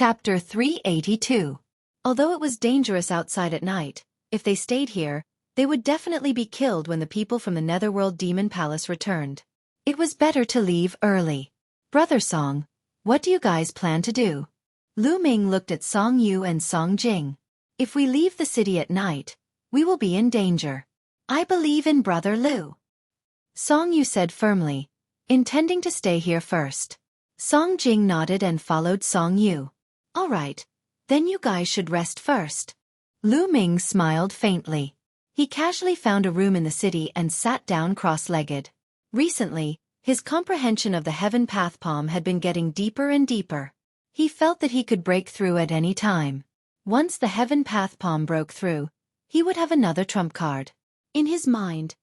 Chapter 382. Although it was dangerous outside at night, if they stayed here, they would definitely be killed when the people from the Netherworld Demon Palace returned. It was better to leave early. Brother Song, what do you guys plan to do? Lu Ming looked at Song Yu and Song Jing. If we leave the city at night, we will be in danger. I believe in Brother Lu. Song Yu said firmly, intending to stay here first. Song Jing nodded and followed Song Yu. All right, then you guys should rest first. Lu Ming smiled faintly. He casually found a room in the city and sat down cross-legged. Recently, his comprehension of the Heaven Path Palm had been getting deeper and deeper. He felt that he could break through at any time. Once the Heaven Path Palm broke through, he would have another trump card. In his mind,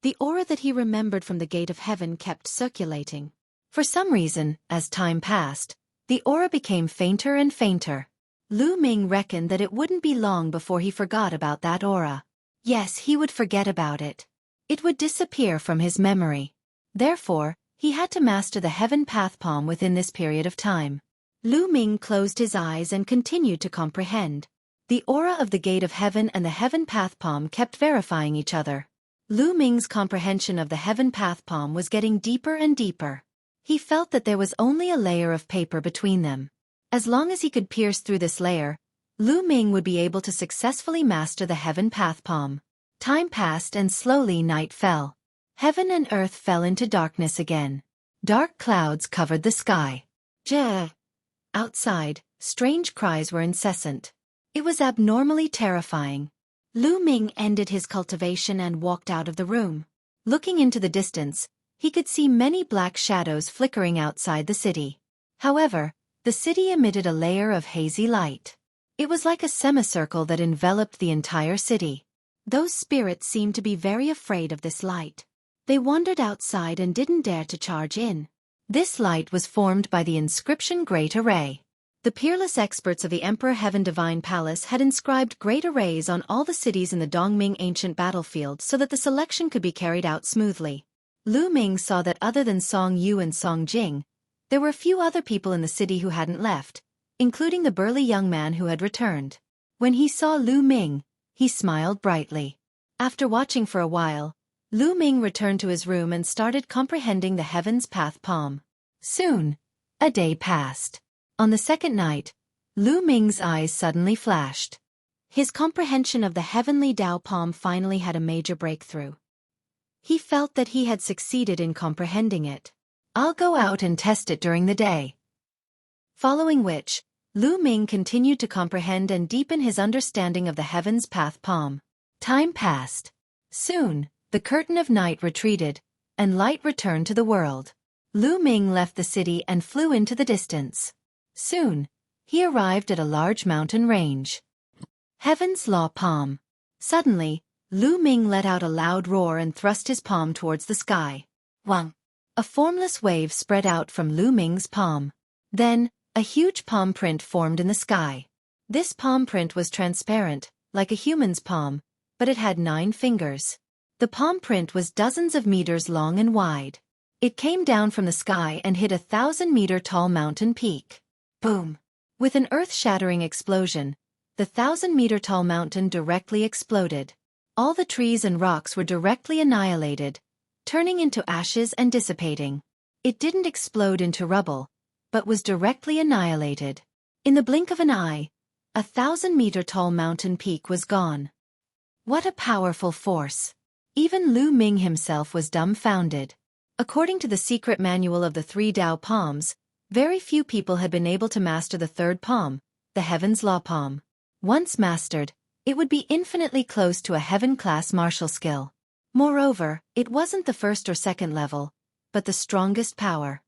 the aura that he remembered from the Gate of Heaven kept circulating. For some reason, as time passed, the aura became fainter and fainter. Lu Ming reckoned that it wouldn't be long before he forgot about that aura. Yes, he would forget about it. It would disappear from his memory. Therefore, he had to master the Heaven Path Palm within this period of time. Lu Ming closed his eyes and continued to comprehend. The aura of the Gate of Heaven and the Heaven Path Palm kept verifying each other. Lu Ming's comprehension of the Heaven Path Palm was getting deeper and deeper. He felt that there was only a layer of paper between them. As long as he could pierce through this layer, Lu Ming would be able to successfully master the Heaven Path Palm. Time passed and slowly night fell. Heaven and earth fell into darkness again. Dark clouds covered the sky. Outside, strange cries were incessant. It was abnormally terrifying. Lu Ming ended his cultivation and walked out of the room. Looking into the distance, he could see many black shadows flickering outside the city. However, the city emitted a layer of hazy light. It was like a semicircle that enveloped the entire city. Those spirits seemed to be very afraid of this light. They wandered outside and didn't dare to charge in. This light was formed by the inscription Great Array. The peerless experts of the Emperor Heaven Divine Palace had inscribed great arrays on all the cities in the Dongming ancient battlefield so that the selection could be carried out smoothly. Lu Ming saw that other than Song Yu and Song Jing, there were a few other people in the city who hadn't left, including the burly young man who had returned. When he saw Lu Ming, he smiled brightly. After watching for a while, Lu Ming returned to his room and started comprehending the Heaven's Path Palm. Soon, a day passed. On the second night, Lu Ming's eyes suddenly flashed. His comprehension of the Heavenly Tao Palm finally had a major breakthrough. He felt that he had succeeded in comprehending it. I'll go out and test it during the day. Following which, Lu Ming continued to comprehend and deepen his understanding of the Heaven's Path Palm. Time passed. Soon, the curtain of night retreated, and light returned to the world. Lu Ming left the city and flew into the distance. Soon, he arrived at a large mountain range. Heaven's Law Palm. Suddenly, Lu Ming let out a loud roar and thrust his palm towards the sky. Wang! A formless wave spread out from Lu Ming's palm. Then, a huge palm print formed in the sky. This palm print was transparent, like a human's palm, but it had 9 fingers. The palm print was dozens of meters long and wide. It came down from the sky and hit a 1,000-meter-tall mountain peak. Boom! With an earth-shattering explosion, the 1,000-meter-tall mountain directly exploded. All the trees and rocks were directly annihilated, turning into ashes and dissipating. It didn't explode into rubble, but was directly annihilated. In the blink of an eye, a 1,000-meter-tall mountain peak was gone. What a powerful force! Even Lu Ming himself was dumbfounded. According to the secret manual of the 3 Tao Palms, very few people had been able to master the third palm, the Heaven's Law Palm. Once mastered, it would be infinitely close to a heaven-class martial skill. Moreover, it wasn't the first or second level, but the strongest power.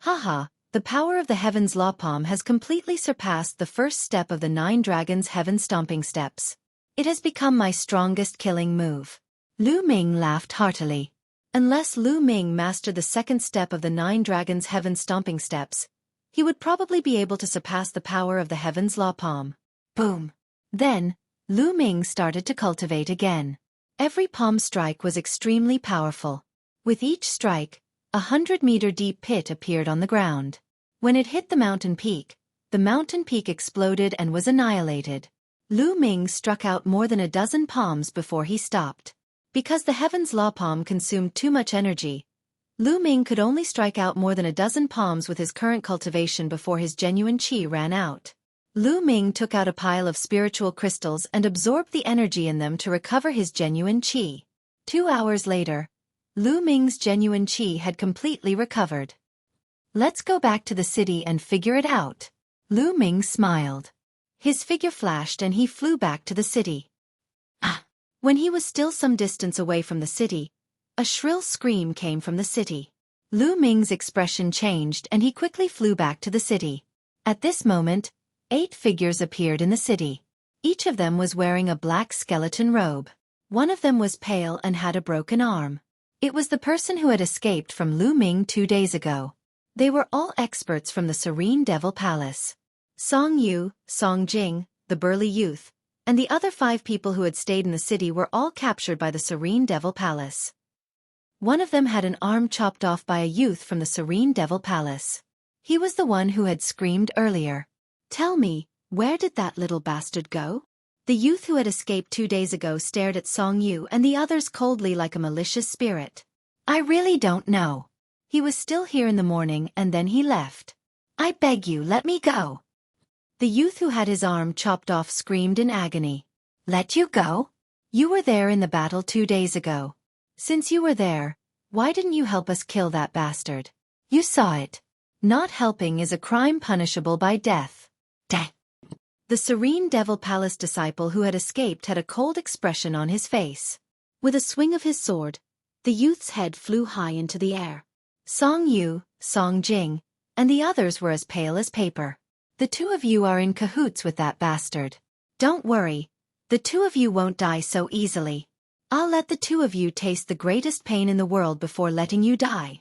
Haha, the power of the Heaven's Law Palm has completely surpassed the first step of the 9 Dragons' Heaven Stomping Steps. It has become my strongest killing move. Lu Ming laughed heartily. Unless Lu Ming mastered the second step of the 9 Dragons' Heaven Stomping Steps, he would probably be able to surpass the power of the Heaven's Law Palm. Boom! Then, Lu Ming started to cultivate again. Every palm strike was extremely powerful. With each strike, 100-meter deep pit appeared on the ground. When it hit the mountain peak, the mountain peak exploded and was annihilated. Lu Ming struck out more than a dozen palms before he stopped. Because the Heaven's Law palm consumed too much energy, Lu Ming could only strike out more than a dozen palms with his current cultivation before his genuine qi ran out. Lu Ming took out a pile of spiritual crystals and absorbed the energy in them to recover his genuine qi. 2 hours later, Lu Ming's genuine qi had completely recovered. Let's go back to the city and figure it out. Lu Ming smiled. His figure flashed and he flew back to the city. When he was still some distance away from the city, a shrill scream came from the city. Lu Ming's expression changed and he quickly flew back to the city. At this moment, 8 figures appeared in the city. Each of them was wearing a black skeleton robe. One of them was pale and had a broken arm. It was the person who had escaped from Lu Ming 2 days ago. They were all experts from the Serene Devil Palace. Song Yu, Song Jing, the burly youth, and the other 5 people who had stayed in the city were all captured by the Serene Devil Palace. One of them had an arm chopped off by a youth from the Serene Devil Palace. He was the one who had screamed earlier. Tell me, where did that little bastard go? The youth who had escaped 2 days ago stared at Song Yu and the others coldly like a malicious spirit. I really don't know. He was still here in the morning and then he left. I beg you, let me go. The youth who had his arm chopped off screamed in agony. Let you go? You were there in the battle 2 days ago. Since you were there, why didn't you help us kill that bastard? You saw it. Not helping is a crime punishable by death. The Serene Devil Palace disciple who had escaped had a cold expression on his face. With a swing of his sword, the youth's head flew high into the air. Song Yu, Song Jing, and the others were as pale as paper. The 2 of you are in cahoots with that bastard. Don't worry, the 2 of you won't die so easily. I'll let the 2 of you taste the greatest pain in the world before letting you die.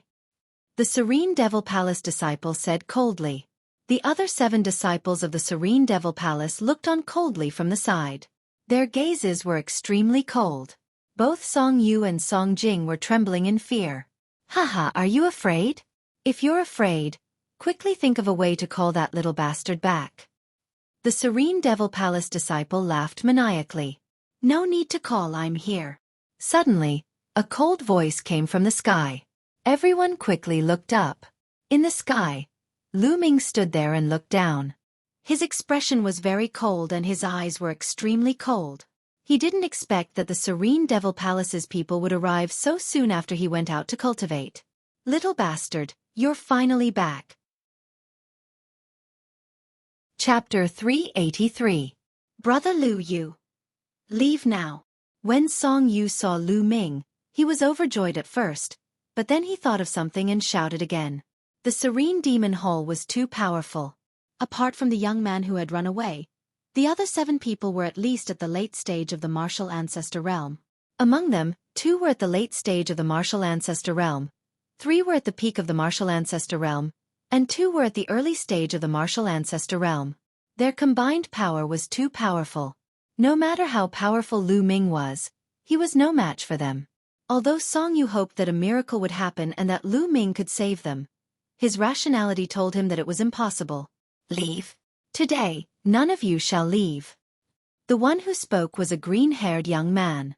The Serene Devil Palace disciple said coldly. The other 7 disciples of the Serene Devil Palace looked on coldly from the side. Their gazes were extremely cold. Both Song Yu and Song Jing were trembling in fear. Haha, are you afraid? If you're afraid, quickly think of a way to call that little bastard back. The Serene Devil Palace disciple laughed maniacally. No need to call, I'm here. Suddenly, a cold voice came from the sky. Everyone quickly looked up. In the sky, Lu Ming stood there and looked down. His expression was very cold and his eyes were extremely cold. He didn't expect that the Serene Devil Palace's people would arrive so soon after he went out to cultivate. Little bastard, you're finally back. Chapter 383. Brother Lu Yu. Leave now. When Song Yu saw Lu Ming, he was overjoyed at first, but then he thought of something and shouted again. The Serene Demon Hall was too powerful. Apart from the young man who had run away, the other 7 people were at least at the late stage of the Martial Ancestor Realm. Among them, 2 were at the late stage of the Martial Ancestor Realm, 3 were at the peak of the Martial Ancestor Realm, and 2 were at the early stage of the Martial Ancestor Realm. Their combined power was too powerful. No matter how powerful Lu Ming was, he was no match for them. Although Song Yu hoped that a miracle would happen and that Lu Ming could save them, his rationality told him that it was impossible. Leave. Today, none of you shall leave. The one who spoke was a green-haired young man.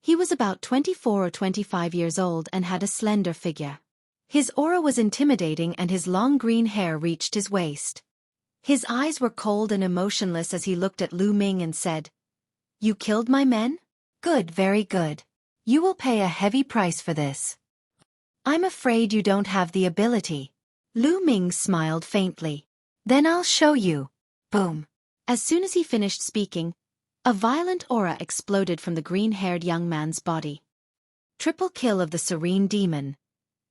He was about 24 or 25 years old and had a slender figure. His aura was intimidating and his long green hair reached his waist. His eyes were cold and emotionless as he looked at Lu Ming and said, You killed my men? Good, very good. You will pay a heavy price for this. I'm afraid you don't have the ability. Lu Ming smiled faintly. Then I'll show you. Boom. As soon as he finished speaking, a violent aura exploded from the green-haired young man's body. Triple kill of the Serene Demon.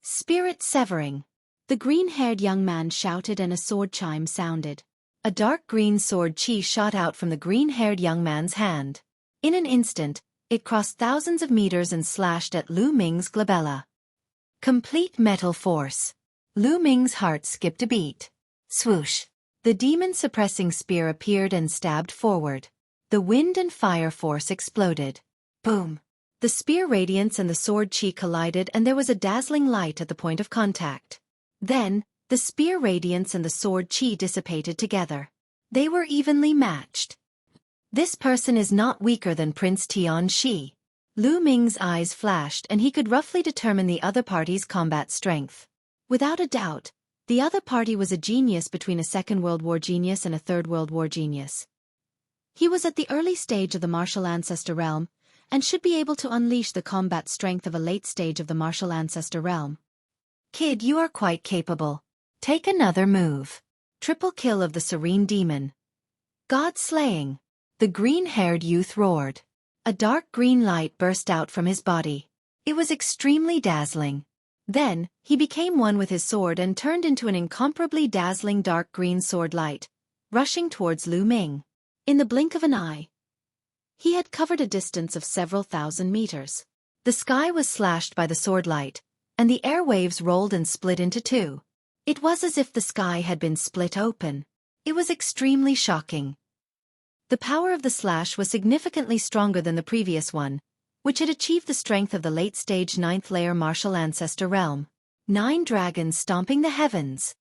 Spirit severing. The green-haired young man shouted and a sword chime sounded. A dark green sword chi shot out from the green-haired young man's hand. In an instant, it crossed thousands of meters and slashed at Lu Ming's glabella. Complete metal force. Lu Ming's heart skipped a beat. Swoosh. The demon-suppressing spear appeared and stabbed forward. The wind and fire force exploded. Boom. The spear radiance and the sword chi collided and there was a dazzling light at the point of contact. Then, The spear radiance and the sword chi dissipated together. They were evenly matched. This person is not weaker than Prince Tianxi. Lu Ming's eyes flashed and he could roughly determine the other party's combat strength. Without a doubt, the other party was a genius between a Second World War genius and a Third World War genius. He was at the early stage of the martial ancestor realm, and should be able to unleash the combat strength of a late stage of the martial ancestor realm. Kid, you are quite capable. Take another move. Triple kill of the serene demon. God slaying. The green-haired youth roared. A dark green light burst out from his body. It was extremely dazzling. Then, he became one with his sword and turned into an incomparably dazzling dark green sword light, rushing towards Lu Ming. In the blink of an eye, he had covered a distance of several thousand meters. The sky was slashed by the sword light, and the airwaves rolled and split into two. It was as if the sky had been split open. It was extremely shocking. The power of the slash was significantly stronger than the previous one, which had achieved the strength of the late-stage 9th-layer martial ancestor realm. 9 dragons stomping the heavens.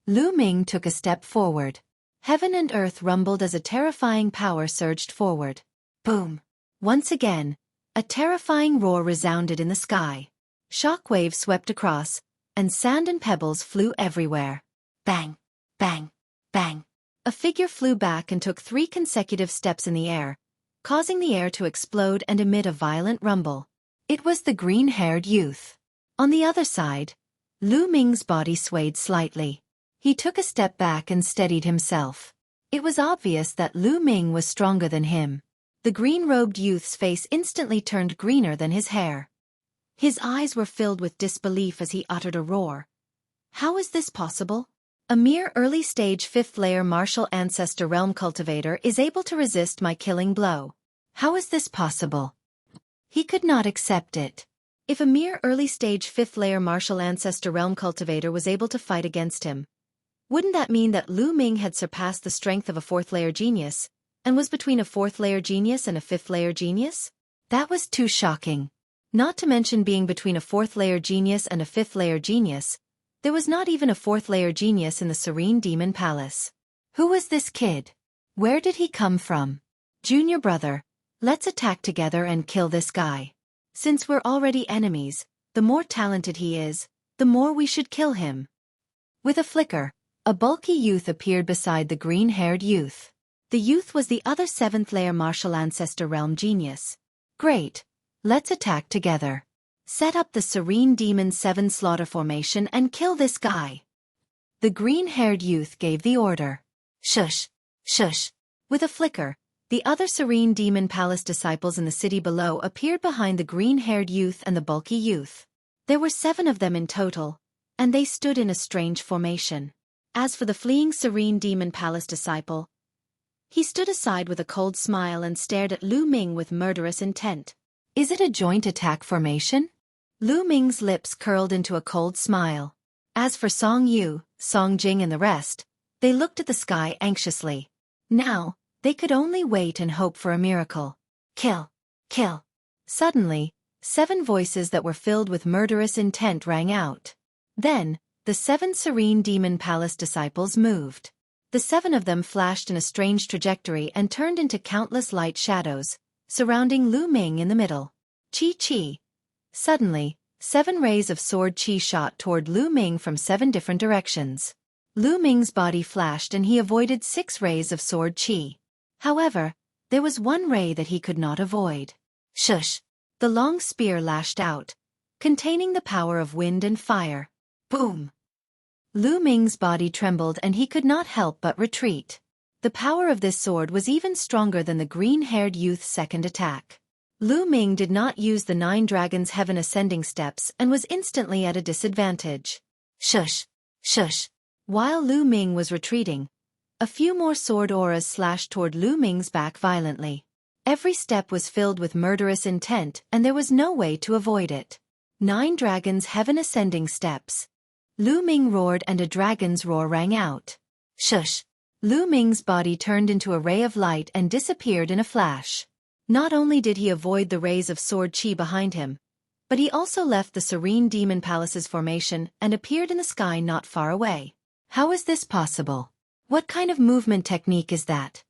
Lu Ming took a step forward. Heaven and earth rumbled as a terrifying power surged forward. Boom! Once again, a terrifying roar resounded in the sky. Shockwaves swept across, and sand and pebbles flew everywhere. Bang! Bang! Bang! A figure flew back and took 3 consecutive steps in the air, causing the air to explode and emit a violent rumble. It was the green-haired youth. On the other side, Lu Ming's body swayed slightly. He took a step back and steadied himself. It was obvious that Lu Ming was stronger than him. The green-robed youth's face instantly turned greener than his hair. His eyes were filled with disbelief as he uttered a roar. How is this possible? A mere early-stage 5th-layer martial ancestor realm cultivator is able to resist my killing blow. How is this possible? He could not accept it. If a mere early-stage 5th-layer martial ancestor realm cultivator was able to fight against him, wouldn't that mean that Lu Ming had surpassed the strength of a 4th-layer genius, and was between a 4th-layer genius and a 5th-layer genius? That was too shocking. Not to mention being between a 4th-layer genius and a 5th-layer genius, there was not even a 4th-layer genius in the Serene Demon Palace. Who was this kid? Where did he come from? Junior brother, let's attack together and kill this guy. Since we're already enemies, the more talented he is, the more we should kill him. With a flicker, a bulky youth appeared beside the green-haired youth. The youth was the other 7th-layer martial ancestor realm genius. Great, let's attack together. Set up the Serene Demon 7 slaughter formation and kill this guy. The green-haired youth gave the order. Shush, shush. With a flicker, the other Serene Demon Palace disciples in the city below appeared behind the green-haired youth and the bulky youth. There were 7 of them in total, and they stood in a strange formation. As for the fleeing Serene Demon Palace disciple, he stood aside with a cold smile and stared at Lu Ming with murderous intent. Is it a joint attack formation? Lu Ming's lips curled into a cold smile. As for Song Yu, Song Jing and the rest, they looked at the sky anxiously. Now, they could only wait and hope for a miracle. Kill! Kill! Suddenly, 7 voices that were filled with murderous intent rang out. Then, the 7 Serene Demon Palace disciples moved. The 7 of them flashed in a strange trajectory and turned into countless light shadows, surrounding Lu Ming in the middle. Chi. Suddenly, 7 rays of sword chi shot toward Lu Ming from 7 different directions. Lu Ming's body flashed and he avoided 6 rays of sword chi. However, there was 1 ray that he could not avoid. Shush! The long spear lashed out, containing the power of wind and fire. Boom! Lu Ming's body trembled and he could not help but retreat. The power of this sword was even stronger than the green-haired youth's second attack. Lu Ming did not use the 9 dragons' heaven ascending steps and was instantly at a disadvantage. Shush! Shush! While Lu Ming was retreating, a few more sword auras slashed toward Lu Ming's back violently. Every step was filled with murderous intent and there was no way to avoid it. 9 dragons' heaven ascending steps. Lu Ming roared and a dragon's roar rang out. Shush! Lu Ming's body turned into a ray of light and disappeared in a flash. Not only did he avoid the rays of sword chi behind him, but he also left the Serene Demon Palace's formation and appeared in the sky not far away. How is this possible? What kind of movement technique is that?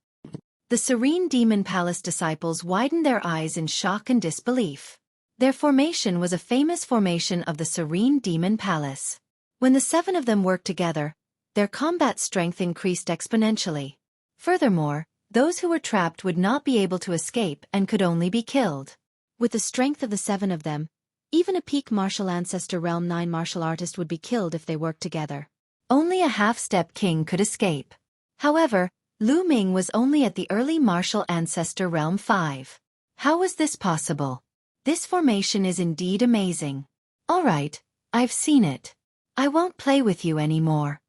The Serene Demon Palace disciples widened their eyes in shock and disbelief. Their formation was a famous formation of the Serene Demon Palace. When the 7 of them worked together, their combat strength increased exponentially. Furthermore, those who were trapped would not be able to escape and could only be killed. With the strength of the 7 of them, even a peak martial ancestor realm 9 martial artist would be killed if they worked together. Only a half-step king could escape. However, Lu Ming was only at the early martial ancestor realm 5. How was this possible? This formation is indeed amazing. Alright, I've seen it. I won't play with you anymore.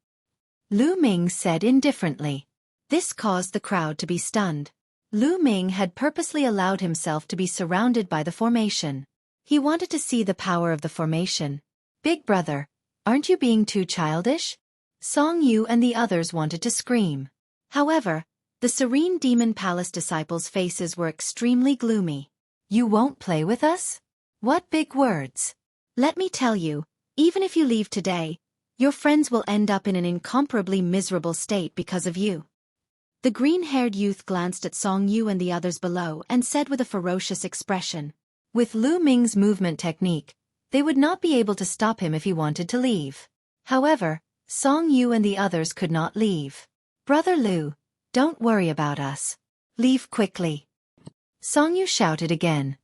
Lu Ming said indifferently. This caused the crowd to be stunned. Lu Ming had purposely allowed himself to be surrounded by the formation. He wanted to see the power of the formation. Big brother, aren't you being too childish? Song Yu and the others wanted to scream. However, the Serene Demon Palace disciples' faces were extremely gloomy. You won't play with us? What big words! Let me tell you, even if you leave today, your friends will end up in an incomparably miserable state because of you. The green-haired youth glanced at Song Yu and the others below and said with a ferocious expression. With Lu Ming's movement technique, they would not be able to stop him if he wanted to leave. However, Song Yu and the others could not leave. Brother Lu, don't worry about us. Leave quickly. Song Yu shouted again.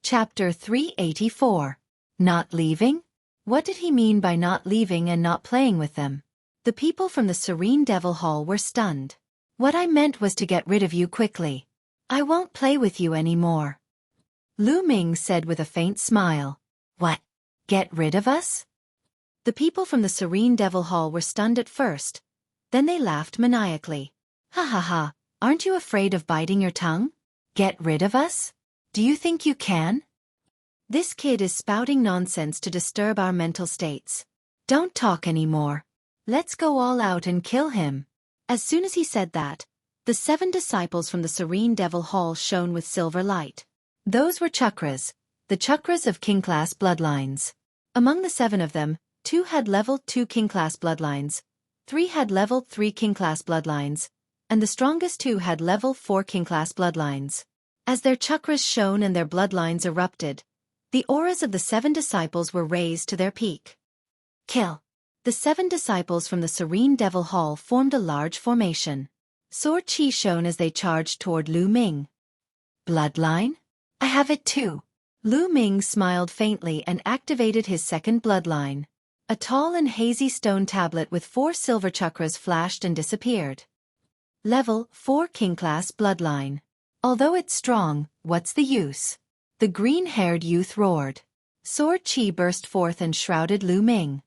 Chapter 384. Not leaving? What did he mean by not leaving and not playing with them? The people from the Serene Devil Hall were stunned. What I meant was to get rid of you quickly. I won't play with you anymore. Lu Ming said with a faint smile. What? Get rid of us? The people from the Serene Devil Hall were stunned at first. Then they laughed maniacally. Ha ha ha, aren't you afraid of biting your tongue? Get rid of us? Do you think you can? This kid is spouting nonsense to disturb our mental states. Don't talk anymore. Let's go all out and kill him. As soon as he said that, the 7 disciples from the Serene Devil Hall shone with silver light. Those were chakras, the chakras of king-class bloodlines. Among the 7 of them, 2 had level 2 king-class bloodlines, 3 had level 3 king-class bloodlines, and the strongest 2 had level 4 king-class bloodlines. As their chakras shone and their bloodlines erupted, the auras of the 7 disciples were raised to their peak. Kill. The 7 disciples from the Serene Devil Hall formed a large formation. Xueqi shone as they charged toward Lu Ming. Bloodline? I have it too. Lu Ming smiled faintly and activated his second bloodline. A tall and hazy stone tablet with 4 silver chakras flashed and disappeared. Level 4 King-class bloodline. Although it's strong, what's the use? The green-haired youth roared. Xueqi burst forth and shrouded Lu Ming.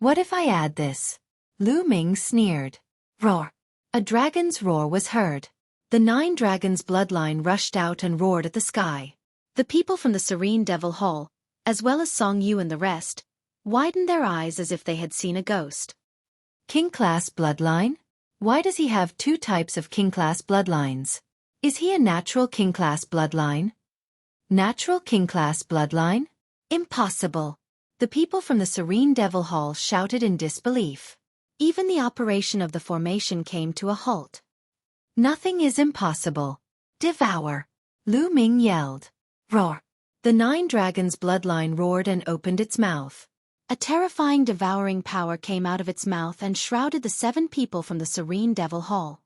What if I add this? Lu Ming sneered. Roar. A dragon's roar was heard. The 9 dragons' bloodline rushed out and roared at the sky. The people from the Serene Devil Hall, as well as Song Yu and the rest, widened their eyes as if they had seen a ghost. King-class bloodline? Why does he have 2 types of king-class bloodlines? Is he a natural king-class bloodline? Natural king-class bloodline? Impossible. The people from the Serene Devil Hall shouted in disbelief. Even the operation of the formation came to a halt. Nothing is impossible. Devour. Lu Ming yelled. Roar. The 9 dragons' bloodline roared and opened its mouth. A terrifying devouring power came out of its mouth and shrouded the 7 people from the Serene Devil Hall.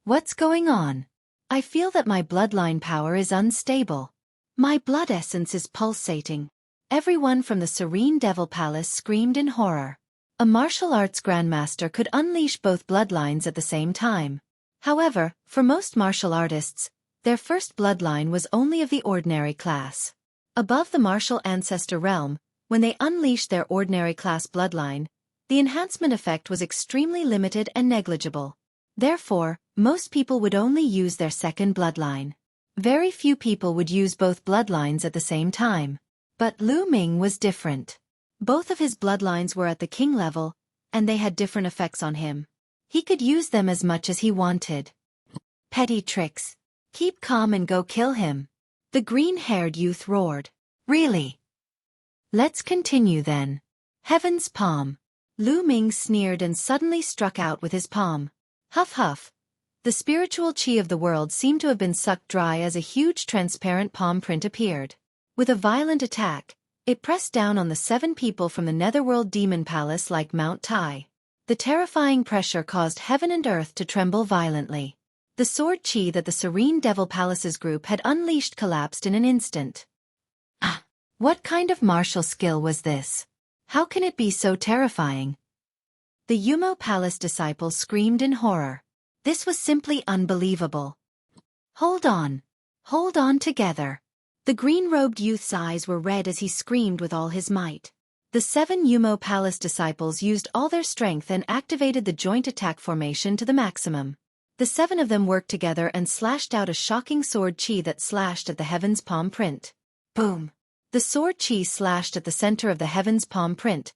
What's going on? I feel that my bloodline power is unstable. My blood essence is pulsating. Everyone from the Serene Devil Palace screamed in horror. A martial arts grandmaster could unleash both bloodlines at the same time. However, for most martial artists, their first bloodline was only of the ordinary class. Above the martial ancestor realm, when they unleashed their ordinary class bloodline, the enhancement effect was extremely limited and negligible. Therefore, most people would only use their second bloodline. Very few people would use both bloodlines at the same time. But Lu Ming was different. Both of his bloodlines were at the king level, and they had different effects on him. He could use them as much as he wanted. Petty tricks. Keep calm and go kill him. The green-haired youth roared. Really? Let's continue then. Heaven's palm. Lu Ming sneered and suddenly struck out with his palm. Huff huff. The spiritual chi of the world seemed to have been sucked dry as a huge transparent palm print appeared. With a violent attack, it pressed down on the 7 people from the Netherworld Demon Palace like Mount Tai. The terrifying pressure caused heaven and earth to tremble violently. The sword chi that the Serene Devil Palace's group had unleashed collapsed in an instant. Ah! What kind of martial skill was this? How can it be so terrifying? The Yumo Palace disciples screamed in horror. This was simply unbelievable. Hold on. Hold on together. The green-robed youth's eyes were red as he screamed with all his might. The 7 Yumo Palace disciples used all their strength and activated the joint attack formation to the maximum. The 7 of them worked together and slashed out a shocking sword chi that slashed at the heaven's palm print. Boom! The sword chi slashed at the center of the heaven's palm print,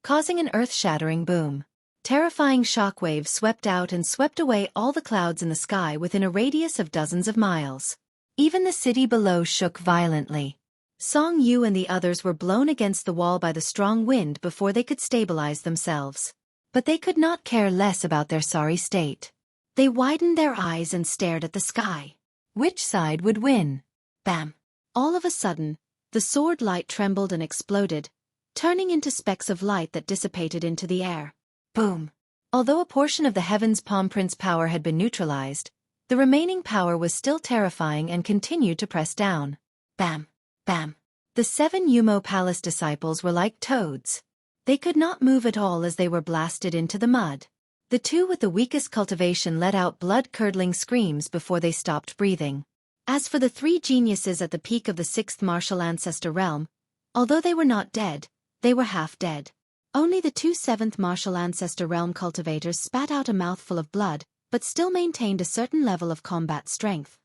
causing an earth-shattering boom. Terrifying shockwaves swept out and swept away all the clouds in the sky within a radius of dozens of miles. Even the city below shook violently. Song Yu and the others were blown against the wall by the strong wind before they could stabilize themselves. But they could not care less about their sorry state. They widened their eyes and stared at the sky. Which side would win? Bam! All of a sudden, the sword light trembled and exploded, turning into specks of light that dissipated into the air. Boom! Although a portion of the heaven's palm print's power had been neutralized, the remaining power was still terrifying and continued to press down. Bam! Bam! The 7 Yumo Palace disciples were like toads. They could not move at all as they were blasted into the mud. The 2 with the weakest cultivation let out blood-curdling screams before they stopped breathing. As for the 3 geniuses at the peak of the 6th martial ancestor realm, although they were not dead, they were half dead. Only the 2 7th martial ancestor realm cultivators spat out a mouthful of blood, but still maintained a certain level of combat strength.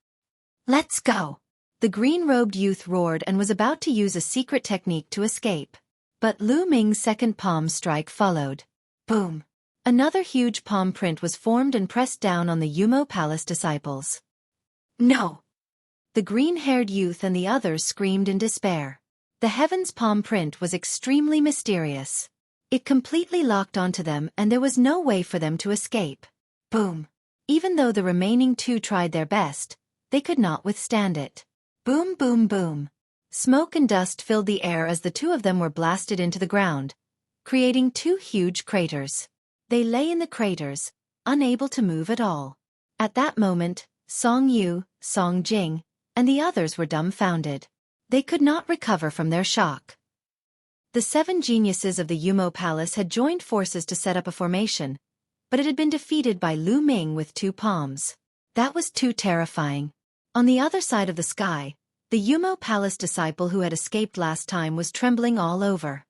Let's go! The green-robed youth roared and was about to use a secret technique to escape. But Lu Ming's second palm strike followed. Boom! Another huge palm print was formed and pressed down on the Yumo Palace disciples. No! The green-haired youth and the others screamed in despair. The heaven's palm print was extremely mysterious. It completely locked onto them and there was no way for them to escape. Boom! Even though the remaining 2 tried their best, they could not withstand it. Boom boom boom. Smoke and dust filled the air as the 2 of them were blasted into the ground, creating 2 huge craters. They lay in the craters, unable to move at all. At that moment, Song Yu, Song Jing, and the others were dumbfounded. They could not recover from their shock. The 7 geniuses of the Yumo Palace had joined forces to set up a formation, but it had been defeated by Lu Ming with 2 palms. That was too terrifying. On the other side of the sky, the Yumo Palace disciple who had escaped last time was trembling all over.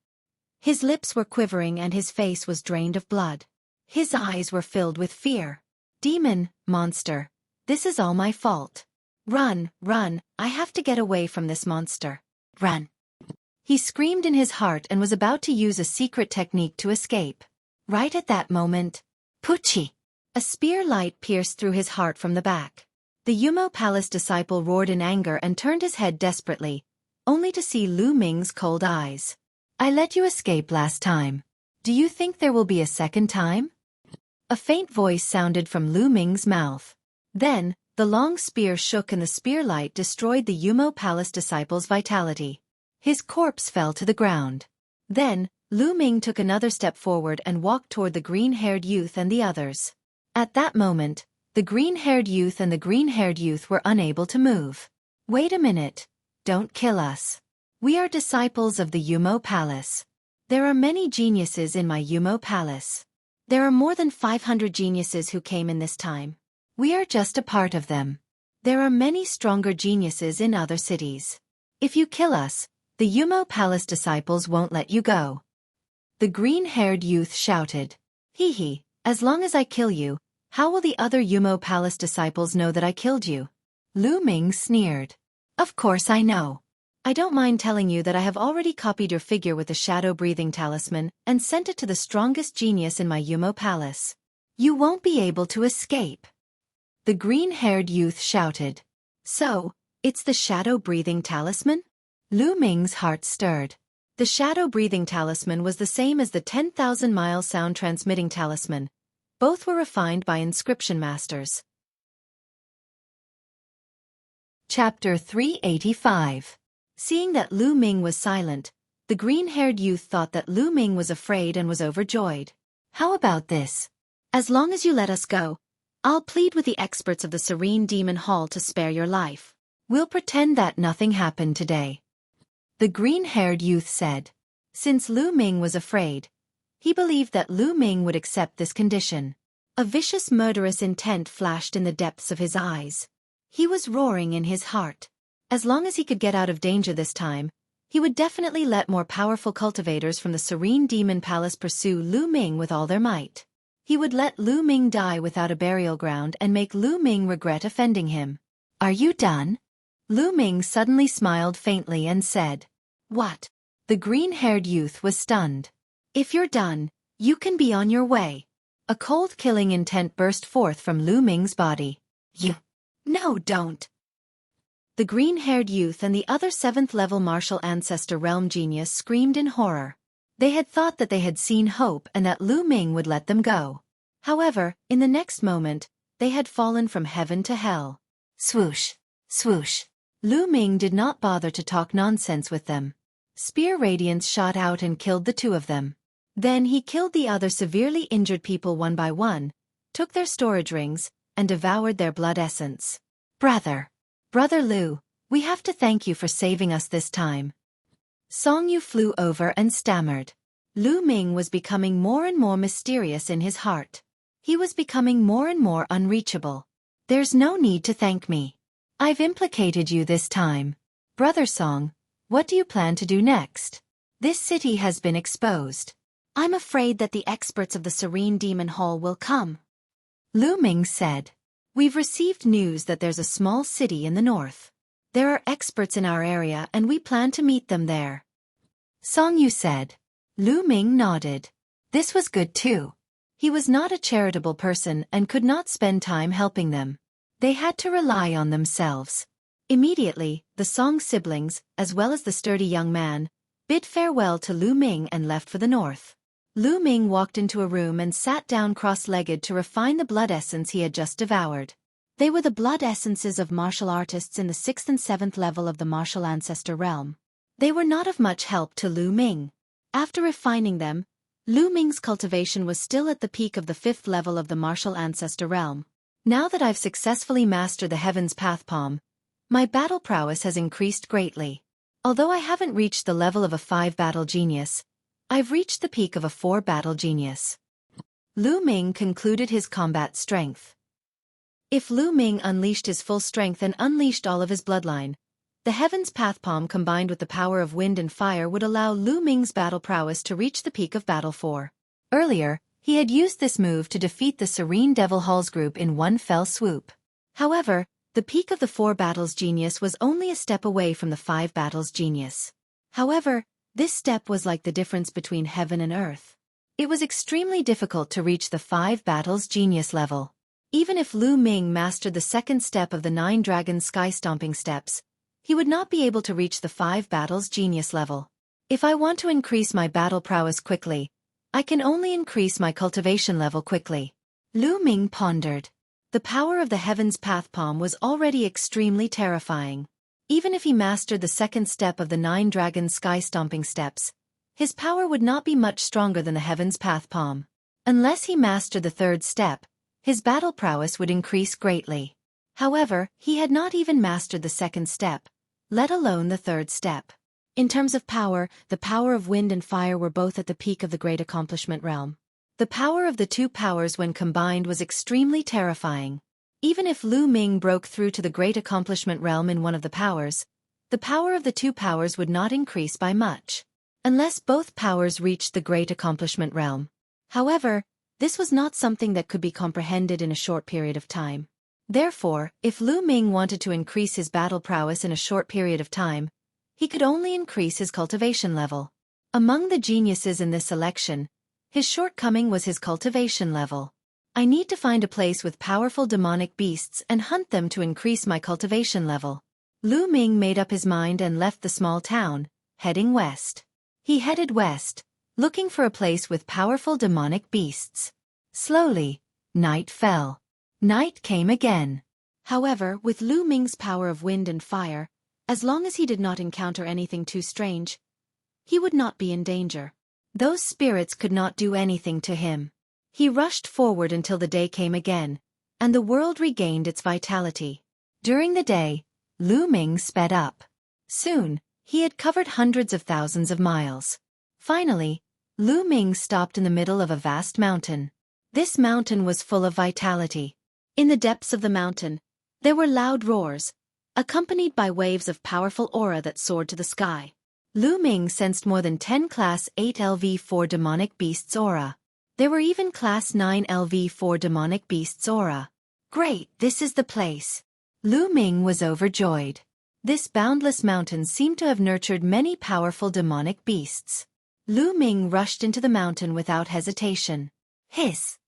His lips were quivering and his face was drained of blood. His eyes were filled with fear. Demon, monster, this is all my fault. Run, run, I have to get away from this monster. Run. He screamed in his heart and was about to use a secret technique to escape. Right at that moment, Puchi! A spear light pierced through his heart from the back. The Yumo Palace disciple roared in anger and turned his head desperately, only to see Lu Ming's cold eyes. I let you escape last time. Do you think there will be a second time? A faint voice sounded from Lu Ming's mouth. Then, the long spear shook and the spear light destroyed the Yumo Palace disciple's vitality. His corpse fell to the ground. Then, Lu Ming took another step forward and walked toward the green-haired youth and the others. At that moment, the green-haired youth and the green-haired youth were unable to move. Wait a minute. Don't kill us. We are disciples of the Yumo Palace. There are many geniuses in my Yumo Palace. There are more than 500 geniuses who came in this time. We are just a part of them. There are many stronger geniuses in other cities. If you kill us, the Yumo Palace disciples won't let you go. The green-haired youth shouted. Hee hee, as long as I kill you, how will the other Yumo Palace disciples know that I killed you? Lu Ming sneered. Of course I know. I don't mind telling you that I have already copied your figure with the shadow-breathing talisman and sent it to the strongest genius in my Yumo Palace. You won't be able to escape. The green-haired youth shouted. So, it's the shadow-breathing talisman? Lu Ming's heart stirred. The shadow-breathing talisman was the same as the 10,000-mile sound-transmitting talisman. Both were refined by inscription masters. Chapter 385. Seeing that Lu Ming was silent, the green-haired youth thought that Lu Ming was afraid and was overjoyed. "How about this? As long as you let us go, I'll plead with the experts of the Serene Demon Hall to spare your life. We'll pretend that nothing happened today," the green-haired youth said. Since Lu Ming was afraid, he believed that Lu Ming would accept this condition. A vicious murderous intent flashed in the depths of his eyes. He was roaring in his heart. As long as he could get out of danger this time, he would definitely let more powerful cultivators from the Serene Demon Palace pursue Lu Ming with all their might. He would let Lu Ming die without a burial ground and make Lu Ming regret offending him. "Are you done?" Lu Ming suddenly smiled faintly and said. "What?" The green-haired youth was stunned. "If you're done, you can be on your way." A cold killing intent burst forth from Lu Ming's body. "You... No, don't." The green-haired youth and the other 7th-level martial ancestor realm genius screamed in horror. They had thought that they had seen hope and that Lu Ming would let them go. However, in the next moment, they had fallen from heaven to hell. Swoosh, swoosh. Lu Ming did not bother to talk nonsense with them. Spear radiance shot out and killed the two of them. Then he killed the other severely injured people one by one, took their storage rings, and devoured their blood essence. Brother Lu, we have to thank you for saving us this time." Song Yu flew over and stammered. Lu Ming was becoming more and more mysterious in his heart. He was becoming more and more unreachable. "There's no need to thank me. I've implicated you this time. Brother Song, what do you plan to do next? This city has been exposed. I'm afraid that the experts of the Serene Demon Hall will come." Lu Ming said. "We've received news that there's a small city in the north. There are experts in our area and we plan to meet them there." Song Yu said. Lu Ming nodded. This was good too. He was not a charitable person and could not spend time helping them. They had to rely on themselves. Immediately, the Song siblings, as well as the sturdy young man, bid farewell to Lu Ming and left for the north. Lu Ming walked into a room and sat down cross-legged to refine the blood essence he had just devoured. They were the blood essences of martial artists in the 6th and 7th level of the martial ancestor realm. They were not of much help to Lu Ming. After refining them, Lu Ming's cultivation was still at the peak of the 5th level of the martial ancestor realm. Now that I've successfully mastered the Heaven's Path Palm, my battle prowess has increased greatly. Although I haven't reached the level of a 5-battle genius, I've reached the peak of a 4-battle genius. Lu Ming concluded his combat strength. If Lu Ming unleashed his full strength and unleashed all of his bloodline, the Heaven's Path Palm combined with the power of wind and fire would allow Lu Ming's battle prowess to reach the peak of Battle 4. Earlier, he had used this move to defeat the Serene Devil Halls group in one fell swoop. However, the peak of the 4 battles genius was only a step away from the 5 battles genius. However, this step was like the difference between heaven and earth. It was extremely difficult to reach the 5 battles genius level. Even if Lu Ming mastered the 2nd step of the 9 dragon sky stomping steps, he would not be able to reach the 5 battles genius level. If I want to increase my battle prowess quickly, I can only increase my cultivation level quickly. Lu Ming pondered. The power of the Heaven's Path Palm was already extremely terrifying. Even if he mastered the 2nd step of the 9 dragon sky stomping steps, his power would not be much stronger than the Heaven's Path Palm. Unless he mastered the 3rd step, his battle prowess would increase greatly. However, he had not even mastered the 2nd step, let alone the 3rd step. In terms of power, the power of wind and fire were both at the peak of the Great Accomplishment realm. The power of the 2 powers when combined was extremely terrifying. Even if Lu Ming broke through to the Great Accomplishment realm in one of the powers, the power of the 2 powers would not increase by much, unless both powers reached the Great Accomplishment realm. However, this was not something that could be comprehended in a short period of time. Therefore, if Lu Ming wanted to increase his battle prowess in a short period of time, he could only increase his cultivation level. Among the geniuses in this selection, his shortcoming was his cultivation level. I need to find a place with powerful demonic beasts and hunt them to increase my cultivation level. Lu Ming made up his mind and left the small town, heading west. He headed west, looking for a place with powerful demonic beasts. Slowly, night fell. Night came again. However, with Lu Ming's power of wind and fire, as long as he did not encounter anything too strange, he would not be in danger. Those spirits could not do anything to him. He rushed forward until the day came again, and the world regained its vitality. During the day, Lu Ming sped up. Soon, he had covered hundreds of thousands of miles. Finally, Lu Ming stopped in the middle of a vast mountain. This mountain was full of vitality. In the depths of the mountain, there were loud roars, accompanied by waves of powerful aura that soared to the sky. Lu Ming sensed more than 10 Class 8 LV4 demonic beasts aura. There were even Class 9 LV4 demonic beasts aura. Great, this is the place. Lu Ming was overjoyed. This boundless mountain seemed to have nurtured many powerful demonic beasts. Lu Ming rushed into the mountain without hesitation. Hiss!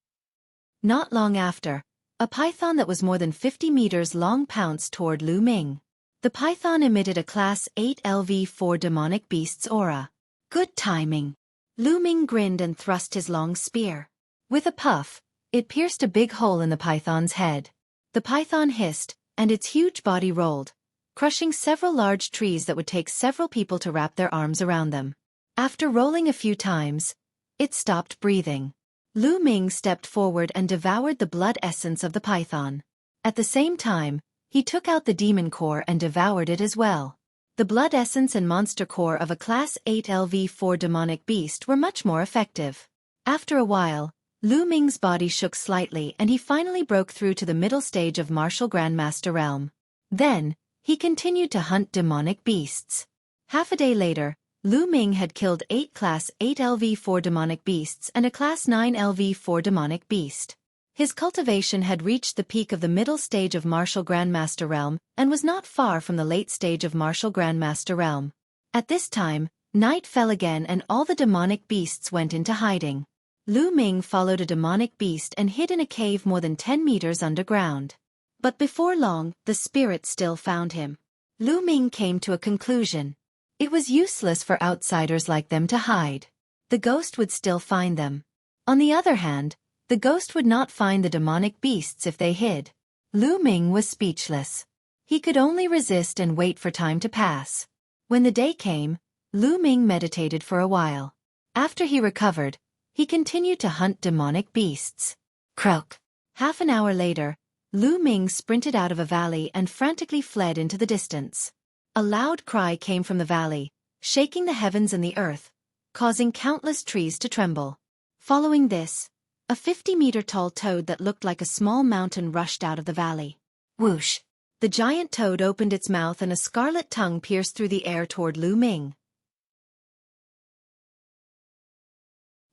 Not long after, a python that was more than 50 meters long pounced toward Lu Ming. The python emitted a Class 8 LV4 demonic beast's aura. Good timing. Lu Ming grinned and thrust his long spear. With a puff, it pierced a big hole in the python's head. The python hissed, and its huge body rolled, crushing several large trees that would take several people to wrap their arms around them. After rolling a few times, it stopped breathing. Lu Ming stepped forward and devoured the blood essence of the python. At the same time, he took out the demon core and devoured it as well. The blood essence and monster core of a Class 8 LV4 demonic beast were much more effective. After a while, Lu Ming's body shook slightly and he finally broke through to the middle stage of Martial Grandmaster Realm. Then, he continued to hunt demonic beasts. Half a day later, Lu Ming had killed 8 Class 8 LV4 demonic beasts and a Class 9 LV4 demonic beast. His cultivation had reached the peak of the middle stage of Martial Grandmaster Realm and was not far from the late stage of Martial Grandmaster Realm. At this time, night fell again and all the demonic beasts went into hiding. Lu Ming followed a demonic beast and hid in a cave more than 10 meters underground. But before long, the spirit still found him. Lu Ming came to a conclusion. It was useless for outsiders like them to hide. The ghost would still find them. On the other hand, the ghost would not find the demonic beasts if they hid. Lu Ming was speechless. He could only resist and wait for time to pass. When the day came, Lu Ming meditated for a while. After he recovered, he continued to hunt demonic beasts. Croak! Half an hour later, Lu Ming sprinted out of a valley and frantically fled into the distance. A loud cry came from the valley, shaking the heavens and the earth, causing countless trees to tremble. Following this, a 50-meter-tall toad that looked like a small mountain rushed out of the valley. Whoosh! The giant toad opened its mouth and a scarlet tongue pierced through the air toward Lu Ming.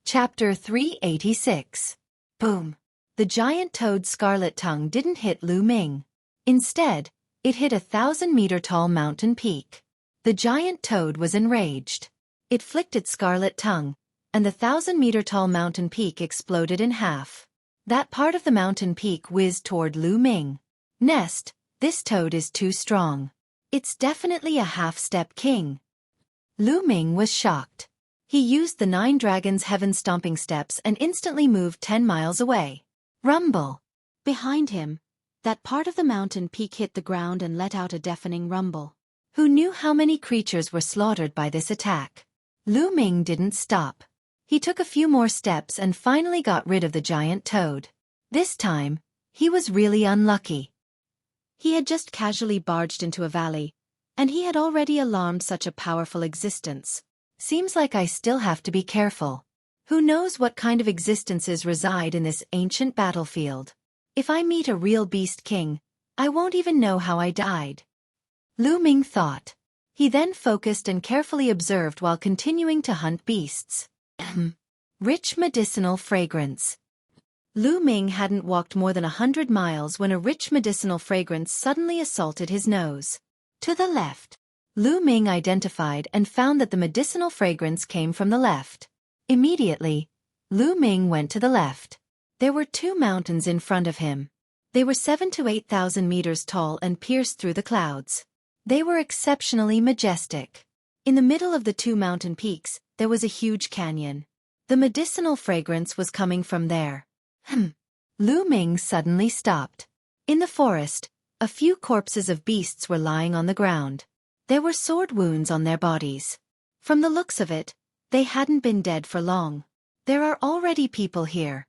Chapter 386. Boom! The giant toad's scarlet tongue didn't hit Lu Ming. Instead, it hit a 1,000-meter-tall mountain peak. The giant toad was enraged. It flicked its scarlet tongue, and the 1,000-meter-tall mountain peak exploded in half. That part of the mountain peak whizzed toward Lu Ming. Nest, this toad is too strong. It's definitely a half-step king. Lu Ming was shocked. He used the 9 dragons' heaven-stomping steps and instantly moved 10 miles away. Rumble! Behind him, that part of the mountain peak hit the ground and let out a deafening rumble. Who knew how many creatures were slaughtered by this attack? Lu Ming didn't stop. He took a few more steps and finally got rid of the giant toad. This time, he was really unlucky. He had just casually barged into a valley, and he had already alarmed such a powerful existence. Seems like I still have to be careful. Who knows what kind of existences reside in this ancient battlefield? If I meet a real beast king, I won't even know how I died. Lu Ming thought. He then focused and carefully observed while continuing to hunt beasts. Rich medicinal fragrance. Lu Ming hadn't walked more than 100 miles when a rich medicinal fragrance suddenly assaulted his nose. To the left. Lu Ming identified and found that the medicinal fragrance came from the left. Immediately, Lu Ming went to the left. There were 2 mountains in front of him. They were 7,000 to 8,000 meters tall and pierced through the clouds. They were exceptionally majestic. In the middle of the two mountain peaks, there was a huge canyon. The medicinal fragrance was coming from there. Lu Ming suddenly stopped. In the forest, a few corpses of beasts were lying on the ground. There were sword wounds on their bodies. From the looks of it, they hadn't been dead for long. There are already people here.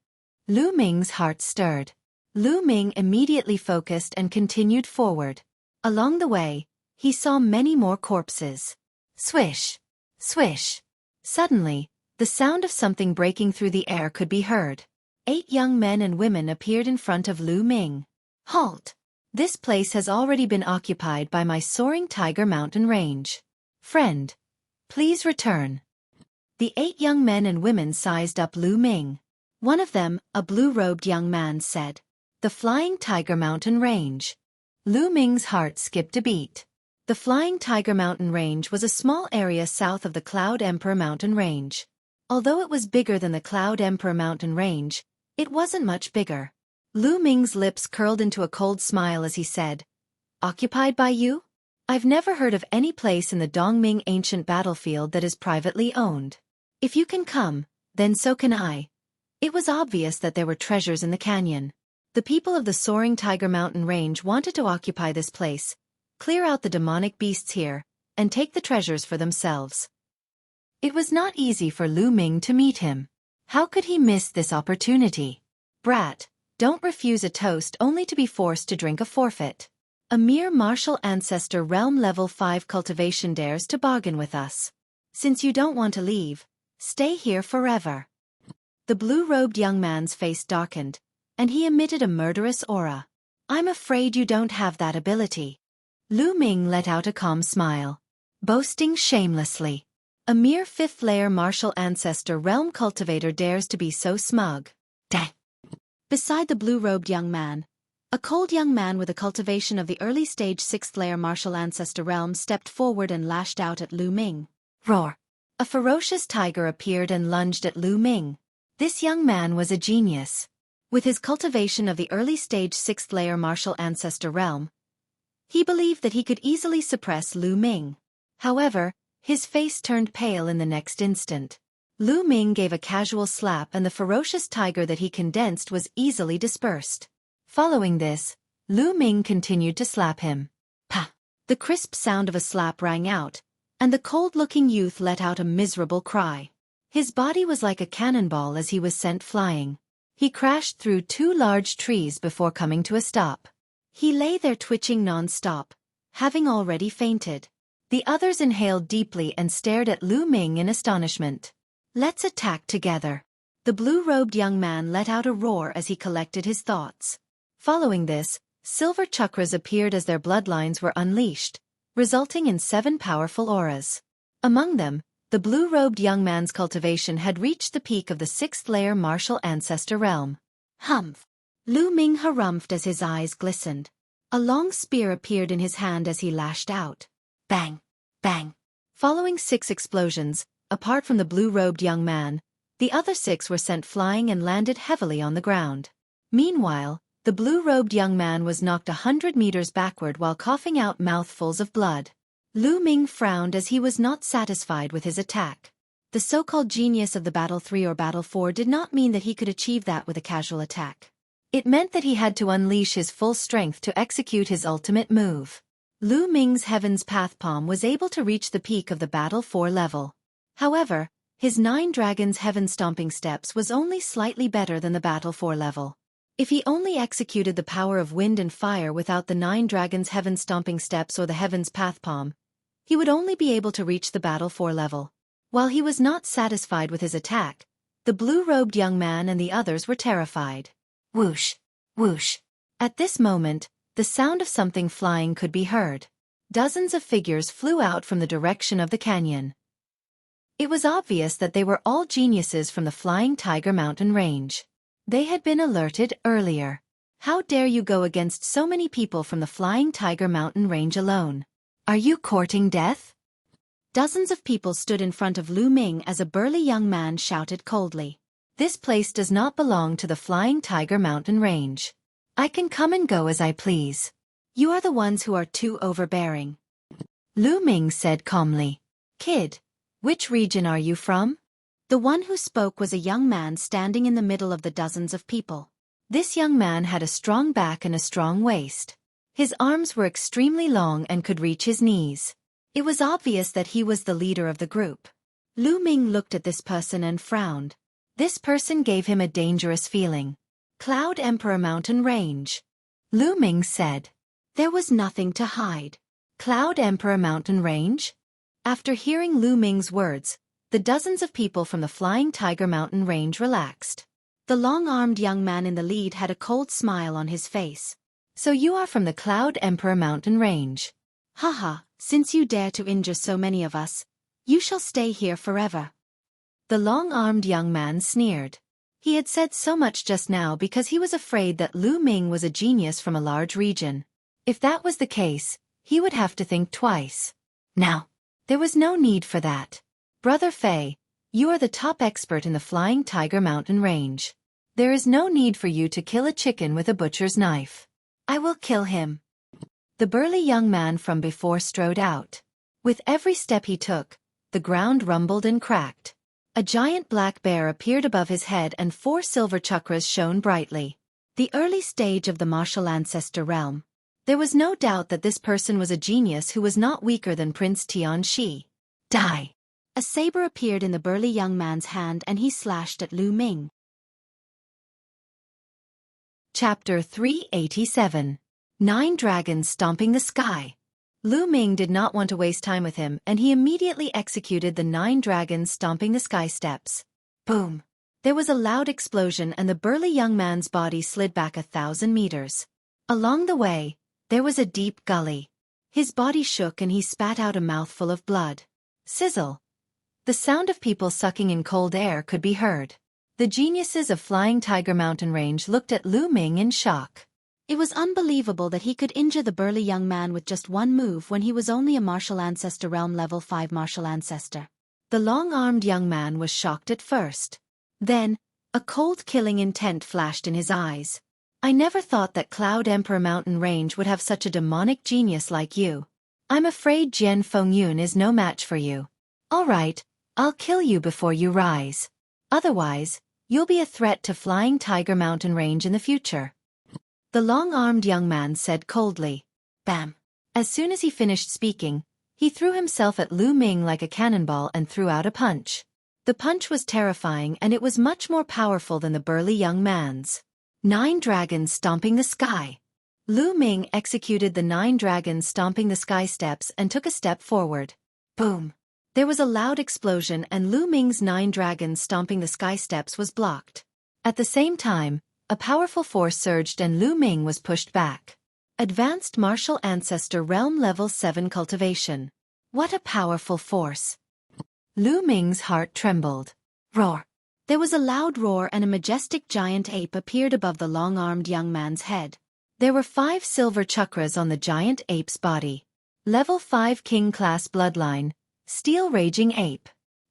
Lu Ming's heart stirred. Lu Ming immediately focused and continued forward. Along the way, he saw many more corpses. Swish! Swish! Suddenly, the sound of something breaking through the air could be heard. 8 young men and women appeared in front of Lu Ming. Halt! This place has already been occupied by my soaring tiger mountain range. Friend, please return. The 8 young men and women sized up Lu Ming. One of them, a blue-robed young man, said, "The Flying Tiger Mountain Range." Lu Ming's heart skipped a beat. The Flying Tiger Mountain Range was a small area south of the Cloud Emperor Mountain Range. Although it was bigger than the Cloud Emperor Mountain Range, it wasn't much bigger. Lu Ming's lips curled into a cold smile as he said, "Occupied by you? I've never heard of any place in the Dongming ancient battlefield that is privately owned. If you can come, then so can I." It was obvious that there were treasures in the canyon. The people of the Soaring Tiger Mountain Range wanted to occupy this place, clear out the demonic beasts here, and take the treasures for themselves. It was not easy for Lu Ming to meet him. How could he miss this opportunity? Brat, don't refuse a toast only to be forced to drink a forfeit. A mere martial ancestor realm level 5 cultivation dares to bargain with us. Since you don't want to leave, stay here forever. The blue-robed young man's face darkened, and he emitted a murderous aura. I'm afraid you don't have that ability. Lu Ming let out a calm smile. Boasting shamelessly. A mere 5th-layer martial ancestor realm cultivator dares to be so smug. Dang. Beside the blue-robed young man, a cold young man with a cultivation of the early-stage 6th-layer martial ancestor realm stepped forward and lashed out at Lu Ming. Roar! A ferocious tiger appeared and lunged at Lu Ming. This young man was a genius. With his cultivation of the early-stage 6th-layer martial ancestor realm, he believed that he could easily suppress Lu Ming. However, his face turned pale in the next instant. Lu Ming gave a casual slap and the ferocious tiger that he condensed was easily dispersed. Following this, Lu Ming continued to slap him. Pa! The crisp sound of a slap rang out, and the cold-looking youth let out a miserable cry. His body was like a cannonball as he was sent flying. He crashed through 2 large trees before coming to a stop. He lay there twitching non-stop, having already fainted. The others inhaled deeply and stared at Lu Ming in astonishment. Let's attack together. The blue-robed young man let out a roar as he collected his thoughts. Following this, silver chakras appeared as their bloodlines were unleashed, resulting in 7 powerful auras. Among them, the blue-robed young man's cultivation had reached the peak of the 6th-layer martial ancestor realm. Humph! Lu Ming harumphed as his eyes glistened. A long spear appeared in his hand as he lashed out. Bang! Bang! Following 6 explosions, apart from the blue-robed young man, the other 6 were sent flying and landed heavily on the ground. Meanwhile, the blue-robed young man was knocked 100 meters backward while coughing out mouthfuls of blood. Lu Ming frowned as he was not satisfied with his attack. The so-called genius of the Battle 3 or Battle 4 did not mean that he could achieve that with a casual attack. It meant that he had to unleash his full strength to execute his ultimate move. Lu Ming's Heaven's Path Palm was able to reach the peak of the Battle 4 level. However, his 9 Dragons Heaven Stomping Steps was only slightly better than the Battle 4 level. If he only executed the power of wind and fire without the 9 Dragons Heaven Stomping Steps or the Heaven's Path Palm, he would only be able to reach the Battle 4 level. While he was not satisfied with his attack, the blue-robed young man and the others were terrified. Whoosh! Whoosh! At this moment, the sound of something flying could be heard. Dozens of figures flew out from the direction of the canyon. It was obvious that they were all geniuses from the Flying Tiger Mountain Range. They had been alerted earlier. How dare you go against so many people from the Flying Tiger Mountain Range alone? Are you courting death? Dozens of people stood in front of Lu Ming as a burly young man shouted coldly. This place does not belong to the Flying Tiger Mountain Range. I can come and go as I please. You are the ones who are too overbearing. Lu Ming said calmly. Kid, which region are you from? The one who spoke was a young man standing in the middle of the dozens of people. This young man had a strong back and a strong waist. His arms were extremely long and could reach his knees. It was obvious that he was the leader of the group. Lu Ming looked at this person and frowned. This person gave him a dangerous feeling. Cloud Emperor Mountain Range. Lu Ming said. There was nothing to hide. Cloud Emperor Mountain Range? After hearing Lu Ming's words, the dozens of people from the Flying Tiger Mountain Range relaxed. The long-armed young man in the lead had a cold smile on his face. So you are from the Cloud Emperor Mountain Range. Haha, since you dare to injure so many of us, you shall stay here forever. The long-armed young man sneered. He had said so much just now because he was afraid that Lu Ming was a genius from a large region. If that was the case, he would have to think twice. Now, there was no need for that. Brother Fei, you are the top expert in the Flying Tiger Mountain Range. There is no need for you to kill a chicken with a butcher's knife. I will kill him. The burly young man from before strode out. With every step he took, the ground rumbled and cracked. A giant black bear appeared above his head and 4 silver chakras shone brightly. The early stage of the martial ancestor realm. There was no doubt that this person was a genius who was not weaker than Prince Tianxi. Die! A saber appeared in the burly young man's hand and he slashed at Lu Ming. Chapter 387. 9 Dragons Stomping the Sky. Lu Ming did not want to waste time with him and he immediately executed the 9 dragons stomping the sky steps. Boom! There was a loud explosion and the burly young man's body slid back 1,000 meters. Along the way, there was a deep gully. His body shook and he spat out a mouthful of blood. Sizzle! The sound of people sucking in cold air could be heard. The geniuses of Flying Tiger Mountain Range looked at Lu Ming in shock. It was unbelievable that he could injure the burly young man with just one move when he was only a martial ancestor realm level 5 martial ancestor. The long-armed young man was shocked at first. Then, a cold killing intent flashed in his eyes. I never thought that Cloud Emperor Mountain Range would have such a demonic genius like you. I'm afraid Jian Fengyun is no match for you. All right, I'll kill you before you rise. Otherwise, you'll be a threat to Flying Tiger Mountain Range in the future. The long-armed young man said coldly. Bam! As soon as he finished speaking, he threw himself at Lu Ming like a cannonball and threw out a punch. The punch was terrifying and it was much more powerful than the burly young man's. 9 dragons stomping the sky. Lu Ming executed the 9 dragons stomping the sky steps and took a step forward. Boom! There was a loud explosion and Lu Ming's 9 dragons stomping the sky steps was blocked. At the same time, a powerful force surged and Lu Ming was pushed back. Advanced Martial Ancestor Realm Level 7 Cultivation. What a powerful force. Lu Ming's heart trembled. Roar! There was a loud roar and a majestic giant ape appeared above the long-armed young man's head. There were 5 silver chakras on the giant ape's body. Level 5 King Class Bloodline. Steel Raging Ape.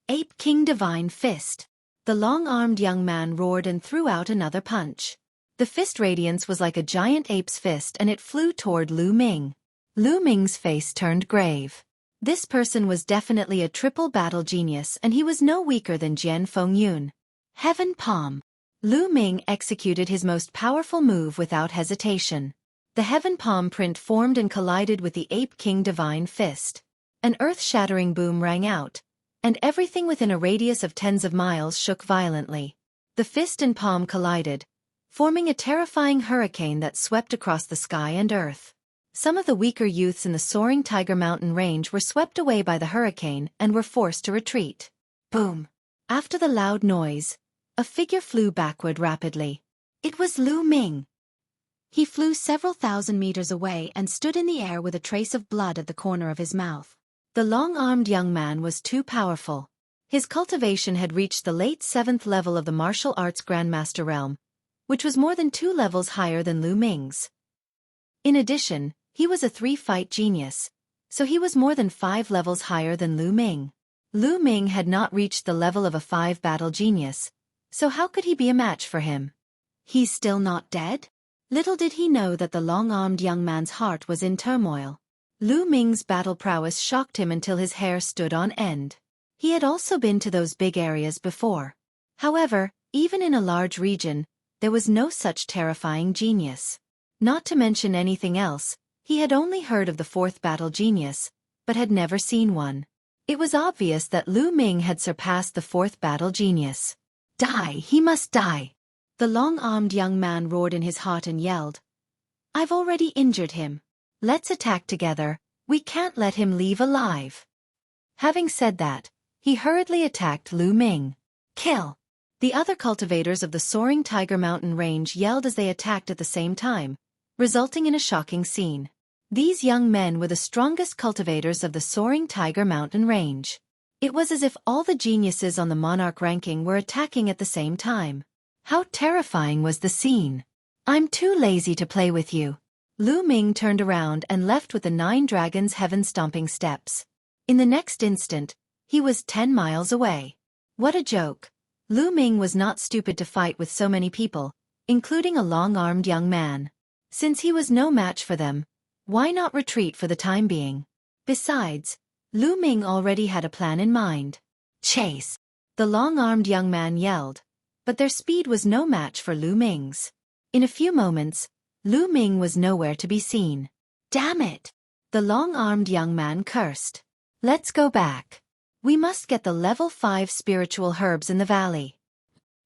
Ape King Divine Fist. The long-armed young man roared and threw out another punch. The fist radiance was like a giant ape's fist and it flew toward Lu Ming. Lu Ming's face turned grave. This person was definitely a triple battle genius and he was no weaker than Jian Fengyun. Heaven Palm. Lu Ming executed his most powerful move without hesitation. The Heaven Palm print formed and collided with the Ape King Divine Fist. An earth-shattering boom rang out, and everything within a radius of tens of miles shook violently. The fist and palm collided, forming a terrifying hurricane that swept across the sky and earth. Some of the weaker youths in the soaring Tiger Mountain Range were swept away by the hurricane and were forced to retreat. Boom! After the loud noise, a figure flew backward rapidly. It was Lu Ming. He flew several thousand meters away and stood in the air with a trace of blood at the corner of his mouth. The long-armed young man was too powerful. His cultivation had reached the late 7th level of the martial arts Grandmaster realm, which was more than 2 levels higher than Lu Ming's. In addition, he was a 3-fight genius, so he was more than 5 levels higher than Lu Ming. Lu Ming had not reached the level of a 5-battle genius, so how could he be a match for him? He's still not dead? Little did he know that the long-armed young man's heart was in turmoil. Lu Ming's battle prowess shocked him until his hair stood on end. He had also been to those big areas before. However, even in a large region, there was no such terrifying genius. Not to mention anything else, he had only heard of the fourth battle genius, but had never seen one. It was obvious that Lu Ming had surpassed the fourth battle genius. Die, he must die! The long-armed young man roared in his heart and yelled. I've already injured him. Let's attack together, we can't let him leave alive. Having said that, he hurriedly attacked Lu Ming. Kill! The other cultivators of the soaring Tiger Mountain range yelled as they attacked at the same time, resulting in a shocking scene. These young men were the strongest cultivators of the soaring Tiger Mountain range. It was as if all the geniuses on the monarch ranking were attacking at the same time. How terrifying was the scene! I'm too lazy to play with you. Lu Ming turned around and left with the 9 dragons' heaven-stomping steps. In the next instant, he was 10 miles away. What a joke! Lu Ming was not stupid to fight with so many people, including a long-armed young man. Since he was no match for them, why not retreat for the time being? Besides, Lu Ming already had a plan in mind. Chase! The long-armed young man yelled, but their speed was no match for Lu Ming's. In a few moments, Lu Ming was nowhere to be seen. Damn it! The long-armed young man cursed. Let's go back. We must get the level 5 spiritual herbs in the valley.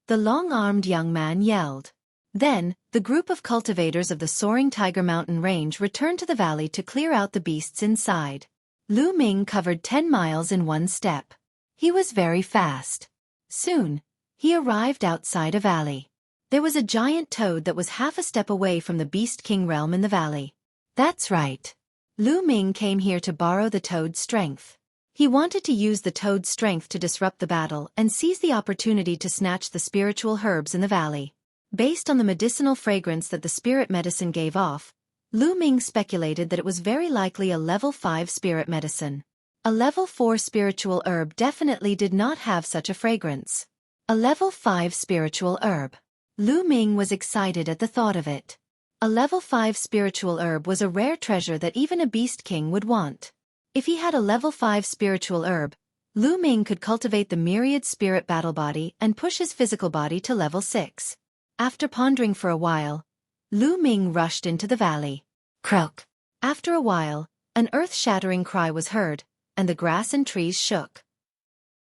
The long-armed young man yelled. Then, the group of cultivators of the soaring Tiger Mountain range returned to the valley to clear out the beasts inside. Lu Ming covered 10 miles in one step. He was very fast. Soon, he arrived outside a valley. There was a giant toad that was half a step away from the Beast King realm in the valley. That's right. Lu Ming came here to borrow the toad's strength. He wanted to use the toad's strength to disrupt the battle and seize the opportunity to snatch the spiritual herbs in the valley. Based on the medicinal fragrance that the spirit medicine gave off, Lu Ming speculated that it was very likely a level 5 spirit medicine. A level 4 spiritual herb definitely did not have such a fragrance. A level 5 spiritual herb. Lu Ming was excited at the thought of it. A level 5 spiritual herb was a rare treasure that even a beast king would want. If he had a level 5 spiritual herb, Lu Ming could cultivate the myriad spirit battle body and push his physical body to level 6. After pondering for a while, Lu Ming rushed into the valley. Croak! After a while, an earth-shattering cry was heard, and the grass and trees shook.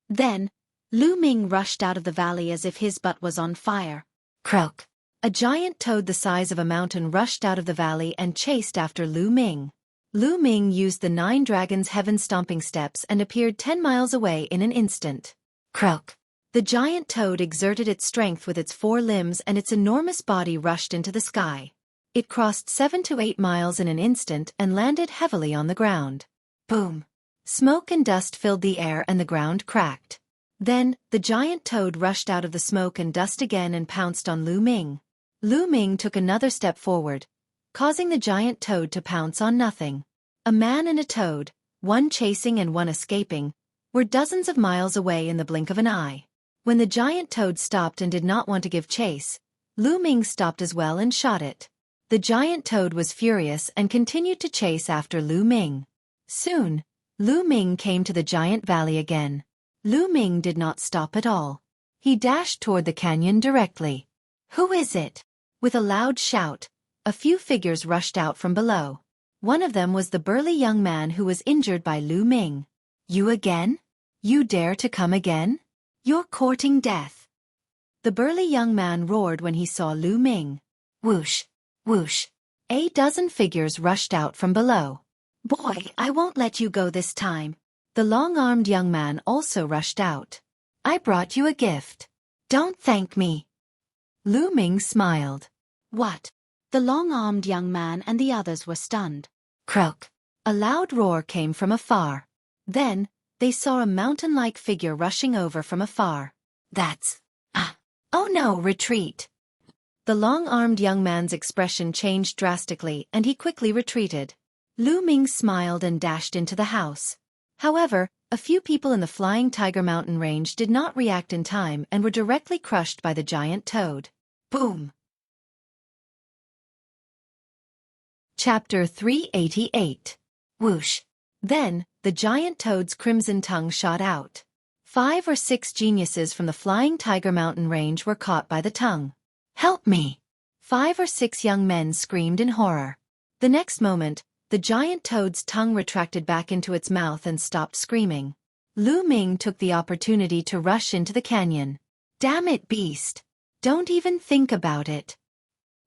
Then, Lu Ming rushed out of the valley as if his butt was on fire. Croak! A giant toad the size of a mountain rushed out of the valley and chased after Lu Ming. Lu Ming used the 9 dragons' heaven-stomping steps and appeared 10 miles away in an instant. Croak! The giant toad exerted its strength with its 4 limbs and its enormous body rushed into the sky. It crossed 7 to 8 miles in an instant and landed heavily on the ground. Boom! Smoke and dust filled the air and the ground cracked. Then, the giant toad rushed out of the smoke and dust again and pounced on Lu Ming. Lu Ming took another step forward, causing the giant toad to pounce on nothing. A man and a toad, one chasing and one escaping, were dozens of miles away in the blink of an eye. When the giant toad stopped and did not want to give chase, Lu Ming stopped as well and shot it. The giant toad was furious and continued to chase after Lu Ming. Soon, Lu Ming came to the giant valley again. Lu Ming did not stop at all. He dashed toward the canyon directly. Who is it? With a loud shout, a few figures rushed out from below. One of them was the burly young man who was injured by Lu Ming. You again? You dare to come again? You're courting death. The burly young man roared when he saw Lu Ming. Whoosh, whoosh. A dozen figures rushed out from below. Boy, I won't let you go this time. The long-armed young man also rushed out. I brought you a gift. Don't thank me. Lu Ming smiled. What? The long-armed young man and the others were stunned. Croak! A loud roar came from afar. Then, they saw a mountain-like figure rushing over from afar. That's... Oh no, retreat! The long-armed young man's expression changed drastically and he quickly retreated. Lu Ming smiled and dashed into the house. However, a few people in the flying Tiger Mountain range did not react in time and were directly crushed by the giant toad. Boom! Chapter 388. Whoosh! Then, the giant toad's crimson tongue shot out. 5 or 6 geniuses from the flying tiger mountain range were caught by the tongue. Help me! 5 or 6 young men screamed in horror. The next moment, the giant toad's tongue retracted back into its mouth and stopped screaming. Lu Ming took the opportunity to rush into the canyon. Damn it, beast! Don't even think about it!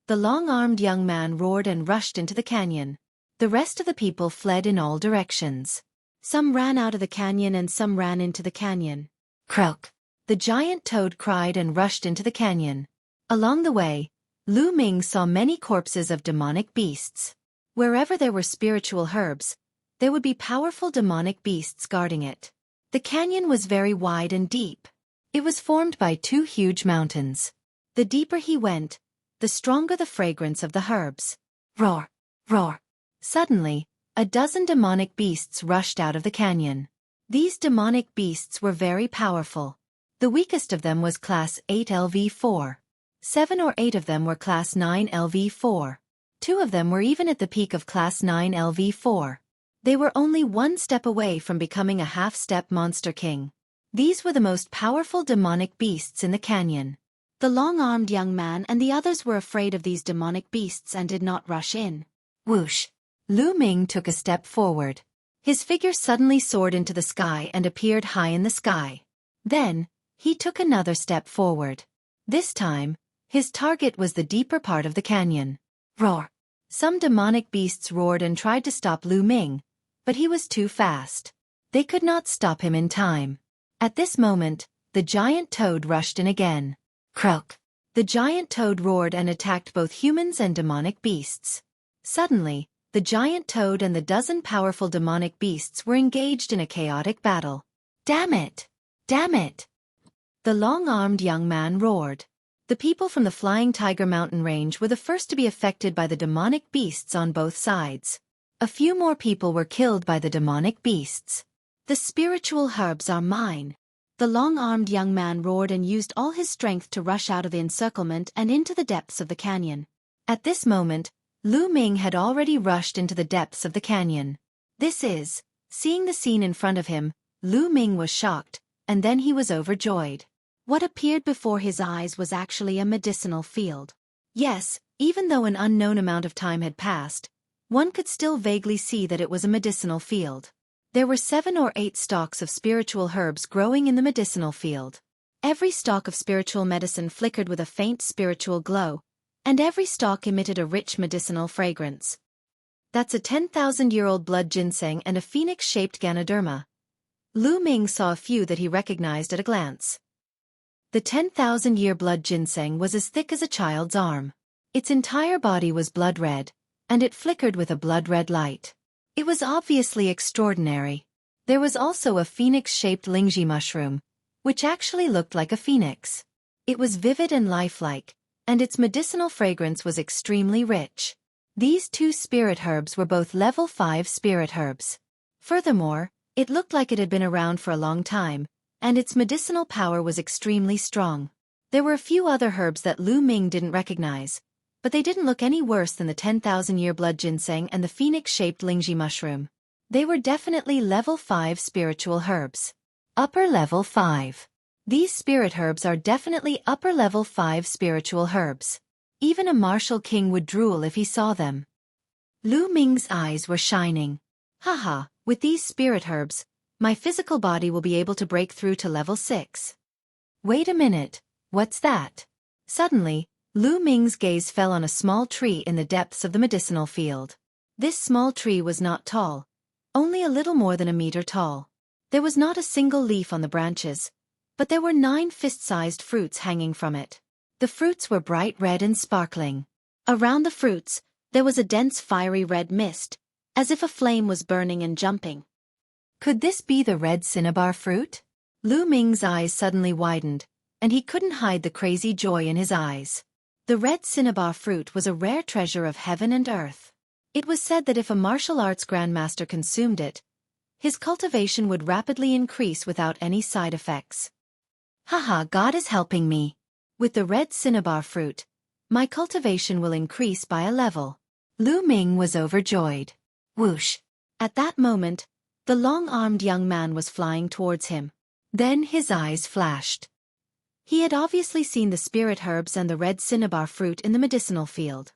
The long-armed young man roared and rushed into the canyon. The rest of the people fled in all directions. Some ran out of the canyon and some ran into the canyon. Croak! The giant toad cried and rushed into the canyon. Along the way, Lu Ming saw many corpses of demonic beasts. Wherever there were spiritual herbs, there would be powerful demonic beasts guarding it. The canyon was very wide and deep. It was formed by 2 huge mountains. The deeper he went, the stronger the fragrance of the herbs. Roar! Roar! Suddenly, a dozen demonic beasts rushed out of the canyon. These demonic beasts were very powerful. The weakest of them was Class 8 LV4. 7 or 8 of them were Class 9 LV4. 2 of them were even at the peak of Class 9 LV4. They were only 1 step away from becoming a half-step monster king. These were the most powerful demonic beasts in the canyon. The long-armed young man and the others were afraid of these demonic beasts and did not rush in. Whoosh! Lu Ming took a step forward. His figure suddenly soared into the sky and appeared high in the sky. Then, he took another step forward. This time, his target was the deeper part of the canyon. Roar! Some demonic beasts roared and tried to stop Lu Ming, but he was too fast. They could not stop him in time. At this moment, the giant toad rushed in again. Croak! The giant toad roared and attacked both humans and demonic beasts. Suddenly, the giant toad and the dozen powerful demonic beasts were engaged in a chaotic battle. Damn it! Damn it! The long-armed young man roared. The people from the flying tiger mountain range were the first to be affected by the demonic beasts on both sides. A few more people were killed by the demonic beasts. The spiritual herbs are mine. The long-armed young man roared and used all his strength to rush out of the encirclement and into the depths of the canyon. At this moment, Lu Ming had already rushed into the depths of the canyon. Seeing the scene in front of him, Lu Ming was shocked, and then he was overjoyed. What appeared before his eyes was actually a medicinal field. Yes, even though an unknown amount of time had passed, one could still vaguely see that it was a medicinal field. There were 7 or 8 stalks of spiritual herbs growing in the medicinal field. Every stalk of spiritual medicine flickered with a faint spiritual glow, and every stalk emitted a rich medicinal fragrance. That's a 10,000-year-old blood ginseng and a phoenix-shaped Ganoderma. Lu Ming saw a few that he recognized at a glance. The 10,000-year blood ginseng was as thick as a child's arm. Its entire body was blood red, and it flickered with a blood-red light. It was obviously extraordinary. There was also a phoenix-shaped lingji mushroom, which actually looked like a phoenix. It was vivid and lifelike, and its medicinal fragrance was extremely rich. These 2 spirit herbs were both level 5 spirit herbs. Furthermore, it looked like it had been around for a long time, and its medicinal power was extremely strong. There were a few other herbs that Lu Ming didn't recognize, but they didn't look any worse than the 10,000-year blood ginseng and the phoenix-shaped lingji mushroom. They were definitely level 5 spiritual herbs. Upper level 5. These spirit herbs are definitely upper level 5 spiritual herbs. Even a martial king would drool if he saw them. Lu Ming's eyes were shining. Haha, with these spirit herbs, my physical body will be able to break through to level 6. Wait a minute, what's that? Suddenly, Lu Ming's gaze fell on a small tree in the depths of the medicinal field. This small tree was not tall, only a little more than a meter tall. There was not a single leaf on the branches, but there were 9 fist-sized fruits hanging from it. The fruits were bright red and sparkling. Around the fruits, there was a dense fiery red mist, as if a flame was burning and jumping. Could this be the red cinnabar fruit? Lu Ming's eyes suddenly widened, and he couldn't hide the crazy joy in his eyes. The red cinnabar fruit was a rare treasure of heaven and earth. It was said that if a martial arts grandmaster consumed it, his cultivation would rapidly increase without any side effects. Haha, God is helping me. With the red cinnabar fruit, my cultivation will increase by a level. Lu Ming was overjoyed. Whoosh! At that moment, the long-armed young man was flying towards him. Then his eyes flashed. He had obviously seen the spirit herbs and the red cinnabar fruit in the medicinal field.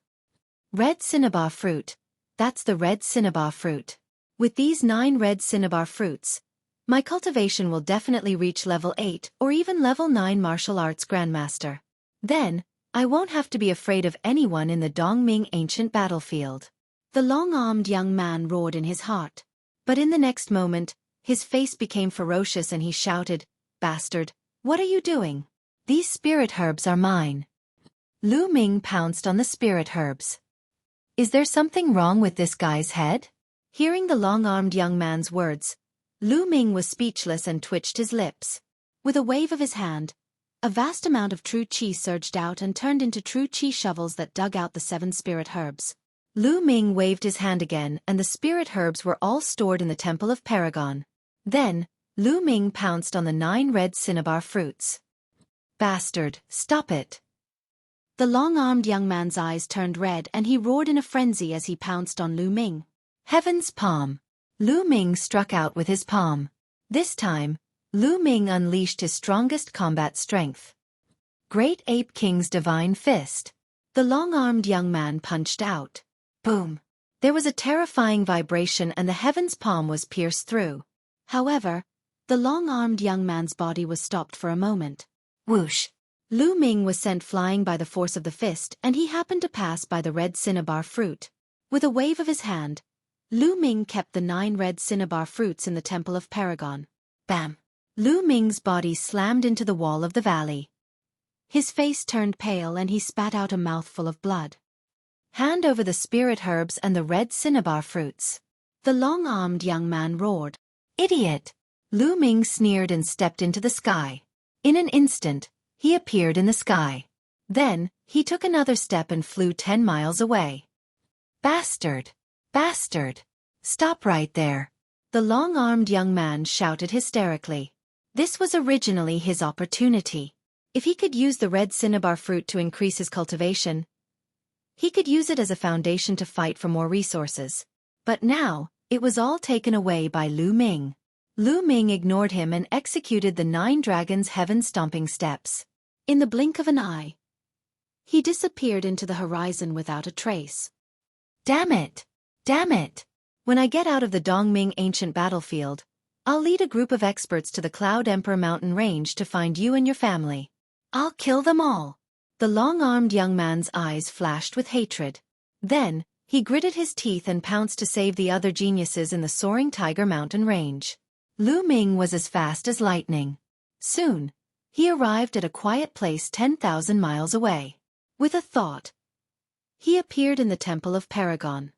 Red cinnabar fruit, that's the red cinnabar fruit. With these 9 red cinnabar fruits, my cultivation will definitely reach level 8 or even level 9 martial arts grandmaster. Then, I won't have to be afraid of anyone in the Dongming ancient battlefield. The long-armed young man roared in his heart. But in the next moment, his face became ferocious and he shouted, "Bastard, what are you doing? These spirit herbs are mine." Lu Ming pounced on the spirit herbs. Is there something wrong with this guy's head? Hearing the long-armed young man's words, Lu Ming was speechless and twitched his lips. With a wave of his hand, a vast amount of true qi surged out and turned into true qi shovels that dug out the 7 spirit herbs. Lu Ming waved his hand again and the spirit herbs were all stored in the Temple of Paragon. Then, Lu Ming pounced on the 9 red cinnabar fruits. Bastard, stop it. The long-armed young man's eyes turned red and he roared in a frenzy as he pounced on Lu Ming. Heaven's palm. Lu Ming struck out with his palm. This time, Lu Ming unleashed his strongest combat strength. Great Ape King's Divine Fist. The long-armed young man punched out. Boom! There was a terrifying vibration and the heaven's palm was pierced through. However, the long-armed young man's body was stopped for a moment. Whoosh! Lu Ming was sent flying by the force of the fist and he happened to pass by the red cinnabar fruit. With a wave of his hand, Lu Ming kept the 9 red cinnabar fruits in the Temple of Paragon. Bam! Lu Ming's body slammed into the wall of the valley. His face turned pale and he spat out a mouthful of blood. Hand over the spirit herbs and the red cinnabar fruits. The long-armed young man roared. Idiot! Lu Ming sneered and stepped into the sky. In an instant, he appeared in the sky. Then, he took another step and flew 10 miles away. Bastard! Bastard! Stop right there! The long-armed young man shouted hysterically. This was originally his opportunity. If he could use the red cinnabar fruit to increase his cultivation, he could use it as a foundation to fight for more resources. But now, it was all taken away by Lu Ming. Lu Ming ignored him and executed the 9 dragons' heaven-stomping steps. In the blink of an eye, he disappeared into the horizon without a trace. Damn it! Damn it! When I get out of the Dongming ancient battlefield, I'll lead a group of experts to the Cloud Emperor mountain range to find you and your family. I'll kill them all. The long-armed young man's eyes flashed with hatred. Then, he gritted his teeth and pounced to save the other geniuses in the soaring Tiger Mountain range. Lu Ming was as fast as lightning. Soon, he arrived at a quiet place 10,000 miles away. With a thought, he appeared in the Temple of Paragon.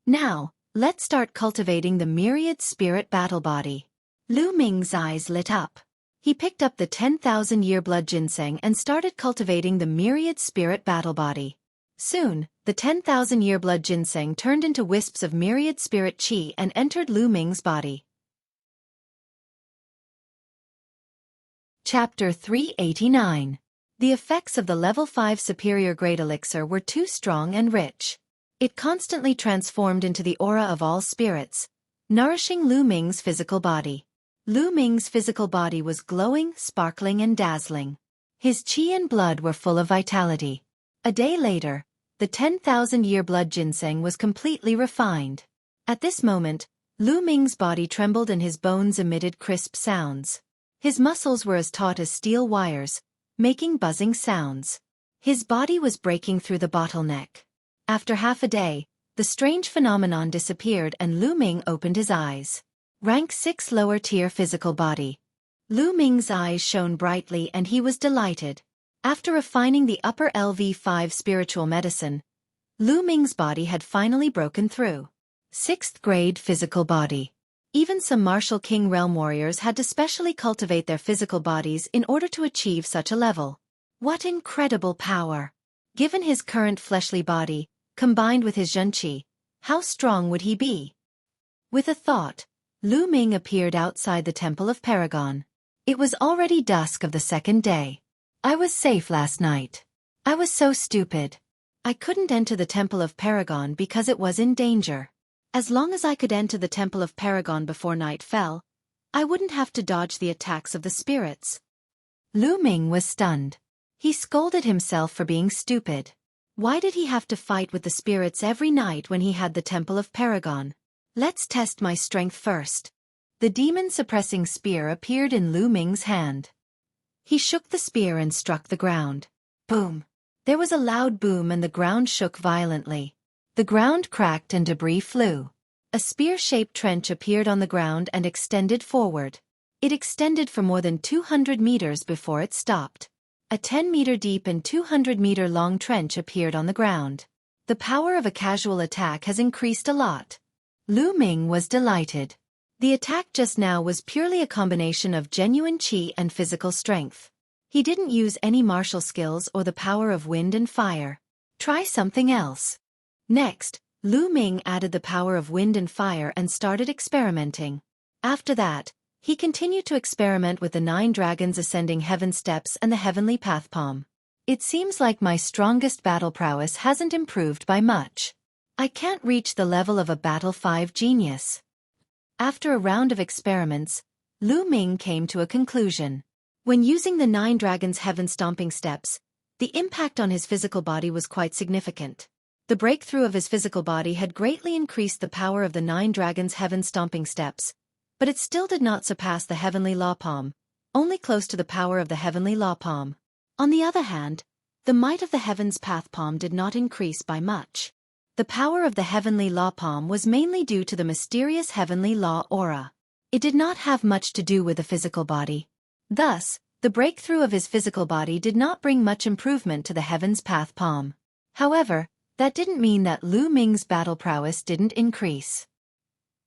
Now, let's start cultivating the myriad spirit battle body. Lu Ming's eyes lit up. He picked up the 10,000-year blood ginseng and started cultivating the myriad spirit battle body. Soon, the 10,000-year blood ginseng turned into wisps of myriad spirit qi and entered Lu Ming's body. Chapter 389. The effects of the level 5 superior grade elixir were too strong and rich. It constantly transformed into the aura of all spirits, nourishing Lu Ming's physical body. Lu Ming's physical body was glowing, sparkling and dazzling. His qi and blood were full of vitality. A day later, the 10,000-year blood ginseng was completely refined. At this moment, Lu Ming's body trembled and his bones emitted crisp sounds. His muscles were as taut as steel wires, making buzzing sounds. His body was breaking through the bottleneck. After half a day, the strange phenomenon disappeared and Lu Ming opened his eyes. Rank 6 lower tier physical body. Lu Ming's eyes shone brightly and he was delighted. After refining the upper LV5 spiritual medicine, Lu Ming's body had finally broken through. 6th grade physical body. Even some martial king realm warriors had to specially cultivate their physical bodies in order to achieve such a level. What incredible power! Given his current fleshly body, combined with his zhenqi, how strong would he be? With a thought, Lu Ming appeared outside the Temple of Paragon. It was already dusk of the second day. I was safe last night. I was so stupid. I couldn't enter the Temple of Paragon because it was in danger. As long as I could enter the Temple of Paragon before night fell, I wouldn't have to dodge the attacks of the spirits. Lu Ming was stunned. He scolded himself for being stupid. Why did he have to fight with the spirits every night when he had the Temple of Paragon? Let's test my strength first. The demon-suppressing spear appeared in Lu Ming's hand. He shook the spear and struck the ground. Boom! There was a loud boom and the ground shook violently. The ground cracked and debris flew. A spear-shaped trench appeared on the ground and extended forward. It extended for more than 200 meters before it stopped. A 10-meter deep and 200-meter long trench appeared on the ground. The power of a casual attack has increased a lot. Lu Ming was delighted. The attack just now was purely a combination of genuine qi and physical strength. He didn't use any martial skills or the power of wind and fire. Try something else. Next, Lu Ming added the power of wind and fire and started experimenting. After that, he continued to experiment with the 9 dragons ascending heaven steps and the heavenly path palm. It seems like my strongest battle prowess hasn't improved by much. I can't reach the level of a battle 5 genius. After a round of experiments, Lu Ming came to a conclusion. When using the 9 dragons heaven stomping steps, the impact on his physical body was quite significant. The breakthrough of his physical body had greatly increased the power of the 9 dragons heaven stomping steps, but it still did not surpass the heavenly law palm, only close to the power of the heavenly law palm. On the other hand, the might of the heavens path palm did not increase by much. The power of the heavenly law palm was mainly due to the mysterious heavenly law aura. It did not have much to do with the physical body. Thus, the breakthrough of his physical body did not bring much improvement to the heavens path palm. However, that didn't mean that Lu Ming's battle prowess didn't increase.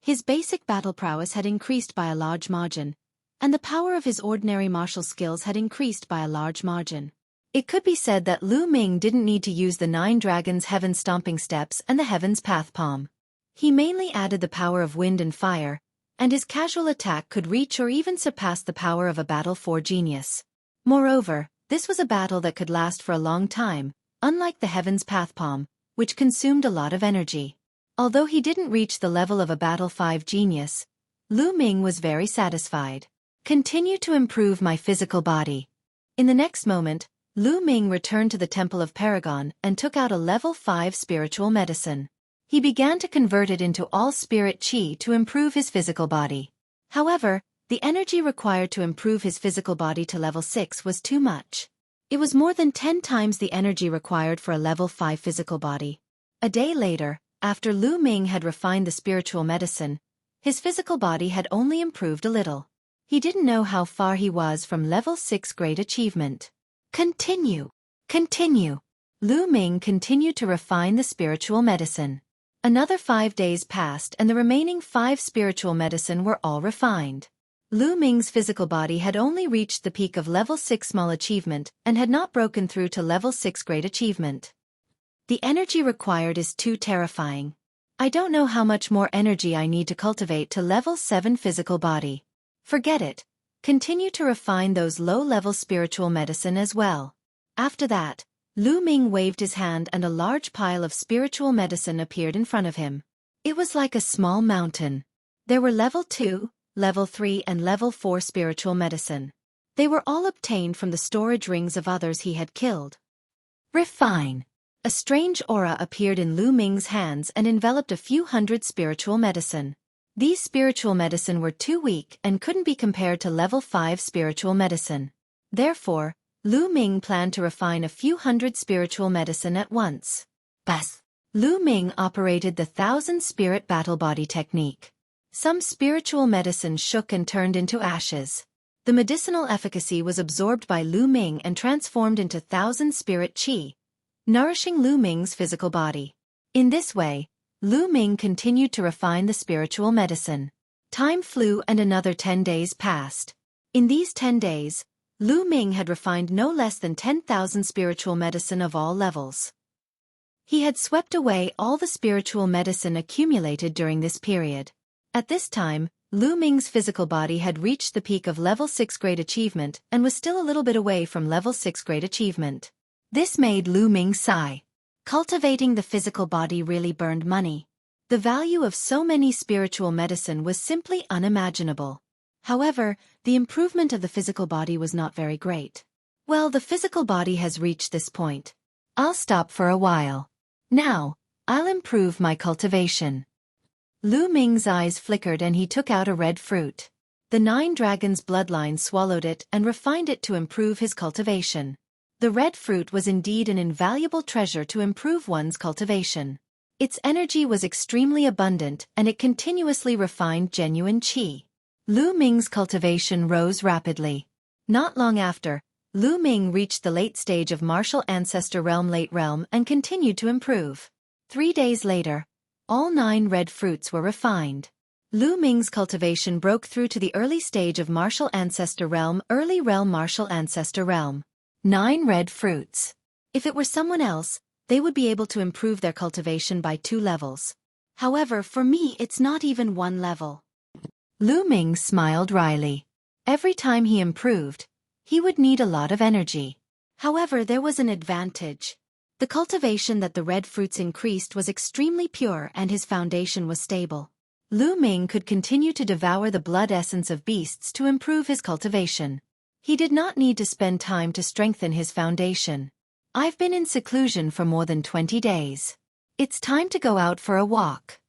His basic battle prowess had increased by a large margin, and the power of his ordinary martial skills had increased by a large margin. It could be said that Lu Ming didn't need to use the 9 dragons heaven stomping steps and the heavens path palm. He mainly added the power of wind and fire, and his casual attack could reach or even surpass the power of a battle 4 genius. Moreover, this was a battle that could last for a long time, unlike the heavens path palm, which consumed a lot of energy. Although he didn't reach the level of a battle 5 genius, Lu Ming was very satisfied. Continue to improve my physical body. In the next moment, Lu Ming returned to the Temple of Paragon and took out a level 5 spiritual medicine. He began to convert it into all spirit qi to improve his physical body. However, the energy required to improve his physical body to level 6 was too much. It was more than 10 times the energy required for a level 5 physical body. A day later, after Lu Ming had refined the spiritual medicine, his physical body had only improved a little. He didn't know how far he was from level 6 great achievement. Continue. Lu Ming continued to refine the spiritual medicine. Another 5 days passed and the remaining 5 spiritual medicine were all refined. Lu Ming's physical body had only reached the peak of level 6 small achievement and had not broken through to level 6 great achievement. The energy required is too terrifying. I don't know how much more energy I need to cultivate to level 7 physical body. Forget it. Continue to refine those low-level spiritual medicine as well. After that, Lu Ming waved his hand and a large pile of spiritual medicine appeared in front of him. It was like a small mountain. There were level 2, level 3 and level 4 spiritual medicine. They were all obtained from the storage rings of others he had killed. Refine. A strange aura appeared in Lu Ming's hands and enveloped a few hundred spiritual medicine. These spiritual medicine were too weak and couldn't be compared to level 5 spiritual medicine. Therefore, Lu Ming planned to refine a few hundred spiritual medicine at once. Bas. Lu Ming operated the 1,000 spirit battle body technique. Some spiritual medicine shook and turned into ashes. The medicinal efficacy was absorbed by Lu Ming and transformed into 1,000 spirit qi, nourishing Lu Ming's physical body. In this way, Lu Ming continued to refine the spiritual medicine. Time flew and another 10 days passed. In these 10 days, Lu Ming had refined no less than 10,000 spiritual medicine of all levels. He had swept away all the spiritual medicine accumulated during this period. At this time, Lu Ming's physical body had reached the peak of level 6 great achievement and was still a little bit away from level 6 great achievement. This made Lu Ming sigh. Cultivating the physical body really burned money. The The value of so many spiritual medicine was simply unimaginable. However, the improvement of the physical body was not very great. Well, the physical body has reached this point. I'll stop for a while. Now, I'll improve my cultivation. Lu Ming's eyes flickered and he took out a red fruit. The 9 dragons' bloodline swallowed it and refined it to improve his cultivation. The red fruit was indeed an invaluable treasure to improve one's cultivation. Its energy was extremely abundant and it continuously refined genuine qi. Lu Ming's cultivation rose rapidly. Not long after, Lu Ming reached the late stage of martial ancestor realm late realm and continued to improve. 3 days later, all 9 red fruits were refined. Lu Ming's cultivation broke through to the early stage of martial ancestor realm early realm martial ancestor realm. 9 red fruits. If it were someone else, they would be able to improve their cultivation by 2 levels. However, for me it's not even 1 level. Lu Ming smiled wryly. Every time he improved, he would need a lot of energy. However, there was an advantage. The cultivation that the red fruits increased was extremely pure and his foundation was stable. Lu Ming could continue to devour the blood essence of beasts to improve his cultivation. He did not need to spend time to strengthen his foundation. I've been in seclusion for more than 20 days. It's time to go out for a walk.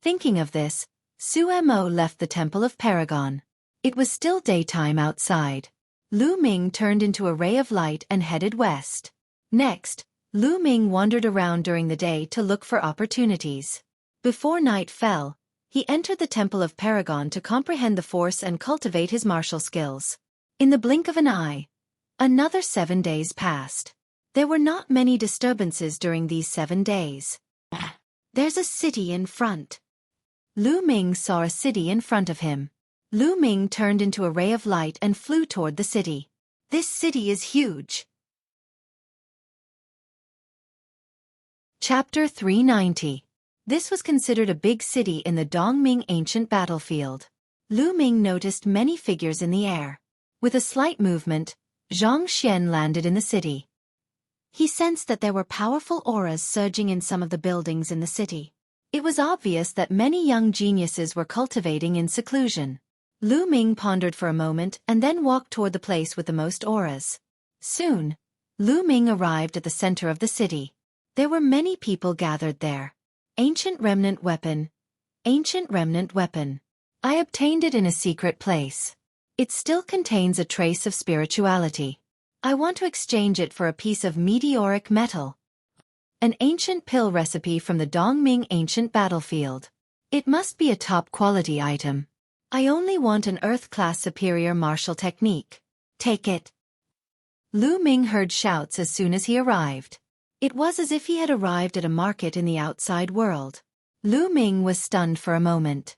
Thinking of this, Xueqi left the Temple of Paragon. It was still daytime outside. Lu Ming turned into a ray of light and headed west. Next, Lu Ming wandered around during the day to look for opportunities. Before night fell, he entered the Temple of Paragon to comprehend the force and cultivate his martial skills. In the blink of an eye, another 7 days passed. There were not many disturbances during these 7 days. There's a city in front. Lu Ming saw a city in front of him. Lu Ming turned into a ray of light and flew toward the city. This city is huge. Chapter 390. This was considered a big city in the Dongming ancient battlefield. Lu Ming noticed many figures in the air. With a slight movement, Zhang Xian landed in the city. He sensed that there were powerful auras surging in some of the buildings in the city. It was obvious that many young geniuses were cultivating in seclusion. Lu Ming pondered for a moment and then walked toward the place with the most auras. Soon, Lu Ming arrived at the center of the city. There were many people gathered there. Ancient remnant weapon. Ancient remnant weapon. I obtained it in a secret place. It still contains a trace of spirituality. I want to exchange it for a piece of meteoric metal. An ancient pill recipe from the Dongming ancient battlefield. It must be a top-quality item. I only want an Earth-class superior martial technique. Take it. Lu Ming heard shouts as soon as he arrived. It was as if he had arrived at a market in the outside world. Lu Ming was stunned for a moment.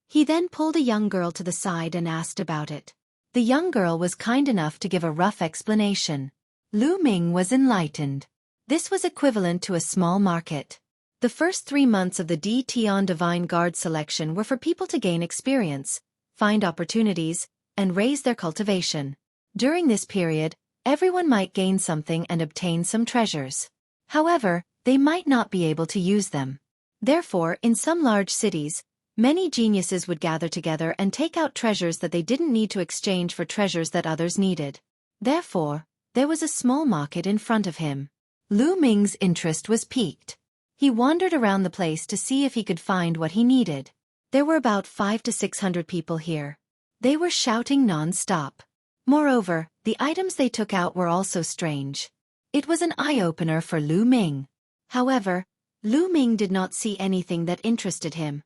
He then pulled a young girl to the side and asked about it. The young girl was kind enough to give a rough explanation. Lu Ming was enlightened. This was equivalent to a small market. The first 3 months of the Tian Divine Guard selection were for people to gain experience, find opportunities, and raise their cultivation. During this period, everyone might gain something and obtain some treasures. However, they might not be able to use them. Therefore, in some large cities, many geniuses would gather together and take out treasures that they didn't need to exchange for treasures that others needed. Therefore, there was a small market in front of him. Lu Ming's interest was piqued. He wandered around the place to see if he could find what he needed. There were about 500 to 600 people here. They were shouting non-stop. Moreover, the items they took out were also strange. It was an eye-opener for Lu Ming. However, Lu Ming did not see anything that interested him.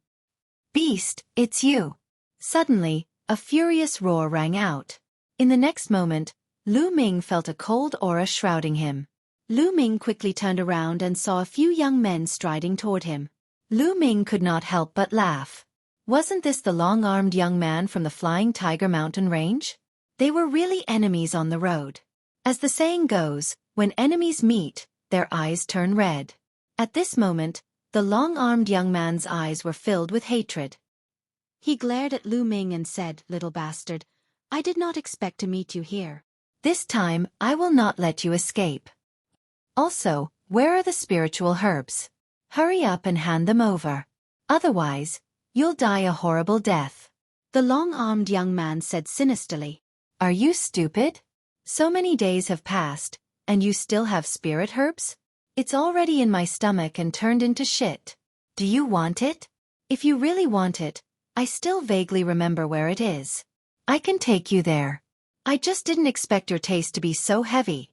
"Beast, it's you!" Suddenly, a furious roar rang out. In the next moment, Lu Ming felt a cold aura shrouding him. Lu Ming quickly turned around and saw a few young men striding toward him. Lu Ming could not help but laugh. Wasn't this the long-armed young man from the Flying Tiger mountain range? They were really enemies on the road. As the saying goes, when enemies meet, their eyes turn red. At this moment, the long-armed young man's eyes were filled with hatred. He glared at Lu Ming and said, "Little bastard, I did not expect to meet you here. This time, I will not let you escape. Also, where are the spiritual herbs?" Hurry up and hand them over. Otherwise, you'll die a horrible death. The long-armed young man said sinisterly. Are you stupid? So many days have passed, and you still have spirit herbs? It's already in my stomach and turned into shit. Do you want it? If you really want it, I still vaguely remember where it is. I can take you there. I just didn't expect your taste to be so heavy.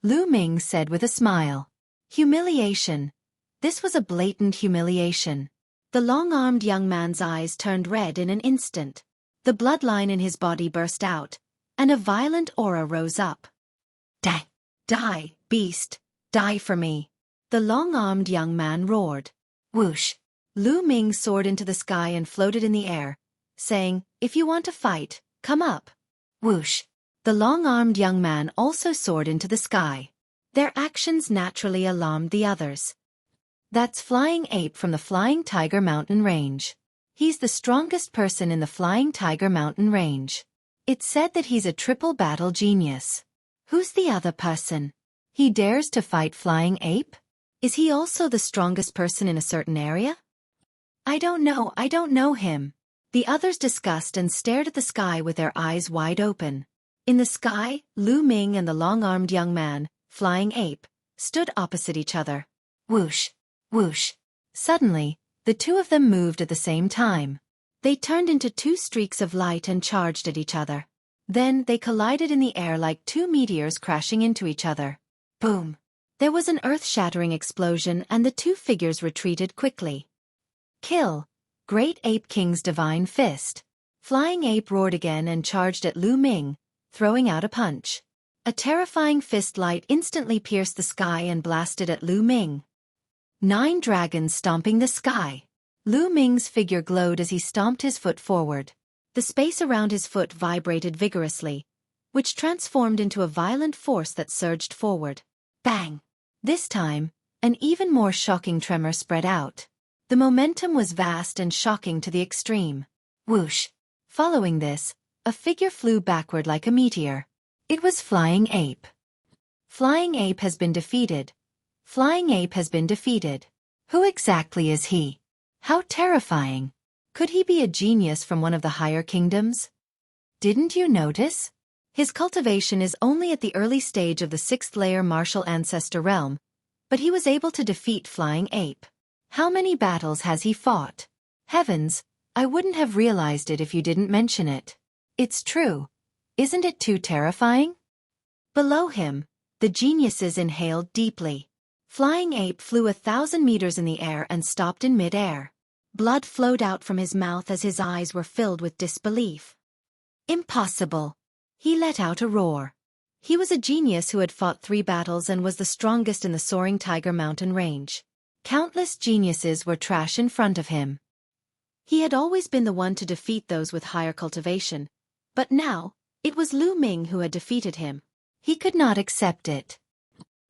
Lu Ming said with a smile. Humiliation. This was a blatant humiliation. The long-armed young man's eyes turned red in an instant. The bloodline in his body burst out, and a violent aura rose up. Die! Die, beast! Die for me! The long-armed young man roared. Whoosh! Lu Ming soared into the sky and floated in the air, saying, If you want to fight, come up. Whoosh! The long-armed young man also soared into the sky. Their actions naturally alarmed the others. That's Flying Ape from the Flying Tiger Mountain Range. He's the strongest person in the Flying Tiger Mountain Range. It's said that he's a triple battle genius. Who's the other person? He dares to fight Flying Ape? Is he also the strongest person in a certain area? I don't know him. The others discussed and stared at the sky with their eyes wide open. In the sky, Lu Ming and the long-armed young man, Flying Ape, stood opposite each other. Whoosh! Whoosh! Suddenly, the two of them moved at the same time. They turned into two streaks of light and charged at each other. Then they collided in the air like two meteors crashing into each other. Boom! There was an earth-shattering explosion and the two figures retreated quickly. Kill! Great Ape King's Divine Fist. Flying Ape roared again and charged at Lu Ming, throwing out a punch. A terrifying fist light instantly pierced the sky and blasted at Lu Ming. 9 dragons stomping the sky. Lu Ming's figure glowed as he stomped his foot forward. The space around his foot vibrated vigorously, which transformed into a violent force that surged forward. Bang! This time, an even more shocking tremor spread out. The momentum was vast and shocking to the extreme. Whoosh! Following this, a figure flew backward like a meteor. It was Flying Ape. Flying Ape has been defeated. Flying Ape has been defeated. Who exactly is he? How terrifying! Could he be a genius from one of the higher kingdoms? Didn't you notice? His cultivation is only at the early stage of the 6th layer martial ancestor realm, but he was able to defeat Flying Ape. How many battles has he fought? Heavens, I wouldn't have realized it if you didn't mention it. It's true. Isn't it too terrifying? Below him, the geniuses inhaled deeply. Flying Ape flew 1,000 meters in the air and stopped in mid-air. Blood flowed out from his mouth as his eyes were filled with disbelief. Impossible! He let out a roar. He was a genius who had fought 3 battles and was the strongest in the soaring Tiger Mountain Range. Countless geniuses were trash in front of him. He had always been the one to defeat those with higher cultivation, but now, it was Lu Ming who had defeated him. He could not accept it.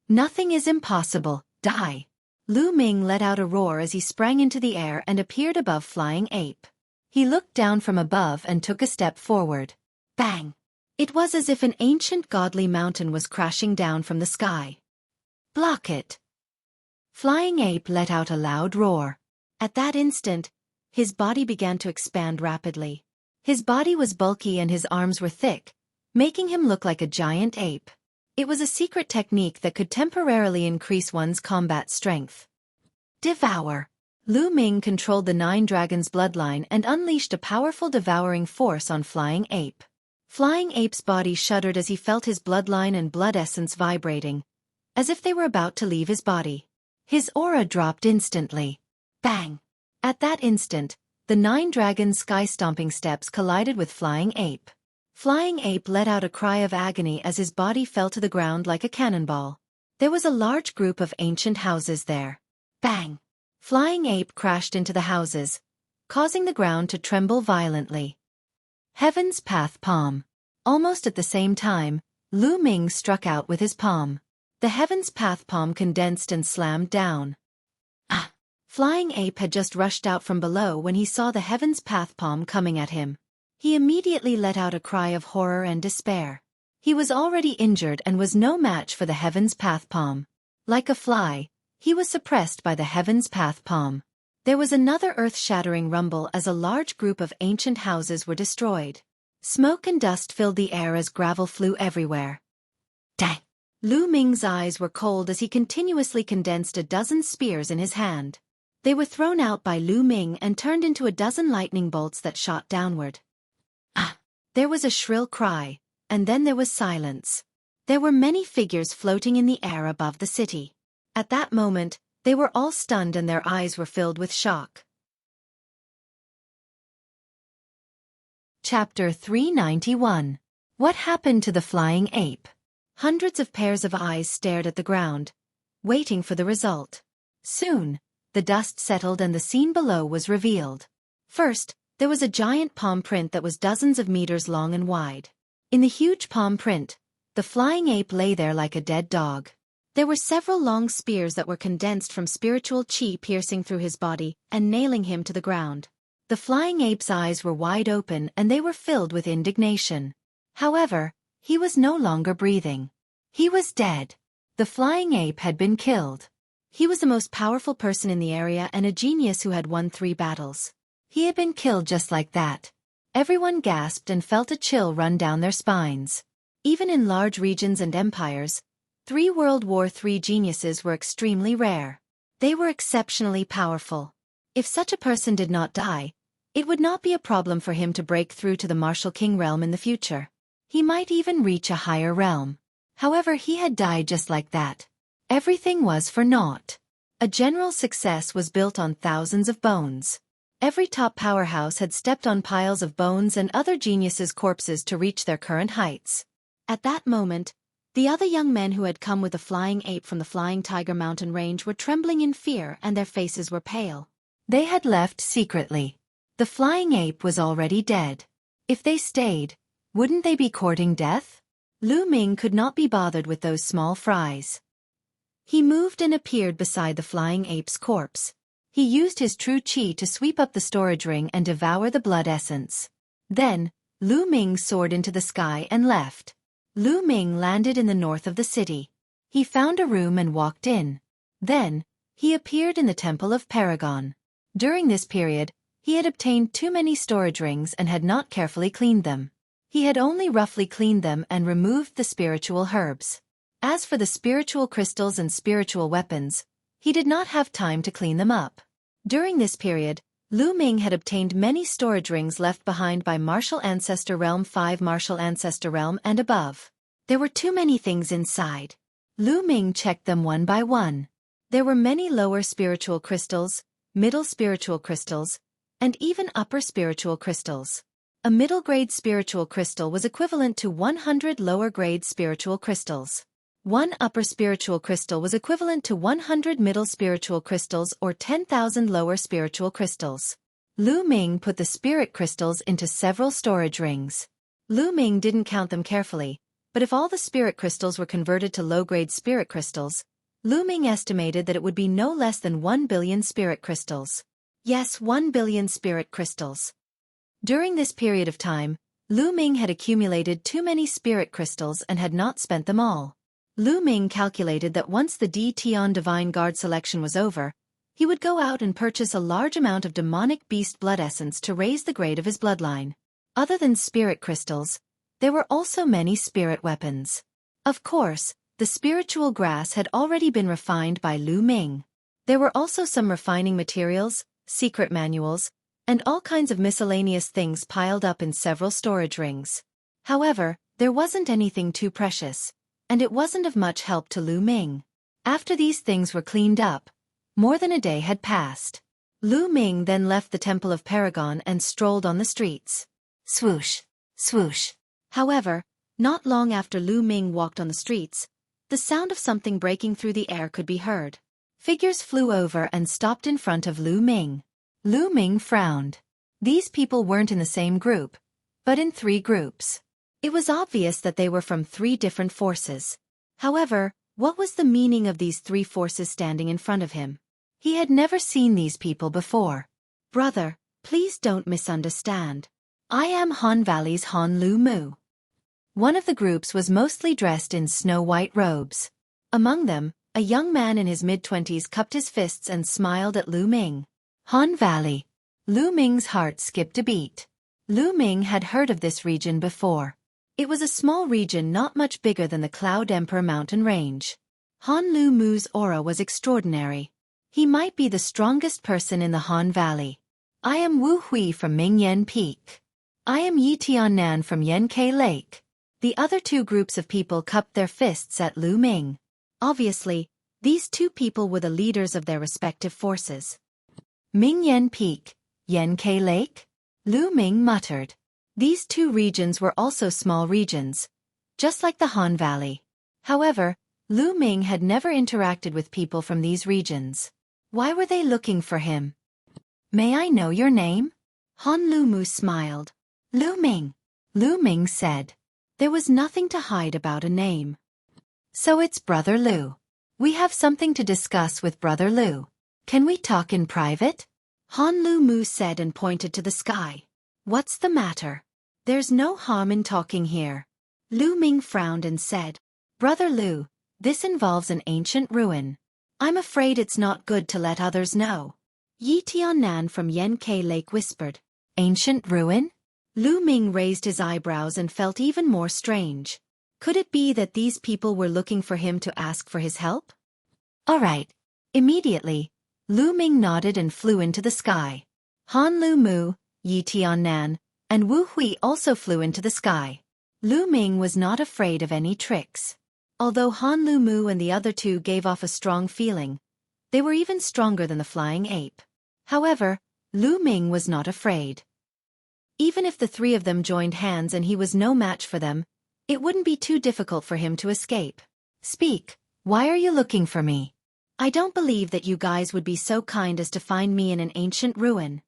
Nothing is impossible, die! Lu Ming let out a roar as he sprang into the air and appeared above Flying Ape. He looked down from above and took a step forward. Bang! It was as if an ancient godly mountain was crashing down from the sky. Block it! Flying Ape let out a loud roar. At that instant, his body began to expand rapidly. His body was bulky and his arms were thick, making him look like a giant ape. It was a secret technique that could temporarily increase one's combat strength. Devour! Lu Ming controlled the 9 dragons' bloodline and unleashed a powerful devouring force on Flying Ape. Flying Ape's body shuddered as he felt his bloodline and blood essence vibrating, as if they were about to leave his body. His aura dropped instantly. Bang! At that instant, the 9 dragons' sky-stomping steps collided with Flying Ape. Flying Ape let out a cry of agony as his body fell to the ground like a cannonball. There was a large group of ancient houses there. Bang! Flying Ape crashed into the houses, causing the ground to tremble violently. Heaven's Path Palm. Almost at the same time, Lu Ming struck out with his palm. The Heaven's Path Palm condensed and slammed down. Ah! Flying Ape had just rushed out from below when he saw the Heaven's Path Palm coming at him. He immediately let out a cry of horror and despair. He was already injured and was no match for the Heaven's Path Palm. Like a fly, He was suppressed by the Heaven's Path palm. There was another earth-shattering rumble as a large group of ancient houses were destroyed. Smoke and dust filled the air as gravel flew everywhere. Dang! Lu Ming's eyes were cold as he continuously condensed a dozen spears in his hand. They were thrown out by Lu Ming and turned into a dozen lightning bolts that shot downward. Ah! There was a shrill cry, and then there was silence. There were many figures floating in the air above the city. At that moment, they were all stunned and their eyes were filled with shock. Chapter 391. What happened to the flying ape? Hundreds of pairs of eyes stared at the ground, waiting for the result. Soon, the dust settled and the scene below was revealed. First, there was a giant palm print that was dozens of meters long and wide. In the huge palm print, the flying ape lay there like a dead dog. There were several long spears that were condensed from spiritual chi piercing through his body and nailing him to the ground. The flying ape's eyes were wide open and they were filled with indignation. However, he was no longer breathing. He was dead. The flying ape had been killed. He was the most powerful person in the area and a genius who had won 3 battles. He had been killed just like that. Everyone gasped and felt a chill run down their spines. Even in large regions and empires, 3 World War III geniuses were extremely rare. They were exceptionally powerful. If such a person did not die, it would not be a problem for him to break through to the Martial King realm in the future. He might even reach a higher realm. However, he had died just like that. Everything was for naught. A general success was built on thousands of bones. Every top powerhouse had stepped on piles of bones and other geniuses' corpses to reach their current heights. At that moment, the other young men who had come with the flying ape from the Flying Tiger Mountain range were trembling in fear and their faces were pale. They had left secretly. The flying ape was already dead. If they stayed, wouldn't they be courting death? Lu Ming could not be bothered with those small fries. He moved and appeared beside the flying ape's corpse. He used his true chi to sweep up the storage ring and devour the blood essence. Then, Lu Ming soared into the sky and left. Lu Ming landed in the north of the city. He found a room and walked in. Then, he appeared in the Temple of Paragon. During this period, he had obtained too many storage rings and had not carefully cleaned them. He had only roughly cleaned them and removed the spiritual herbs. As for the spiritual crystals and spiritual weapons, he did not have time to clean them up. During this period, Lu Ming had obtained many storage rings left behind by Martial Ancestor Realm 5, Martial Ancestor Realm and above. There were too many things inside. Lu Ming checked them one by one. There were many lower spiritual crystals, middle spiritual crystals, and even upper spiritual crystals. A middle-grade spiritual crystal was equivalent to 100 lower-grade spiritual crystals. One upper spiritual crystal was equivalent to 100 middle spiritual crystals or 10,000 lower spiritual crystals. Lu Ming put the spirit crystals into several storage rings. Lu Ming didn't count them carefully, but if all the spirit crystals were converted to low-grade spirit crystals, Lu Ming estimated that it would be no less than 1 billion spirit crystals. Yes, 1 billion spirit crystals. During this period of time, Lu Ming had accumulated too many spirit crystals and had not spent them all. Lu Ming calculated that once the Tian Divine Guard selection was over, he would go out and purchase a large amount of demonic beast blood essence to raise the grade of his bloodline. Other than spirit crystals, there were also many spirit weapons. Of course, the spiritual grass had already been refined by Lu Ming. There were also some refining materials, secret manuals, and all kinds of miscellaneous things piled up in several storage rings. However, there wasn't anything too precious, and it wasn't of much help to Lu Ming. After these things were cleaned up, more than a day had passed. Lu Ming then left the Temple of Paragon and strolled on the streets. Swoosh, swoosh. However, not long after Lu Ming walked on the streets, the sound of something breaking through the air could be heard. Figures flew over and stopped in front of Lu Ming. Lu Ming frowned. These people weren't in the same group, but in 3 groups. It was obvious that they were from 3 different forces. However, what was the meaning of these 3 forces standing in front of him? He had never seen these people before. Brother, please don't misunderstand. I am Han Valley's Han Lu Mu. One of the groups was mostly dressed in snow-white robes. Among them, A young man in his mid-20s cupped his fists and smiled at Lu Ming. Han Valley. Lu Ming's heart skipped a beat. Lu Ming had heard of this region before. It was a small region not much bigger than the Cloud Emperor mountain range. Han Lu Mu's aura was extraordinary. He might be the strongest person in the Han Valley. I am Wu Hui from Mingyan Peak. I am Yi Tiannan from Yankai Lake. The other two groups of people cupped their fists at Lu Ming. Obviously, these two people were the leaders of their respective forces. Mingyan Peak, Yankai Lake? Lu Ming muttered. These two regions were also small regions, just like the Han Valley. However, Lu Ming had never interacted with people from these regions. Why were they looking for him? May I know your name? Han Lu Mu smiled. Lu Ming. Lu Ming said. There was nothing to hide about a name. So it's Brother Lu. We have something to discuss with Brother Lu. Can we talk in private? Han Lu Mu said and pointed to the sky. What's the matter? There's no harm in talking here. Lu Ming frowned and said, Brother Lu, this involves an ancient ruin. I'm afraid it's not good to let others know. Yi Tiannan from Yankai Lake whispered, Ancient ruin? Lu Ming raised his eyebrows and felt even more strange. Could it be that these people were looking for him to ask for his help? All right. Immediately, Lu Ming nodded and flew into the sky. Han Lu Mu, Yi Tiannan, and Wu Hui also flew into the sky. Lu Ming was not afraid of any tricks. Although Han Lu Mu and the other two gave off a strong feeling, they were even stronger than the flying ape. However, Lu Ming was not afraid. Even if the three of them joined hands and he was no match for them, it wouldn't be too difficult for him to escape. Speak, why are you looking for me? I don't believe that you guys would be so kind as to find me in an ancient ruin.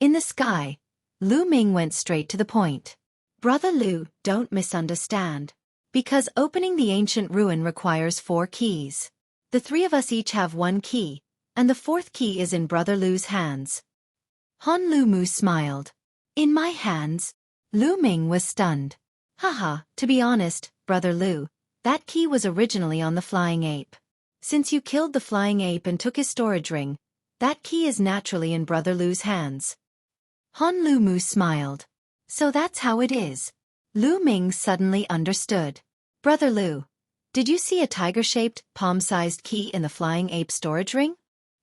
In the sky, Lu Ming went straight to the point. Brother Lu, don't misunderstand. Because opening the ancient ruin requires 4 keys. The 3 of us each have 1 key, and the 4th key is in Brother Lu's hands. Han Lu Mu smiled. In my hands? Lu Ming was stunned. Haha, to be honest, Brother Lu, that key was originally on the flying ape. Since you killed the flying ape and took his storage ring, that key is naturally in Brother Lu's hands. Han Lu Mu smiled. So that's how it is. Lu Ming suddenly understood. Brother Lu, did you see a tiger-shaped, palm-sized key in the flying ape storage ring?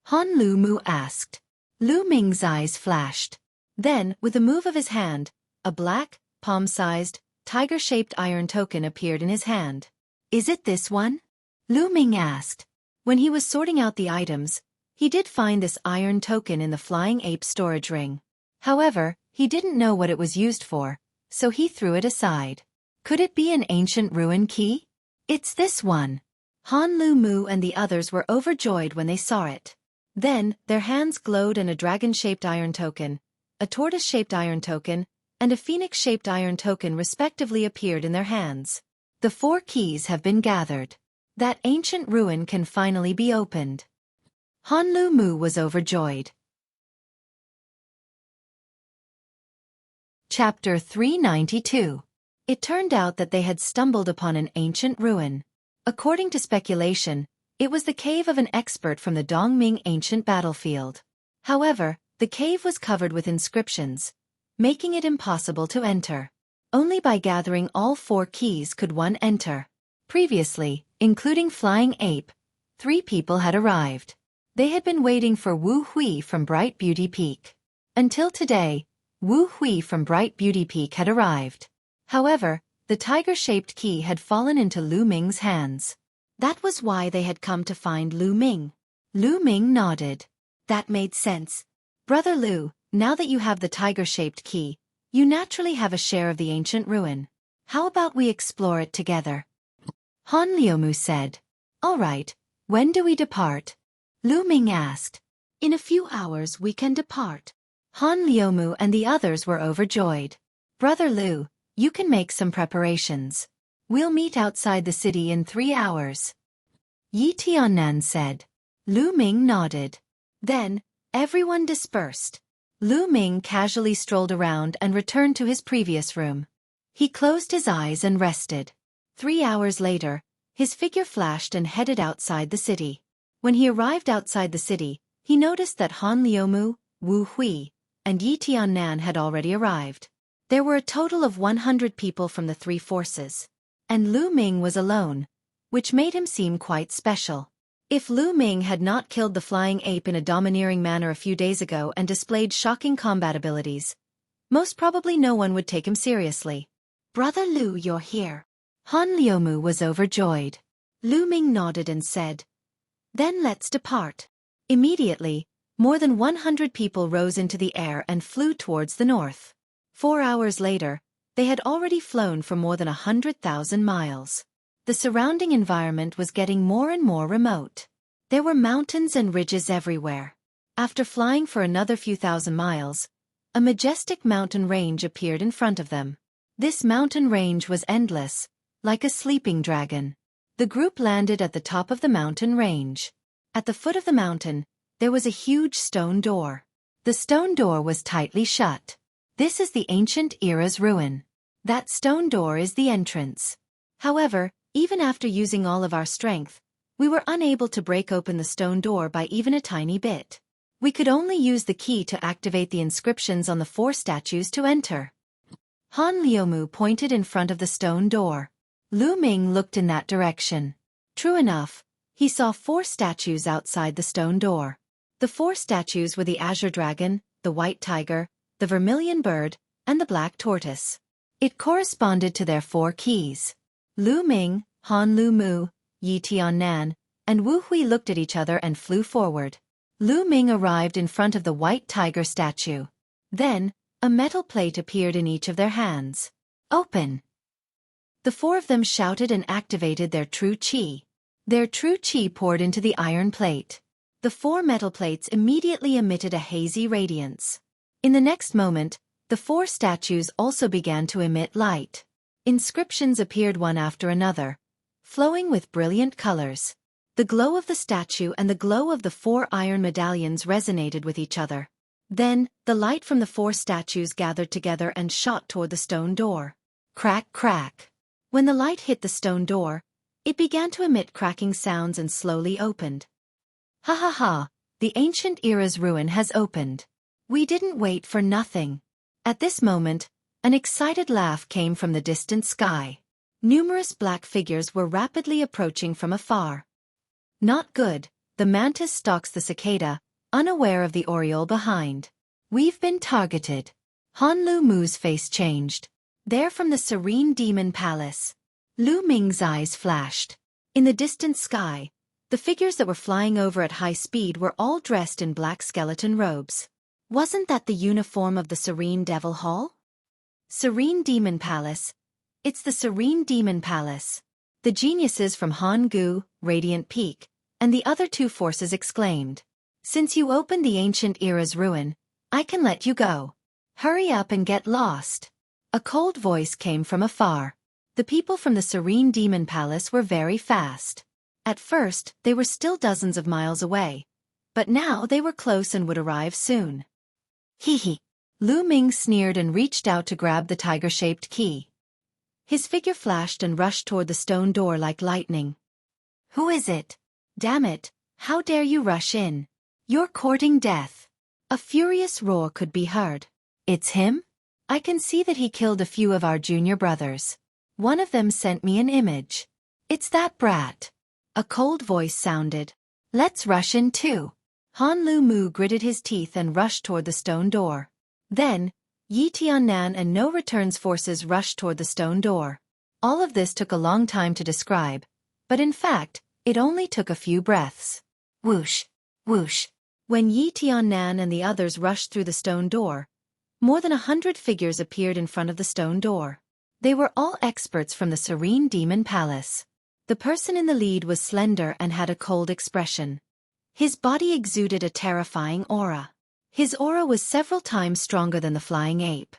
Han Lu Mu asked. Lu Ming's eyes flashed. Then, with a move of his hand, a black, palm-sized, tiger-shaped iron token appeared in his hand. Is it this one? Lu Ming asked. When he was sorting out the items, he did find this iron token in the flying ape storage ring. However, he didn't know what it was used for, so he threw it aside. Could it be an ancient ruin key? It's this one. Han Lu Mu and the others were overjoyed when they saw it. Then, their hands glowed and a dragon-shaped iron token, a tortoise-shaped iron token, and a phoenix-shaped iron token respectively appeared in their hands. The 4 keys have been gathered. That ancient ruin can finally be opened. Han Lu Mu was overjoyed. Chapter 392. It turned out that they had stumbled upon an ancient ruin. According to speculation, it was the cave of an expert from the Dongming ancient battlefield. However, the cave was covered with inscriptions, making it impossible to enter. Only by gathering all 4 keys could one enter. Previously, including Flying Ape, 3 people had arrived. They had been waiting for Wu Hui from Bright Beauty Peak. Until today, Wu Hui from Bright Beauty Peak had arrived. However, the tiger-shaped key had fallen into Lu Ming's hands. That was why they had come to find Lu Ming. Lu Ming nodded. That made sense. Brother Lu, now that you have the tiger-shaped key, you naturally have a share of the ancient ruin. How about we explore it together? Han Liumu said. All right, when do we depart? Lu Ming asked. In a few hours we can depart. Han Liumu and the others were overjoyed. Brother Lu, you can make some preparations. We'll meet outside the city in 3 hours. Yi Tiannan said. Lu Ming nodded. Then, everyone dispersed. Lu Ming casually strolled around and returned to his previous room. He closed his eyes and rested. 3 hours later, His figure flashed and headed outside the city. When he arrived outside the city, he noticed that Han Liumu, Wu Hui, and Yi Tiannan had already arrived. There were a total of 100 people from the three forces. And Lu Ming was alone, which made him seem quite special. If Lu Ming had not killed the flying ape in a domineering manner a few days ago and displayed shocking combat abilities, most probably no one would take him seriously. "Brother Lu, you're here." Han Liumu was overjoyed. Lu Ming nodded and said, "Then let's depart." Immediately, more than 100 people rose into the air and flew towards the north. 4 hours later, they had already flown for more than 100,000 miles. The surrounding environment was getting more and more remote. There were mountains and ridges everywhere. After flying for another few thousand miles, a majestic mountain range appeared in front of them. This mountain range was endless, like a sleeping dragon. The group landed at the top of the mountain range. At the foot of the mountain, there was a huge stone door. The stone door was tightly shut. This is the ancient era's ruin. That stone door is the entrance. However, even after using all of our strength, we were unable to break open the stone door by even a tiny bit. We could only use the key to activate the inscriptions on the 4 statues to enter. Han Liumu pointed in front of the stone door. Lu Ming looked in that direction. True enough, he saw 4 statues outside the stone door. The 4 statues were the azure dragon, the white tiger, the vermilion bird, and the black tortoise. It corresponded to their 4 keys. Lu Ming, Han Liumu, Yi Tiannan, and Wu Hui looked at each other and flew forward. Lu Ming arrived in front of the white tiger statue. Then, a metal plate appeared in each of their hands. "Open!" The 4 of them shouted and activated their true qi. Their true qi poured into the iron plate. The 4 metal plates immediately emitted a hazy radiance. In the next moment, the 4 statues also began to emit light. Inscriptions appeared one after another, flowing with brilliant colors. The glow of the statue and the glow of the 4 iron medallions resonated with each other. Then, the light from the 4 statues gathered together and shot toward the stone door. Crack, crack. When the light hit the stone door, it began to emit cracking sounds and slowly opened. "Ha ha ha, the ancient era's ruin has opened. We didn't wait for nothing." At this moment, an excited laugh came from the distant sky. Numerous black figures were rapidly approaching from afar. Not good, the mantis stalks the cicada, unaware of the oriole behind. "We've been targeted." Han Liumu's face changed. "They're from the Serene Demon Palace." Lu Ming's eyes flashed. In the distant sky, the figures that were flying over at high speed were all dressed in black skeleton robes. Wasn't that the uniform of the Serene Devil Hall? Serene Demon Palace. It's the Serene Demon Palace. The geniuses from Han Gu, Radiant Peak, and the other 2 forces exclaimed. "Since you opened the ancient era's ruin, I can let you go. Hurry up and get lost." A cold voice came from afar. The people from the Serene Demon Palace were very fast. At first, they were still dozens of miles away, but now they were close and would arrive soon. "Hee hee." Lu Ming sneered and reached out to grab the tiger-shaped key. His figure flashed and rushed toward the stone door like lightning. "Who is it? Damn it, how dare you rush in? You're courting death." A furious roar could be heard. "It's him? I can see that he killed a few of our junior brothers. One of them sent me an image. It's that brat." A cold voice sounded. "Let's rush in too." Han Liumu gritted his teeth and rushed toward the stone door. Then, Yi Tiannan and No Return's forces rushed toward the stone door. All of this took a long time to describe, but in fact, it only took a few breaths. Whoosh, whoosh. When Yi Tiannan and the others rushed through the stone door, more than 100 figures appeared in front of the stone door. They were all experts from the Serene Demon Palace. The person in the lead was slender and had a cold expression. His body exuded a terrifying aura. His aura was several times stronger than the flying ape.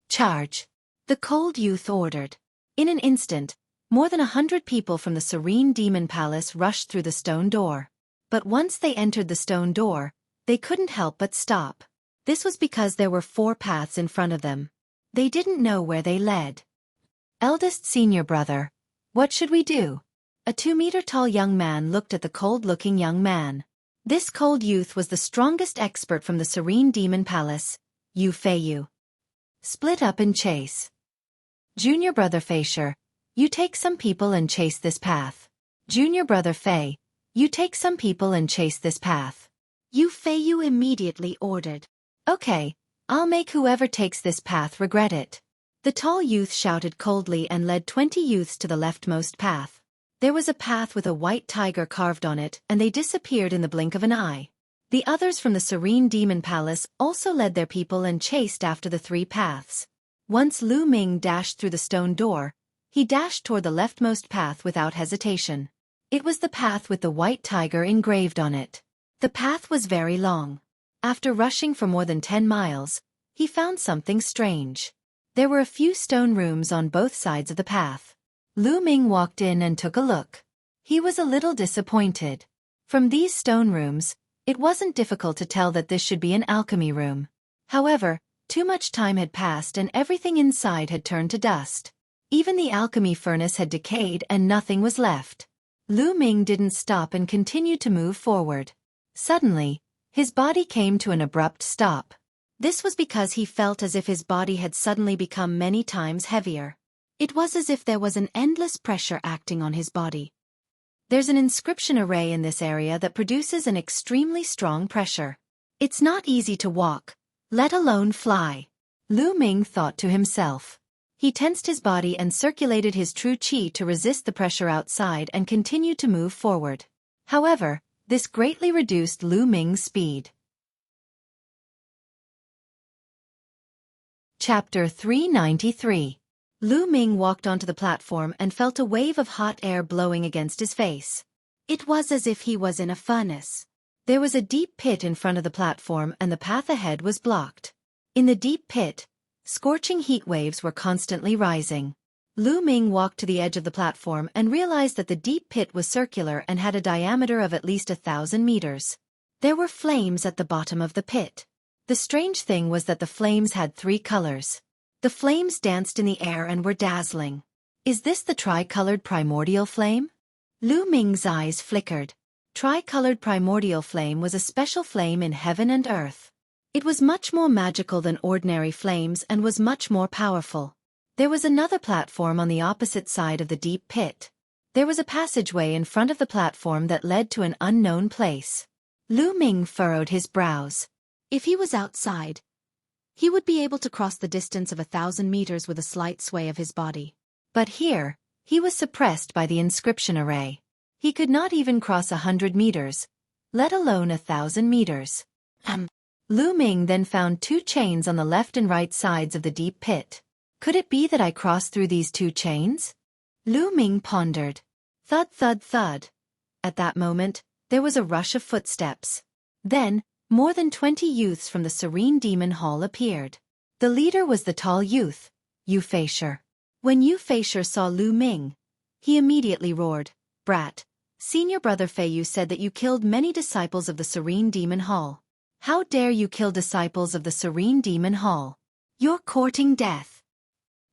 "Charge!" the cold youth ordered. In an instant, more than 100 people from the Serene Demon Palace rushed through the stone door. But once they entered the stone door, they couldn't help but stop. This was because there were 4 paths in front of them. They didn't know where they led. "Eldest senior brother, what should we do?" A 2-meter-tall young man looked at the cold-looking young man. This cold youth was the strongest expert from the Serene Demon Palace, Xueqi. Split up and chase. Junior Brother Feisher, you take some people and chase this path. Junior Brother Fei, you take some people and chase this path. Xueqi immediately ordered. Okay, I'll make whoever takes this path regret it. The tall youth shouted coldly and led 20 youths to the leftmost path. There was a path with a white tiger carved on it, and they disappeared in the blink of an eye. The others from the Serene Demon Palace also led their people and chased after the 3 paths. Once Lu Ming dashed through the stone door, he dashed toward the leftmost path without hesitation. It was the path with the white tiger engraved on it. The path was very long. After rushing for more than 10 miles, he found something strange. There were a few stone rooms on both sides of the path. Lu Ming walked in and took a look. He was a little disappointed. From these stone rooms, it wasn't difficult to tell that this should be an alchemy room. However, too much time had passed and everything inside had turned to dust. Even the alchemy furnace had decayed and nothing was left. Lu Ming didn't stop and continued to move forward. Suddenly, his body came to an abrupt stop. This was because he felt as if his body had suddenly become many times heavier. It was as if there was an endless pressure acting on his body. There's an inscription array in this area that produces an extremely strong pressure. It's not easy to walk, let alone fly. Lu Ming thought to himself. He tensed his body and circulated his true qi to resist the pressure outside and continued to move forward. However, this greatly reduced Lu Ming's speed. Chapter 393. Lu Ming walked onto the platform and felt a wave of hot air blowing against his face. It was as if he was in a furnace. There was a deep pit in front of the platform and the path ahead was blocked. In the deep pit, scorching heat waves were constantly rising. Lu Ming walked to the edge of the platform and realized that the deep pit was circular and had a diameter of at least 1,000 meters. There were flames at the bottom of the pit. The strange thing was that the flames had 3 colors. The flames danced in the air and were dazzling. Is this the tri-colored primordial flame? Lu Ming's eyes flickered. Tri-colored primordial flame was a special flame in heaven and earth. It was much more magical than ordinary flames and was much more powerful. There was another platform on the opposite side of the deep pit. There was a passageway in front of the platform that led to an unknown place. Lu Ming furrowed his brows. If he was outside, he would be able to cross the distance of 1,000 meters with a slight sway of his body. But here, he was suppressed by the inscription array. He could not even cross 100 meters, let alone 1,000 meters. Lu Ming then found 2 chains on the left and right sides of the deep pit. Could it be that I crossed through these 2 chains? Lu Ming pondered. Thud, thud, thud. At that moment, there was a rush of footsteps. Then, more than 20 youths from the Serene Demon Hall appeared. The leader was the tall youth, Xueqi. When Xueqi saw Lu Ming, he immediately roared, "Brat, Senior Brother Fei said that you killed many disciples of the Serene Demon Hall. How dare you kill disciples of the Serene Demon Hall? You're courting death."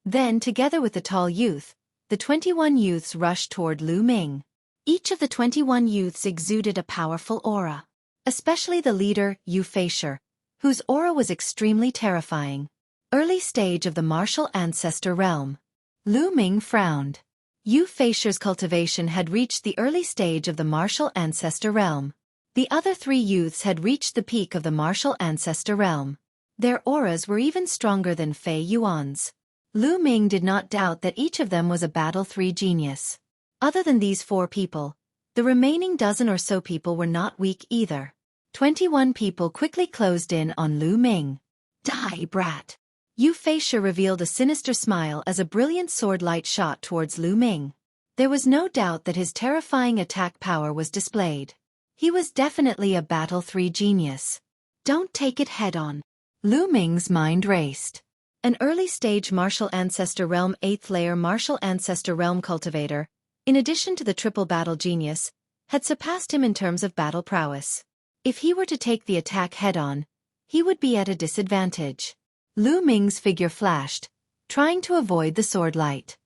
Then, together with the tall youth, the 21 youths rushed toward Lu Ming. Each of the 21 youths exuded a powerful aura. Especially the leader, Xueqi, whose aura was extremely terrifying. Early stage of the martial ancestor realm. Lu Ming frowned. Xueqi's cultivation had reached the early stage of the martial ancestor realm. The other 3 youths had reached the peak of the martial ancestor realm. Their auras were even stronger than Fei Yuan's. Lu Ming did not doubt that each of them was a Battle 3 genius. Other than these 4 people, the remaining dozen or so people were not weak either. 21 people quickly closed in on Lu Ming. Die, brat! Xueqi revealed a sinister smile as a brilliant sword light shot towards Lu Ming. There was no doubt that his terrifying attack power was displayed. He was definitely a Battle 3 genius. Don't take it head-on. Lu Ming's mind raced. An early-stage martial ancestor realm 8th layer martial ancestor realm cultivator, in addition to the triple battle genius, had surpassed him in terms of battle prowess. If he were to take the attack head-on, he would be at a disadvantage. Lu Ming's figure flashed, trying to avoid the sword light.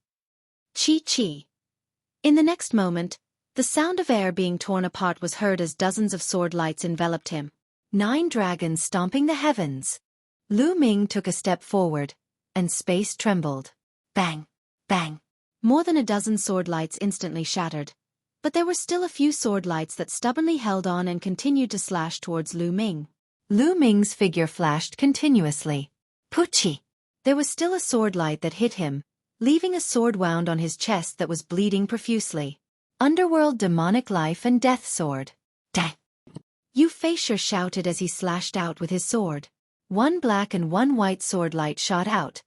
Chi-chi. In the next moment, the sound of air being torn apart was heard as dozens of sword lights enveloped him. 9 dragons stomping the heavens. Lu Ming took a step forward, and space trembled. Bang! Bang! More than a dozen sword lights instantly shattered, but there were still a few sword lights that stubbornly held on and continued to slash towards Lu Ming. Lu Ming's figure flashed continuously. Pucci! There was still a sword light that hit him, leaving a sword wound on his chest that was bleeding profusely. Underworld demonic life and death sword. Dang! Xueqi shouted as he slashed out with his sword. 1 black and 1 white sword light shot out,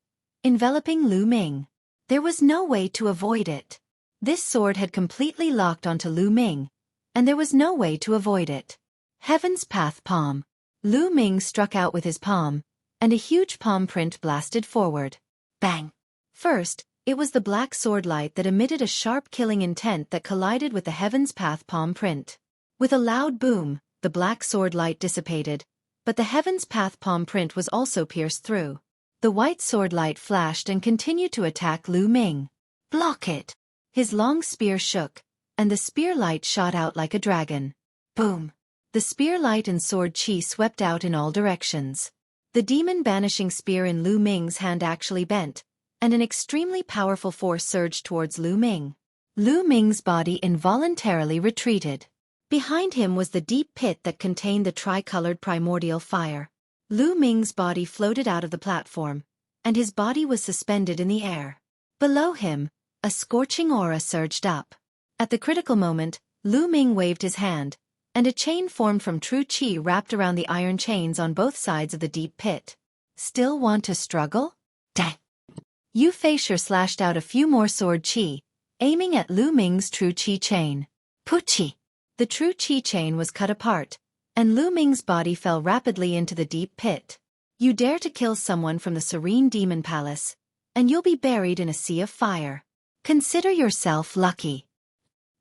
enveloping Lu Ming. There was no way to avoid it. This sword had completely locked onto Lu Ming, and there was no way to avoid it. Heaven's Path Palm. Lu Ming struck out with his palm, and a huge palm print blasted forward. Bang! First, it was the black sword light that emitted a sharp killing intent that collided with the Heaven's Path palm print. With a loud boom, the black sword light dissipated, but the Heaven's Path palm print was also pierced through. The white sword light flashed and continued to attack Lu Ming. Block it! His long spear shook, and the spear light shot out like a dragon. Boom! The spear light and sword chi swept out in all directions. The demon banishing spear in Lu Ming's hand actually bent, and an extremely powerful force surged towards Lu Ming. Lu Ming's body involuntarily retreated. Behind him was the deep pit that contained the tricolored primordial fire. Lu Ming's body floated out of the platform, and his body was suspended in the air. Below him, a scorching aura surged up. At the critical moment, Lu Ming waved his hand, and a chain formed from true chi wrapped around the iron chains on both sides of the deep pit. Still want to struggle? Dang! Xueqi slashed out a few more sword chi, aiming at Lu Ming's true chi chain. Pucci! The true chi chain was cut apart, and Lu Ming's body fell rapidly into the deep pit. You dare to kill someone from the Serene Demon Palace, and you'll be buried in a sea of fire. Consider yourself lucky.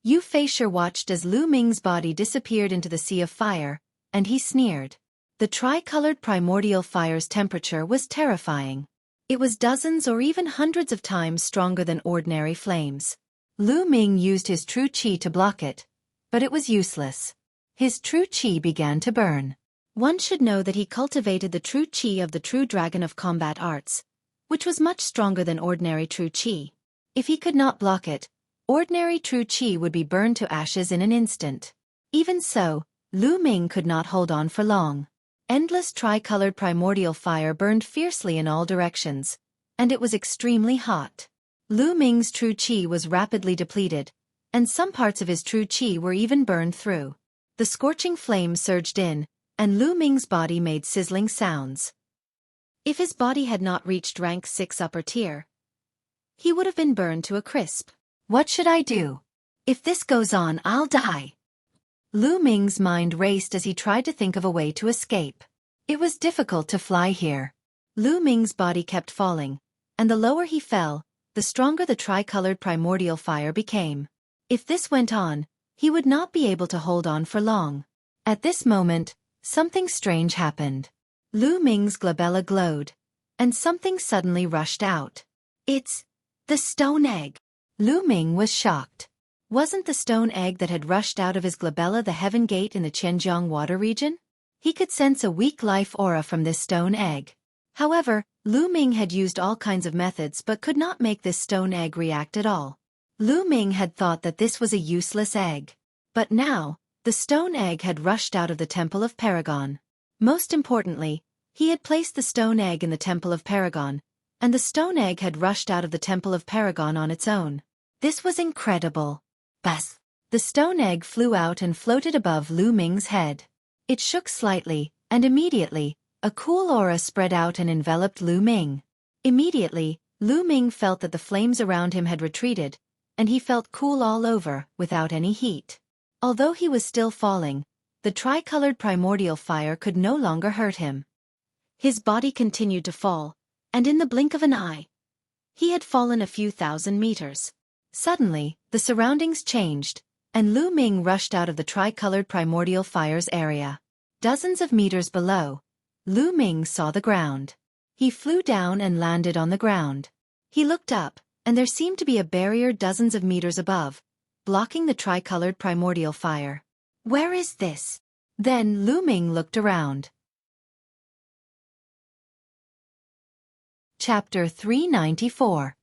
Xueqi watched as Lu Ming's body disappeared into the sea of fire, and he sneered. The tricolored primordial fire's temperature was terrifying. It was dozens or even hundreds of times stronger than ordinary flames. Lu Ming used his true chi to block it, but it was useless. His true chi began to burn. One should know that he cultivated the true chi of the true dragon of combat arts, which was much stronger than ordinary true chi. If he could not block it, ordinary true chi would be burned to ashes in an instant. Even so, Lu Ming could not hold on for long. Endless tricolored primordial fire burned fiercely in all directions, and it was extremely hot. Lu Ming's true chi was rapidly depleted, and some parts of his true chi were even burned through. The scorching flames surged in, and Lu Ming's body made sizzling sounds. If his body had not reached rank 6 upper tier, he would have been burned to a crisp. What should I do? If this goes on, I'll die. Lu Ming's mind raced as he tried to think of a way to escape. It was difficult to fly here. Lu Ming's body kept falling, and the lower he fell, the stronger the tricolored primordial fire became. If this went on, he would not be able to hold on for long. At this moment, something strange happened. Lu Ming's glabella glowed, and something suddenly rushed out. It's the stone egg. Lu Ming was shocked. Wasn't the stone egg that had rushed out of his glabella the heaven gate in the Qianjiang water region? He could sense a weak life aura from this stone egg. However, Lu Ming had used all kinds of methods but could not make this stone egg react at all. Lu Ming had thought that this was a useless egg. But now, the stone egg had rushed out of the Temple of Paragon. Most importantly, he had placed the stone egg in the Temple of Paragon, and the stone egg had rushed out of the Temple of Paragon on its own. This was incredible. Buzz! The stone egg flew out and floated above Lu Ming's head. It shook slightly, and immediately, a cool aura spread out and enveloped Lu Ming. Immediately, Lu Ming felt that the flames around him had retreated, and he felt cool all over, without any heat. Although he was still falling, the tricolored primordial fire could no longer hurt him. His body continued to fall, and in the blink of an eye, he had fallen a few thousand meters. Suddenly, the surroundings changed, and Lu Ming rushed out of the tricolored primordial fire's area. Dozens of meters below, Lu Ming saw the ground. He flew down and landed on the ground. He looked up, and there seemed to be a barrier dozens of meters above, blocking the tricolored primordial fire. Where is this? Then Lu Ming looked around. Chapter 394.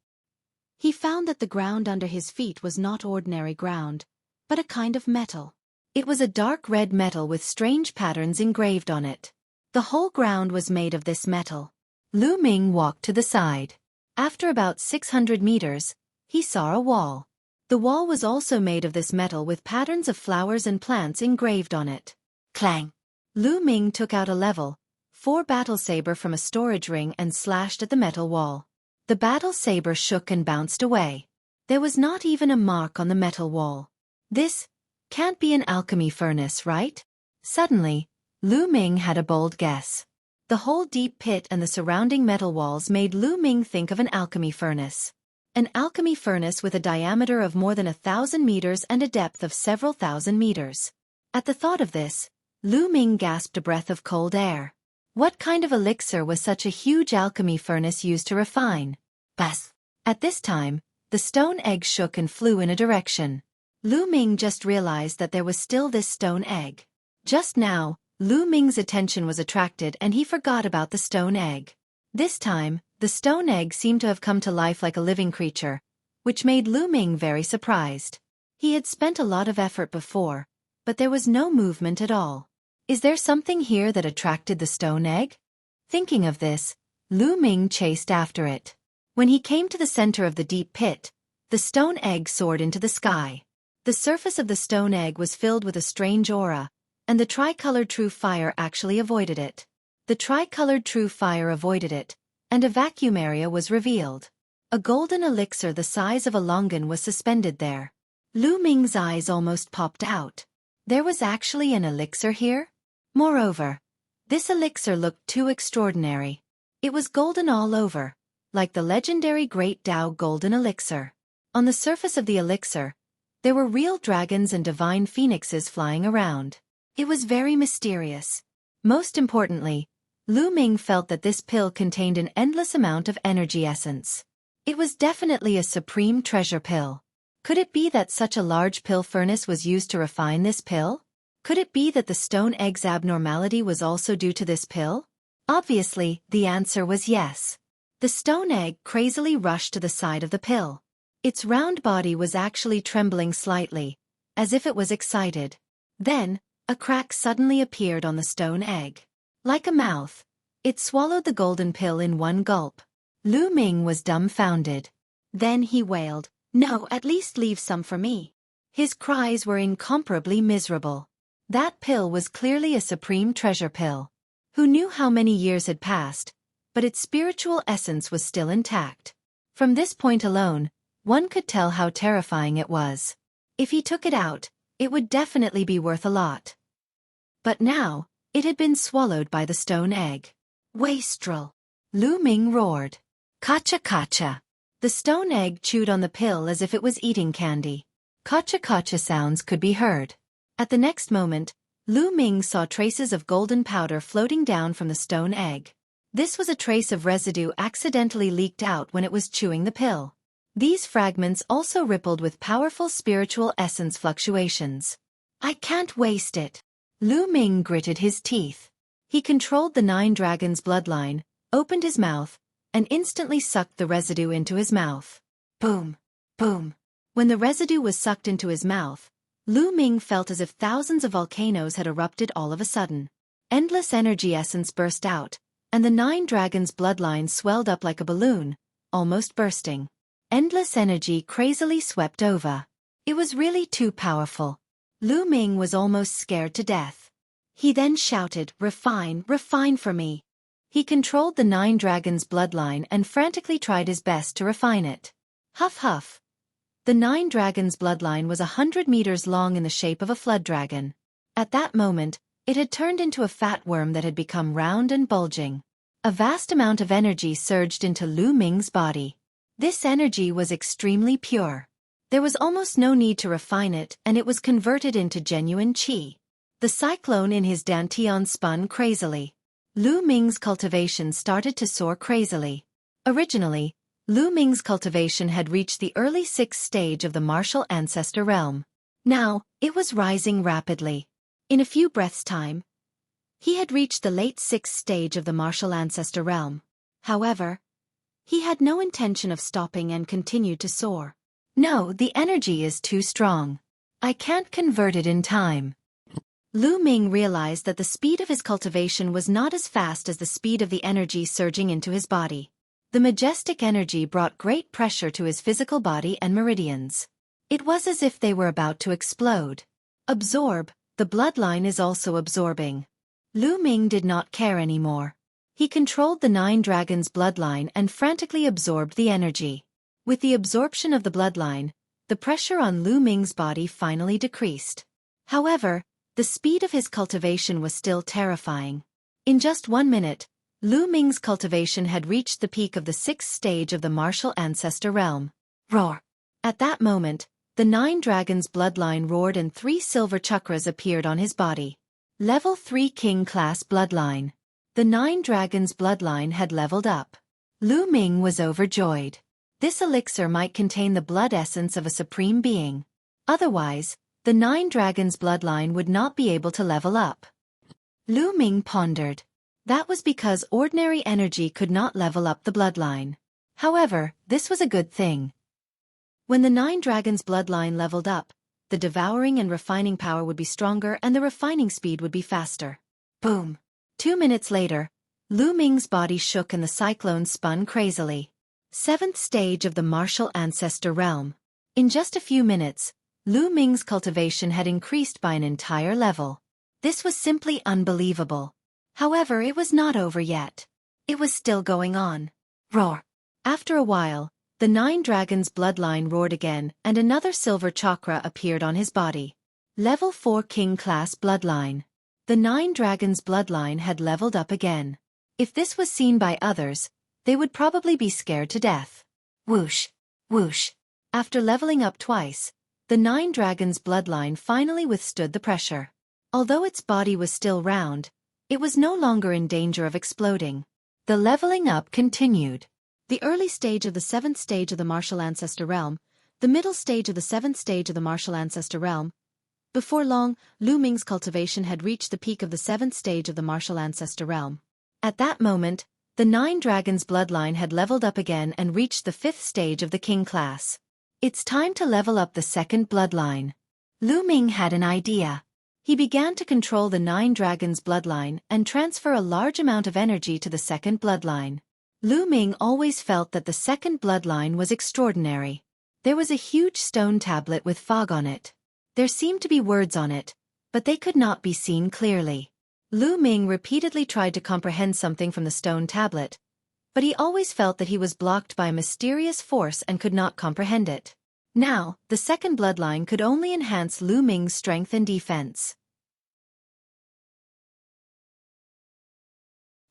He found that the ground under his feet was not ordinary ground, but a kind of metal. It was a dark red metal with strange patterns engraved on it. The whole ground was made of this metal. Lu Ming walked to the side. After about 600 meters, he saw a wall. The wall was also made of this metal with patterns of flowers and plants engraved on it. Clang! Lu Ming took out a level 4 battle saber from a storage ring and slashed at the metal wall. The battle saber shook and bounced away. There was not even a mark on the metal wall. This can't be an alchemy furnace, right? Suddenly, Lu Ming had a bold guess. The whole deep pit and the surrounding metal walls made Lu Ming think of an alchemy furnace. An alchemy furnace with a diameter of more than 1,000 meters and a depth of several thousand meters. At the thought of this, Lu Ming gasped a breath of cold air. What kind of elixir was such a huge alchemy furnace used to refine? Bas! At this time, the stone egg shook and flew in a direction. Lu Ming just realized that there was still this stone egg. Just now, Lu Ming's attention was attracted and he forgot about the stone egg. This time, the stone egg seemed to have come to life like a living creature, which made Lu Ming very surprised. He had spent a lot of effort before, but there was no movement at all. Is there something here that attracted the stone egg? Thinking of this, Lu Ming chased after it. When he came to the center of the deep pit, the stone egg soared into the sky. The surface of the stone egg was filled with a strange aura, and the tricolored true fire actually avoided it. The tricolored true fire avoided it, and a vacuum area was revealed. A golden elixir the size of a longan was suspended there. Lu Ming's eyes almost popped out. There was actually an elixir here? Moreover, this elixir looked too extraordinary. It was golden all over, like the legendary Great Tao Golden Elixir. On the surface of the elixir, there were real dragons and divine phoenixes flying around. It was very mysterious. Most importantly, Lu Ming felt that this pill contained an endless amount of energy essence. It was definitely a supreme treasure pill. Could it be that such a large pill furnace was used to refine this pill? Could it be that the stone egg's abnormality was also due to this pill? Obviously, the answer was yes. The stone egg crazily rushed to the side of the pill. Its round body was actually trembling slightly, as if it was excited. Then, a crack suddenly appeared on the stone egg. Like a mouth, it swallowed the golden pill in one gulp. Lu Ming was dumbfounded. Then he wailed, "No, at least leave some for me." His cries were incomparably miserable. That pill was clearly a supreme treasure pill. Who knew how many years had passed, but its spiritual essence was still intact. From this point alone, one could tell how terrifying it was. If he took it out, it would definitely be worth a lot. But now, it had been swallowed by the stone egg. Wastrel! Lu Ming roared. Kacha kacha! The stone egg chewed on the pill as if it was eating candy. Kacha kacha sounds could be heard. At the next moment, Lu Ming saw traces of golden powder floating down from the stone egg. This was a trace of residue accidentally leaked out when it was chewing the pill. These fragments also rippled with powerful spiritual essence fluctuations. I can't waste it. Lu Ming gritted his teeth. He controlled the 9 dragons' bloodline, opened his mouth, and instantly sucked the residue into his mouth. Boom! Boom! When the residue was sucked into his mouth, Lu Ming felt as if thousands of volcanoes had erupted all of a sudden. Endless energy essence burst out, and the 9 dragons' bloodline swelled up like a balloon, almost bursting. Endless energy crazily swept over. It was really too powerful. Lu Ming was almost scared to death. He then shouted, "Refine, refine for me." He controlled the 9 dragons' bloodline and frantically tried his best to refine it. Huff huff. The 9 dragons' bloodline was 100 meters long in the shape of a flood dragon. At that moment, it had turned into a fat worm that had become round and bulging. A vast amount of energy surged into Lu Ming's body. This energy was extremely pure. There was almost no need to refine it, and it was converted into genuine qi. The cyclone in his dantian spun crazily. Lu Ming's cultivation started to soar crazily. Originally, Lu Ming's cultivation had reached the early 6th stage of the martial ancestor realm. Now, it was rising rapidly. In a few breaths' time, he had reached the late 6th stage of the martial ancestor realm. However, he had no intention of stopping and continued to soar. No, the energy is too strong. I can't convert it in time. Lu Ming realized that the speed of his cultivation was not as fast as the speed of the energy surging into his body. The majestic energy brought great pressure to his physical body and meridians. It was as if they were about to explode. Absorb, the bloodline is also absorbing. Lu Ming did not care anymore. He controlled the 9 dragons' bloodline and frantically absorbed the energy. With the absorption of the bloodline, the pressure on Lu Ming's body finally decreased. However, the speed of his cultivation was still terrifying. In just 1 minute, Lu Ming's cultivation had reached the peak of the 6th stage of the martial ancestor realm. Roar! At that moment, the 9 dragons' bloodline roared and 3 silver chakras appeared on his body. Level 3 King Class Bloodline. The 9 dragons' bloodline had leveled up. Lu Ming was overjoyed. This elixir might contain the blood essence of a supreme being. Otherwise, the 9 dragons' bloodline would not be able to level up. Lu Ming pondered. That was because ordinary energy could not level up the bloodline. However, this was a good thing. When the 9 dragons' bloodline leveled up, the devouring and refining power would be stronger and the refining speed would be faster. Boom! 2 minutes later, Lu Ming's body shook and the cyclone spun crazily. 7th stage of the martial ancestor realm. In just a few minutes, Lu Ming's cultivation had increased by an entire level. This was simply unbelievable. However, it was not over yet. It was still going on. Roar! After a while, the 9 dragons' bloodline roared again and another silver chakra appeared on his body. Level 4 King Class Bloodline. The 9 dragons' bloodline had leveled up again. If this was seen by others, they would probably be scared to death. Whoosh! Whoosh! After leveling up twice, the 9 dragons' bloodline finally withstood the pressure. Although its body was still round, it was no longer in danger of exploding. The leveling up continued. The early stage of the 7th stage of the martial ancestor realm, the middle stage of the 7th stage of the martial ancestor realm. Before long, Lu Ming's cultivation had reached the peak of the 7th stage of the martial ancestor realm. At that moment, the 9 dragons' bloodline had leveled up again and reached the 5th stage of the king class. It's time to level up the 2nd bloodline. Lu Ming had an idea. He began to control the 9 dragons' bloodline and transfer a large amount of energy to the 2nd bloodline. Lu Ming always felt that the 2nd bloodline was extraordinary. There was a huge stone tablet with fog on it. There seemed to be words on it, but they could not be seen clearly. Lu Ming repeatedly tried to comprehend something from the stone tablet, but he always felt that he was blocked by a mysterious force and could not comprehend it. Now, the 2nd bloodline could only enhance Lu Ming's strength and defense.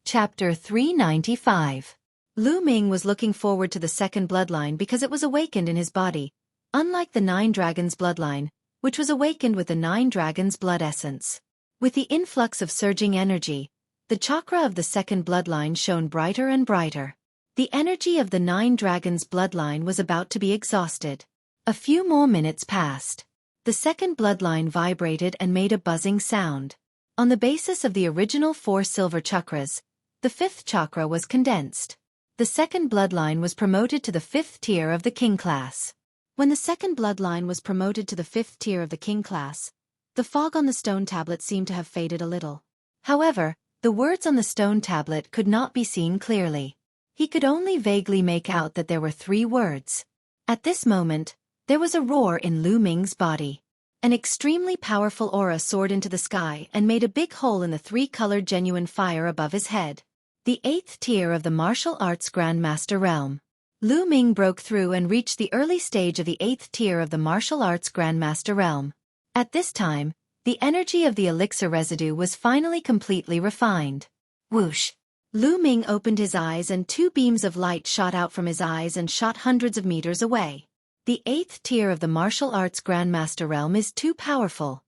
Chapter 395. Lu Ming was looking forward to the 2nd bloodline because it was awakened in his body, unlike the 9 dragons' bloodline, which was awakened with the 9 dragons' blood essence. With the influx of surging energy, the chakra of the 2nd bloodline shone brighter and brighter. The energy of the 9 dragons' bloodline was about to be exhausted. A few more minutes passed. The 2nd bloodline vibrated and made a buzzing sound. On the basis of the original 4 silver chakras, the 5th chakra was condensed. The 2nd bloodline was promoted to the 5th tier of the king class. When the 2nd bloodline was promoted to the 5th tier of the king class, the fog on the stone tablet seemed to have faded a little. However, the words on the stone tablet could not be seen clearly. He could only vaguely make out that there were 3 words. At this moment, there was a roar in Lu Ming's body. An extremely powerful aura soared into the sky and made a big hole in the 3-colored genuine fire above his head. The 8th tier of the martial arts Grandmaster realm. Lu Ming broke through and reached the early stage of the 8th tier of the martial arts Grandmaster realm. At this time, the energy of the elixir residue was finally completely refined. Whoosh! Lu Ming opened his eyes and 2 beams of light shot out from his eyes and shot hundreds of meters away. The 8th tier of the martial arts Grandmaster realm is too powerful.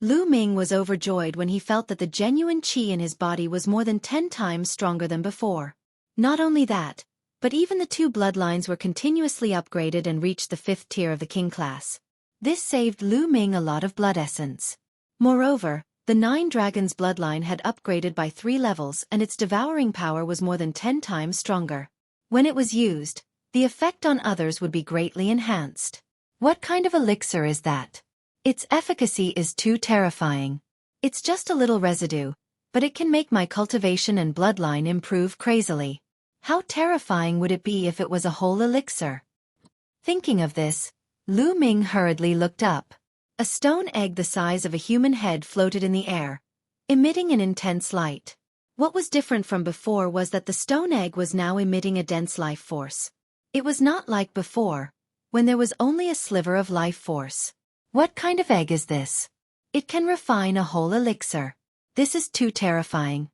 Lu Ming was overjoyed when he felt that the genuine qi in his body was more than 10 times stronger than before. Not only that, But even the two bloodlines were continuously upgraded and reached the 5th tier of the king class. This saved Lu Ming a lot of blood essence. Moreover, the 9 Dragons bloodline had upgraded by 3 levels and its devouring power was more than 10 times stronger. When it was used, the effect on others would be greatly enhanced. What kind of elixir is that? Its efficacy is too terrifying. It's just a little residue, but it can make my cultivation and bloodline improve crazily. How terrifying would it be if it was a whole elixir? Thinking of this, Lu Ming hurriedly looked up. A stone egg the size of a human head floated in the air, emitting an intense light. What was different from before was that the stone egg was now emitting a dense life force. It was not like before, when there was only a sliver of life force. What kind of egg is this? It can refine a whole elixir. This is too terrifying.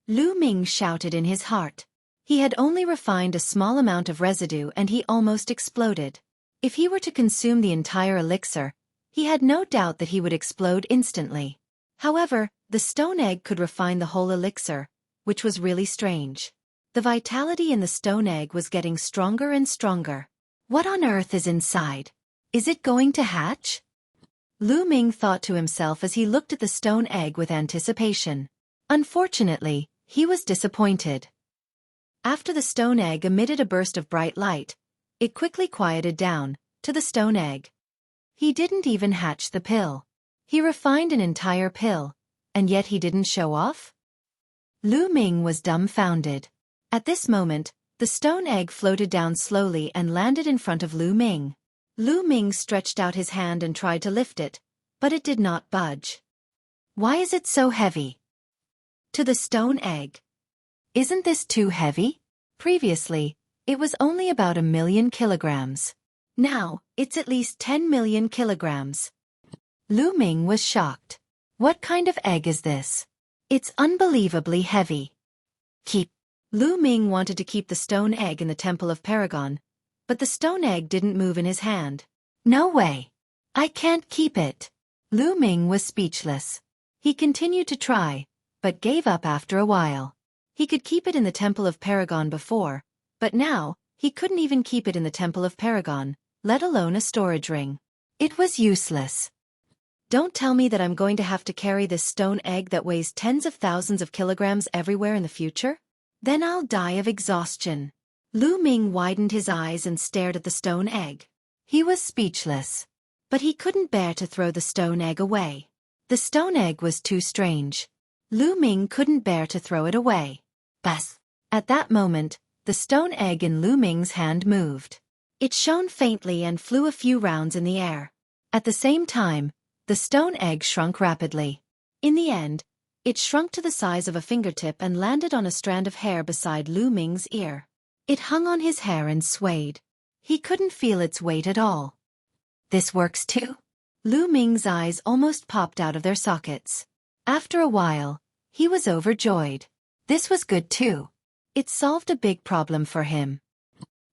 Lu Ming shouted in his heart. He had only refined a small amount of residue and he almost exploded. If he were to consume the entire elixir, he had no doubt that he would explode instantly. However, the stone egg could refine the whole elixir, which was really strange. The vitality in the stone egg was getting stronger and stronger. What on earth is inside? Is it going to hatch? Lu Ming thought to himself as he looked at the stone egg with anticipation. Unfortunately, he was disappointed. After the stone egg emitted a burst of bright light, it quickly quieted down, to the stone egg. He didn't even hatch the pill. He refined an entire pill, and yet he didn't show off? Lu Ming was dumbfounded. At this moment, the stone egg floated down slowly and landed in front of Lu Ming. Lu Ming stretched out his hand and tried to lift it, but it did not budge. Why is it so heavy? To the stone egg. Isn't this too heavy? Previously, it was only about 1,000,000 kilograms. Now, it's at least 10 million kilograms. Lu Ming was shocked. What kind of egg is this? It's unbelievably heavy. Keep. Lu Ming wanted to keep the stone egg in the Temple of Paragon, but the stone egg didn't move in his hand. No way. I can't keep it. Lu Ming was speechless. He continued to try, but gave up after a while. He could keep it in the Temple of Paragon before, but now, he couldn't even keep it in the Temple of Paragon, let alone a storage ring. It was useless. Don't tell me that I'm going to have to carry this stone egg that weighs tens of thousands of kilograms everywhere in the future? Then I'll die of exhaustion. Lu Ming widened his eyes and stared at the stone egg. He was speechless. But he couldn't bear to throw the stone egg away. The stone egg was too strange. Lu Ming couldn't bear to throw it away. Bas! At that moment, the stone egg in Lu Ming's hand moved. It shone faintly and flew a few rounds in the air. At the same time, the stone egg shrunk rapidly. In the end, it shrunk to the size of a fingertip and landed on a strand of hair beside Lu Ming's ear. It hung on his hair and swayed. He couldn't feel its weight at all. This works too? Lu Ming's eyes almost popped out of their sockets. After a while, he was overjoyed. This was good too. It solved a big problem for him.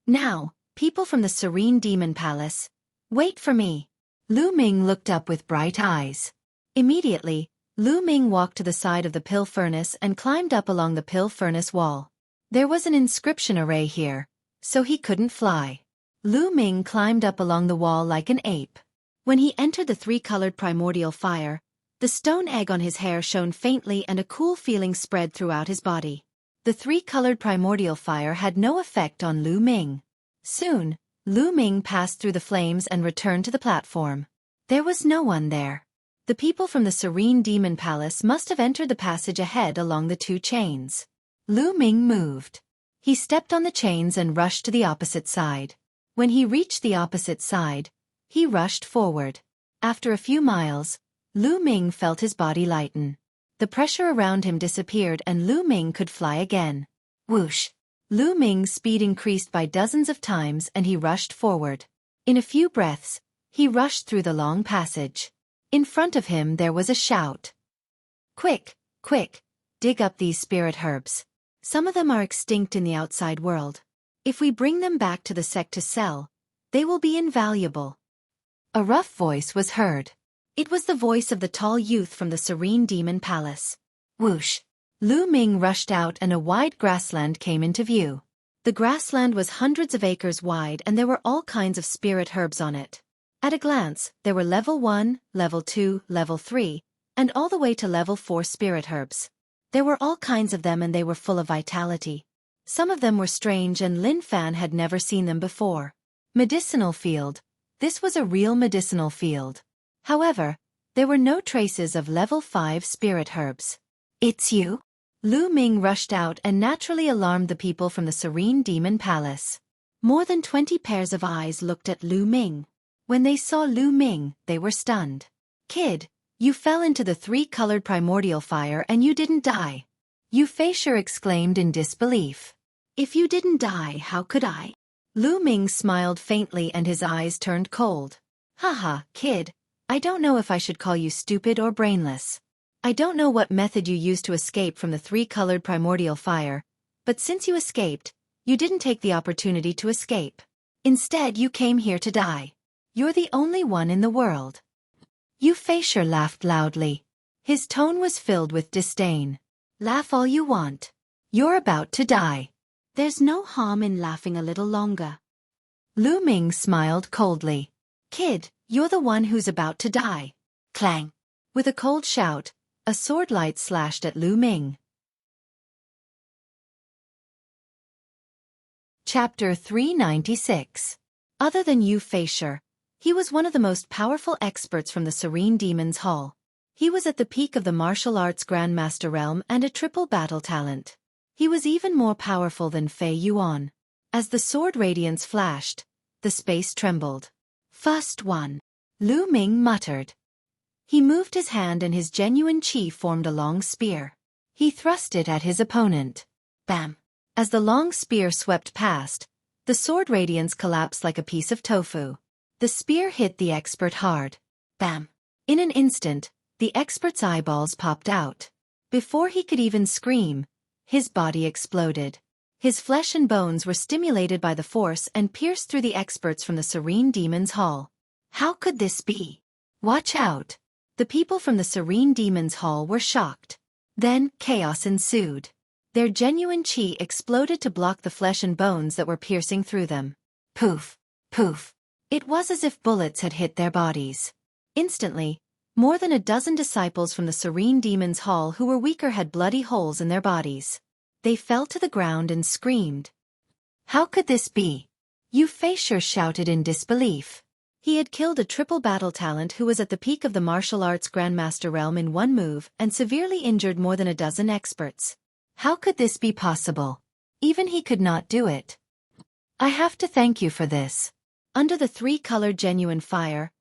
Now, people from the Serene Demon Palace, wait for me. Lu Ming looked up with bright eyes. Immediately, Lu Ming walked to the side of the pill furnace and climbed up along the pill furnace wall. There was an inscription array here, so he couldn't fly. Lu Ming climbed up along the wall like an ape. When he entered the 3-colored primordial fire, the stone egg on his hair shone faintly and a cool feeling spread throughout his body. The 3-colored primordial fire had no effect on Lu Ming. Soon, Lu Ming passed through the flames and returned to the platform. There was no one there. The people from the Serene Demon Palace must have entered the passage ahead along the 2 chains. Lu Ming moved. He stepped on the chains and rushed to the opposite side. When he reached the opposite side, he rushed forward. After a few miles, Lu Ming felt his body lighten. The pressure around him disappeared and Lu Ming could fly again. Whoosh! Lu Ming's speed increased by dozens of times and he rushed forward. In a few breaths, he rushed through the long passage. In front of him there was a shout. Quick, quick, dig up these spirit herbs. Some of them are extinct in the outside world. If we bring them back to the sect to sell, they will be invaluable. A rough voice was heard. It was the voice of the tall youth from the Serene Demon Palace. Whoosh! Lu Ming rushed out and a wide grassland came into view. The grassland was hundreds of acres wide and there were all kinds of spirit herbs on it. At a glance, there were level 1, level 2, level 3, and all the way to level 4 spirit herbs. There were all kinds of them and they were full of vitality. Some of them were strange and Lin Fan had never seen them before. Medicinal field. This was a real medicinal field. However, there were no traces of level 5 spirit herbs. It's you? Lu Ming rushed out and naturally alarmed the people from the Serene Demon Palace. More than 20 pairs of eyes looked at Lu Ming. When they saw Lu Ming, they were stunned. Kid, you fell into the 3-colored primordial fire and you didn't die. Xueqi exclaimed in disbelief. If you didn't die, how could I? Lu Ming smiled faintly and his eyes turned cold. Haha, kid, I don't know if I should call you stupid or brainless. I don't know what method you used to escape from the 3-colored primordial fire, but since you escaped, you didn't take the opportunity to escape. Instead, you came here to die. You're the only one in the world. Xueqi laughed loudly. His tone was filled with disdain. Laugh all you want. You're about to die. There's no harm in laughing a little longer. Lu Ming smiled coldly. Kid, you're the one who's about to die. Clang. With a cold shout, a sword light slashed at Lu Ming. Chapter 396. Other than Xueqi, he was one of the most powerful experts from the Serene Demon's Hall. He was at the peak of the martial arts Grandmaster realm and a triple battle talent. He was even more powerful than Fei Yuan. As the sword radiance flashed, the space trembled. First one. Lu Ming muttered. He moved his hand and his genuine qi formed a long spear. He thrust it at his opponent. Bam! As the long spear swept past, the sword radiance collapsed like a piece of tofu. The spear hit the expert hard. Bam! In an instant, the expert's eyeballs popped out. Before he could even scream, his body exploded. His flesh and bones were stimulated by the force and pierced through the experts from the Serene Demon's Hall. How could this be? Watch out! The people from the Serene Demon's Hall were shocked. Then, chaos ensued. Their genuine qi exploded to block the flesh and bones that were piercing through them. Poof! Poof! It was as if bullets had hit their bodies. Instantly, more than a dozen disciples from the Serene Demon's Hall who were weaker had bloody holes in their bodies. They fell to the ground and screamed. How could this be? Xueqi shouted in disbelief. He had killed a triple battle talent who was at the peak of the martial arts Grandmaster realm in one move and severely injured more than a dozen experts. How could this be possible? Even he could not do it. I have to thank you for this. Under the 3-colored genuine fire,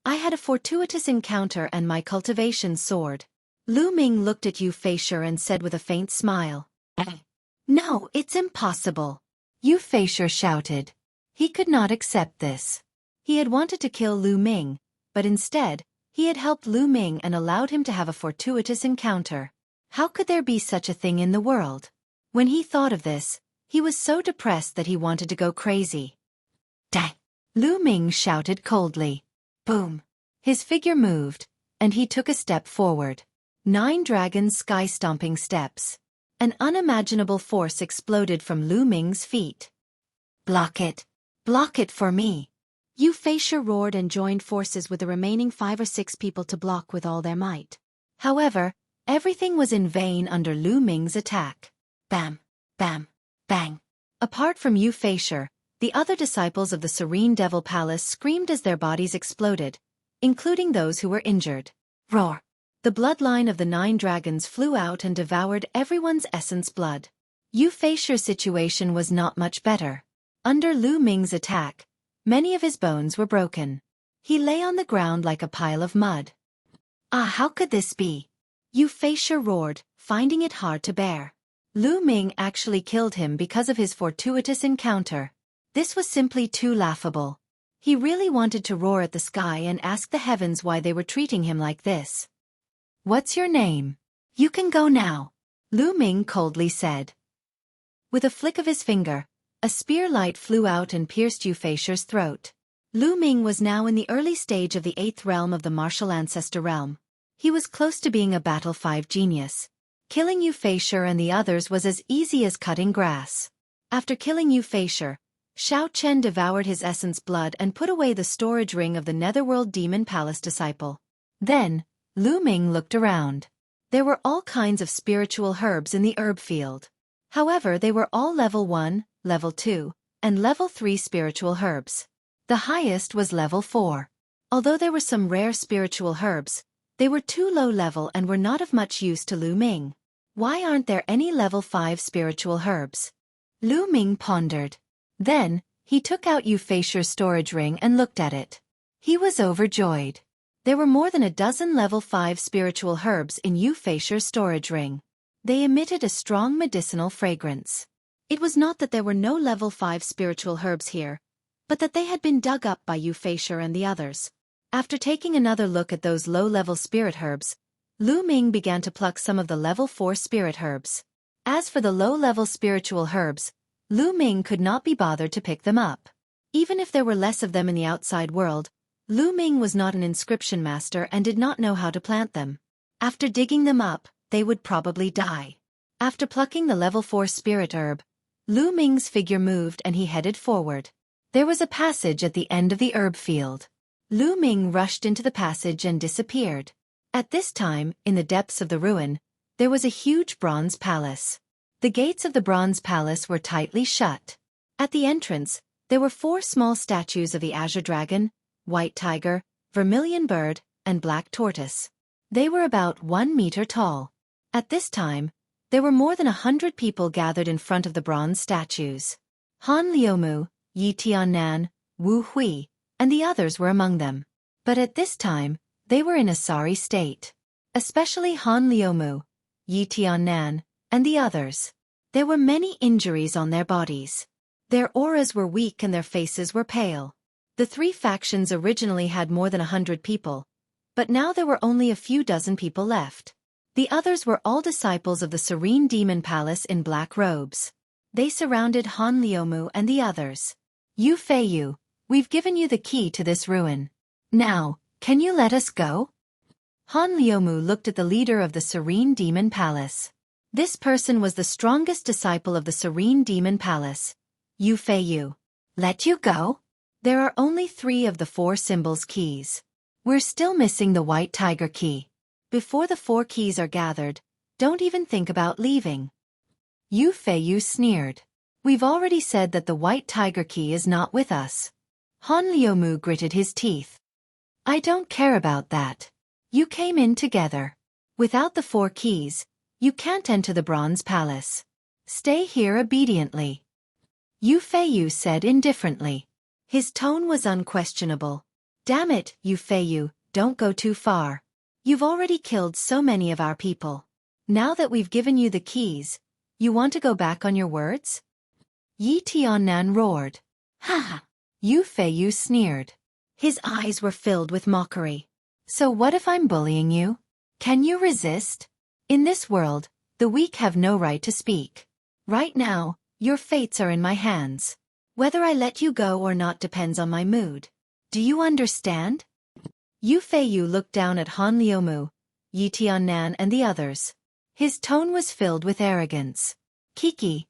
I had a fortuitous encounter and my cultivation soared. Lu Ming looked at Xueqi and said with a faint smile. No, it's impossible. Xueqi shouted. He could not accept this. He had wanted to kill Lu Ming, but instead, he had helped Lu Ming and allowed him to have a fortuitous encounter. How could there be such a thing in the world? When he thought of this, he was so depressed that he wanted to go crazy. Dang! Lu Ming shouted coldly. Boom! His figure moved, and he took a step forward. 9 dragons sky-stomping steps. An unimaginable force exploded from Lu Ming's feet. Block it! Block it for me! Xueqi roared and joined forces with the remaining 5 or 6 people to block with all their might. However, everything was in vain under Lu Ming's attack. Bam! Bam! Bang! Apart from Xueqi, the other disciples of the Serene Devil Palace screamed as their bodies exploded, including those who were injured. Roar! The bloodline of the 9 dragons flew out and devoured everyone's essence blood. Xueqi's situation was not much better. Under Lu Ming's attack, many of his bones were broken. He lay on the ground like a pile of mud. Ah, how could this be? Xueqi roared, finding it hard to bear. Lu Ming actually killed him because of his fortuitous encounter. This was simply too laughable. He really wanted to roar at the sky and ask the heavens why they were treating him like this. What's your name? You can go now, Lu Ming coldly said. With a flick of his finger, a spear light flew out and pierced Xueqi's throat. Lu Ming was now in the early stage of the 8th realm of the martial ancestor realm. He was close to being a Battle 5 genius. Killing Xueqi and the others was as easy as cutting grass. After killing Yu Feisher, Xiao Chen devoured his essence blood and put away the storage ring of the Netherworld Demon Palace disciple. Then, Lu Ming looked around. There were all kinds of spiritual herbs in the herb field. However, they were all level 1, level 2, and level 3 spiritual herbs. The highest was level 4. Although there were some rare spiritual herbs, they were too low level and were not of much use to Lu Ming. Why aren't there any level 5 spiritual herbs? Lu Ming pondered. Then, he took out Yu Feisher's storage ring and looked at it. He was overjoyed. There were more than a dozen level 5 spiritual herbs in Yu Feisher's storage ring. They emitted a strong medicinal fragrance. It was not that there were no level 5 spiritual herbs here, but that they had been dug up by Yu Feisher and the others. After taking another look at those low-level spirit herbs, Lu Ming began to pluck some of the level 4 spirit herbs. As for the low-level spiritual herbs, Lu Ming could not be bothered to pick them up. Even if there were less of them in the outside world, Lu Ming was not an inscription master and did not know how to plant them. After digging them up, they would probably die. After plucking the level 4 spirit herb, Lu Ming's figure moved and he headed forward. There was a passage at the end of the herb field. Lu Ming rushed into the passage and disappeared. At this time, in the depths of the ruin, there was a huge bronze palace. The gates of the bronze palace were tightly shut. At the entrance, there were 4 small statues of the azure dragon, white tiger, vermilion bird, and black tortoise. They were about 1 meter tall. At this time, there were more than 100 people gathered in front of the bronze statues. Han Liumu, Yi Tiannan, Wu Hui, and the others were among them. But at this time, they were in a sorry state. Especially Han Liumu, Yi Tiannan, and the others. There were many injuries on their bodies. Their auras were weak and their faces were pale. The 3 factions originally had more than 100 people, but now there were only a few dozen people left. The others were all disciples of the Serene Demon Palace in black robes. They surrounded Han Liumu and the others. Yu Feiyu, we've given you the key to this ruin. Now, can you let us go? Han Liumu looked at the leader of the Serene Demon Palace. This person was the strongest disciple of the Serene Demon Palace. Yu Feiyu. Let you go? There are only 3 of the 4 symbols keys. We're still missing the white tiger key. Before the 4 keys are gathered, don't even think about leaving. Yu Feiyu sneered. We've already said that the white tiger key is not with us. Han Liumu gritted his teeth. I don't care about that. You came in together. Without the 4 keys, you can't enter the bronze palace. Stay here obediently. Yu Feiyu said indifferently. His tone was unquestionable. Damn it, Yu Feiyu, don't go too far. You've already killed so many of our people. Now that we've given you the keys, you want to go back on your words? Yi Tiannan roared. Ha ha! Yu Feiyu sneered. His eyes were filled with mockery. So what if I'm bullying you? Can you resist? In this world, the weak have no right to speak. Right now, your fates are in my hands. Whether I let you go or not depends on my mood. Do you understand? Yu Feiyu looked down at Han Liumu, Yi Tiannan and the others. His tone was filled with arrogance. Kiki.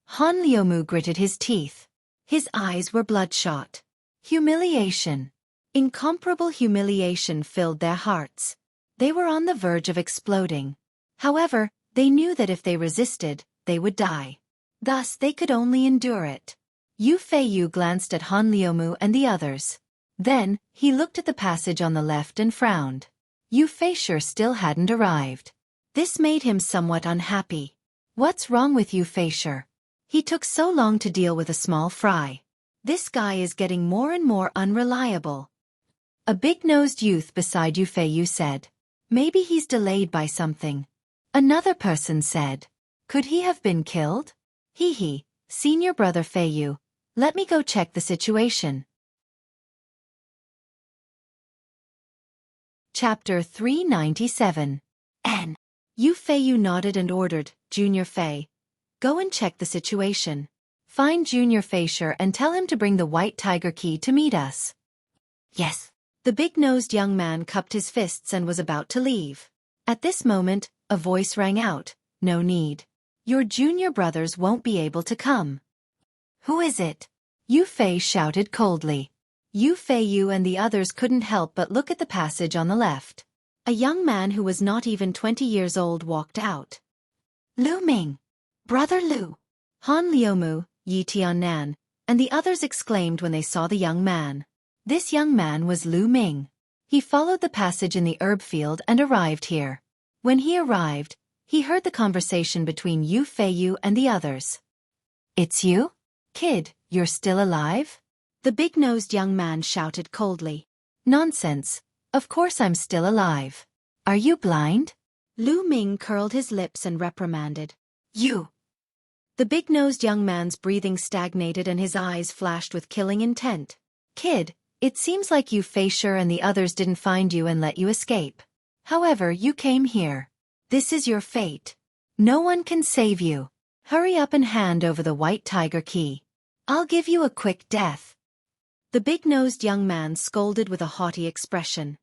Han Liumu gritted his teeth. His eyes were bloodshot. Humiliation. Incomparable humiliation filled their hearts. They were on the verge of exploding. However, they knew that if they resisted, they would die. Thus they could only endure it. Yu Feiyu glanced at Han Liumu and the others. Then, he looked at the passage on the left and frowned. Yu Feisher still hadn't arrived. This made him somewhat unhappy. What's wrong with Yu Feisher? He took so long to deal with a small fry. This guy is getting more and more unreliable. A big-nosed youth beside Yu Feiyu said. Maybe he's delayed by something. Another person said. Could he have been killed? Hee hee, senior brother Feiyu. Let me go check the situation. Chapter 397. N. Yu Feiyu nodded and ordered, Junior Fei. Go and check the situation. Find Junior Feisher and tell him to bring the white tiger key to meet us. Yes. The big-nosed young man cupped his fists and was about to leave. At this moment, a voice rang out, no need. Your junior brothers won't be able to come. Who is it? Yu Fei shouted coldly. Yu Fei and the others couldn't help but look at the passage on the left. A young man who was not even 20 years old walked out. Lu Ming! Brother Lu! Han Liumu, Yi Tiannan, and the others exclaimed when they saw the young man. This young man was Lu Ming. He followed the passage in the herb field and arrived here. When he arrived, he heard the conversation between Yu Fei and the others. It's you? Kid, you're still alive? The big-nosed young man shouted coldly. Nonsense. Of course I'm still alive. Are you blind? Lu Ming curled his lips and reprimanded. You! The big-nosed young man's breathing stagnated and his eyes flashed with killing intent. Kid, it seems like Yu Fei and the others didn't find you and let you escape. However, you came here. This is your fate. No one can save you. Hurry up and hand over the white tiger key. I'll give you a quick death. The big-nosed young man scolded with a haughty expression.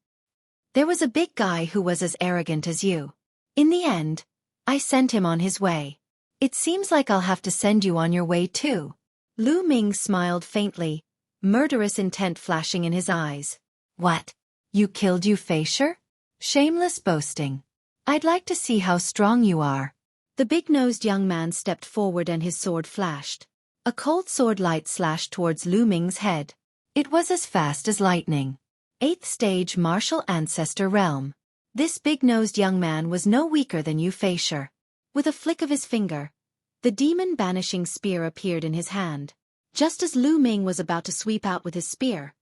There was a big guy who was as arrogant as you. In the end, I sent him on his way. It seems like I'll have to send you on your way too. Lu Ming smiled faintly, murderous intent flashing in his eyes. What? You killed Yu Fei? Shameless boasting. I'd like to see how strong you are. The big-nosed young man stepped forward and his sword flashed. A cold sword light slashed towards Lu Ming's head. It was as fast as lightning. 8th stage martial ancestor realm. This big-nosed young man was no weaker than Yu Fei. With a flick of his finger, the demon-banishing spear appeared in his hand, just as Lu Ming was about to sweep out with his spear.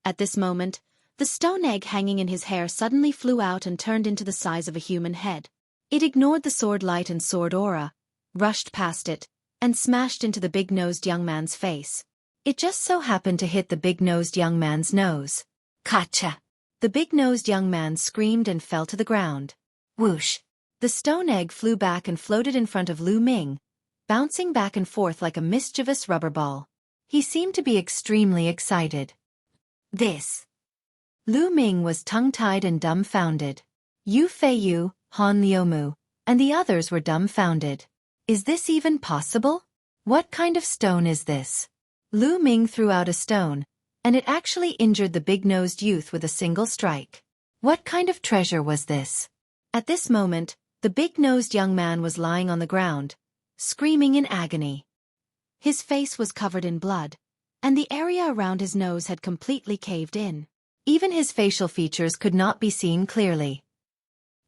At this moment, the stone egg hanging in his hair suddenly flew out and turned into the size of a human head. It ignored the sword light and sword aura, rushed past it, and smashed into the big-nosed young man's face. It just so happened to hit the big-nosed young man's nose. Gotcha! The big-nosed young man screamed and fell to the ground. Whoosh! The stone egg flew back and floated in front of Lu Ming, bouncing back and forth like a mischievous rubber ball. He seemed to be extremely excited. This! Lu Ming was tongue-tied and dumbfounded. Yu Fei, Han Liumu, and the others were dumbfounded. Is this even possible? What kind of stone is this? Lu Ming threw out a stone, and it actually injured the big-nosed youth with a single strike. What kind of treasure was this? At this moment, the big-nosed young man was lying on the ground, screaming in agony. His face was covered in blood, and the area around his nose had completely caved in. Even his facial features could not be seen clearly.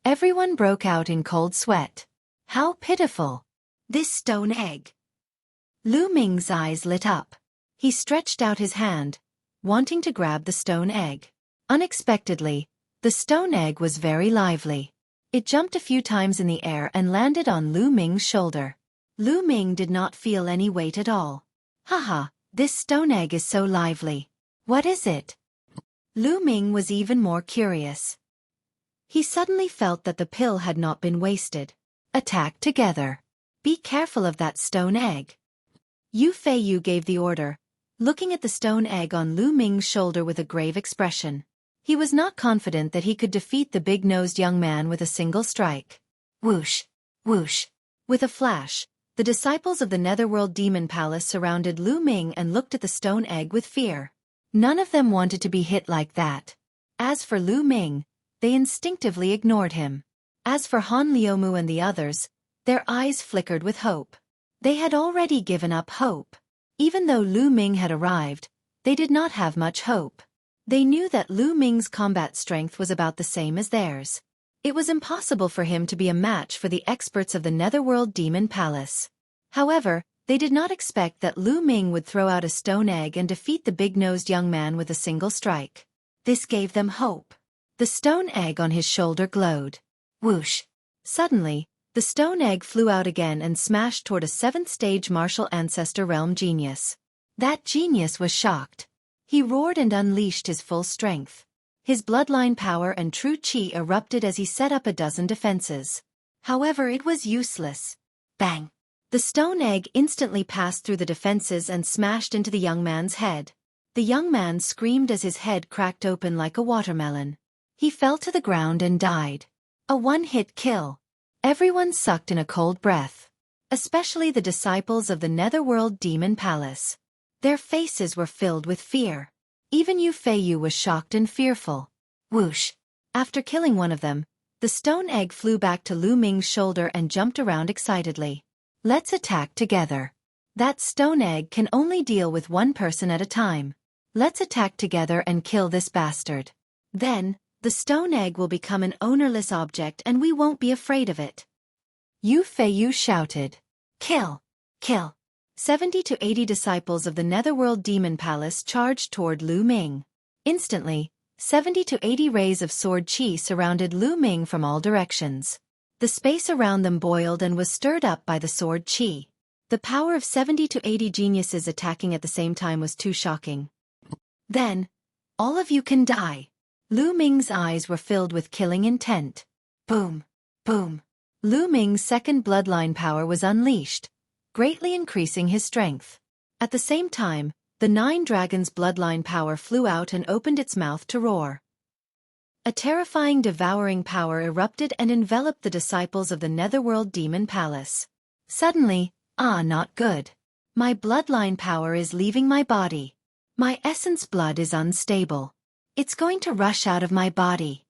Everyone broke out in cold sweat. How pitiful! This stone egg! Lu Ming's eyes lit up. He stretched out his hand, wanting to grab the stone egg. Unexpectedly, the stone egg was very lively. It jumped a few times in the air and landed on Lu Ming's shoulder. Lu Ming did not feel any weight at all. Haha, this stone egg is so lively. What is it? Lu Ming was even more curious. He suddenly felt that the pill had not been wasted. Attack together. Be careful of that stone egg. Yu Fei gave the order, looking at the stone egg on Lu Ming's shoulder with a grave expression. He was not confident that he could defeat the big-nosed young man with a single strike. Whoosh! Whoosh! With a flash, the disciples of the Netherworld Demon Palace surrounded Lu Ming and looked at the stone egg with fear. None of them wanted to be hit like that. As for Lu Ming, they instinctively ignored him. As for Han Liumu and the others, their eyes flickered with hope. They had already given up hope. Even though Lu Ming had arrived, they did not have much hope. They knew that Lu Ming's combat strength was about the same as theirs. It was impossible for him to be a match for the experts of the Netherworld Demon Palace. However, they did not expect that Lu Ming would throw out a stone egg and defeat the big-nosed young man with a single strike. This gave them hope. The stone egg on his shoulder glowed. Whoosh! Suddenly, the stone egg flew out again and smashed toward a 7th stage martial ancestor realm genius. That genius was shocked. He roared and unleashed his full strength. His bloodline power and true chi erupted as he set up a dozen defenses. However, it was useless. Bang! The stone egg instantly passed through the defenses and smashed into the young man's head. The young man screamed as his head cracked open like a watermelon. He fell to the ground and died. A one-hit kill. Everyone sucked in a cold breath. especially the disciples of the Netherworld Demon Palace. Their faces were filled with fear. Even Xueqi was shocked and fearful. Whoosh! After killing one of them, the stone egg flew back to Lu Ming's shoulder and jumped around excitedly. Let's attack together. That stone egg can only deal with one person at a time. Let's attack together and kill this bastard. Then, the stone egg will become an ownerless object and we won't be afraid of it. Xueqi shouted. Kill! Kill! 70 to 80 disciples of the Netherworld Demon Palace charged toward Lu Ming. Instantly, 70 to 80 rays of sword qi surrounded Lu Ming from all directions. The space around them boiled and was stirred up by the sword qi. The power of 70 to 80 geniuses attacking at the same time was too shocking. Then, all of you can die. Lu Ming's eyes were filled with killing intent. Boom! Boom! Lu Ming's second bloodline power was unleashed, greatly increasing his strength. At the same time, the 9 dragons' bloodline power flew out and opened its mouth to roar. A terrifying devouring power erupted and enveloped the disciples of the Netherworld Demon Palace. Suddenly, not good. My bloodline power is leaving my body. My essence blood is unstable. It's going to rush out of my body.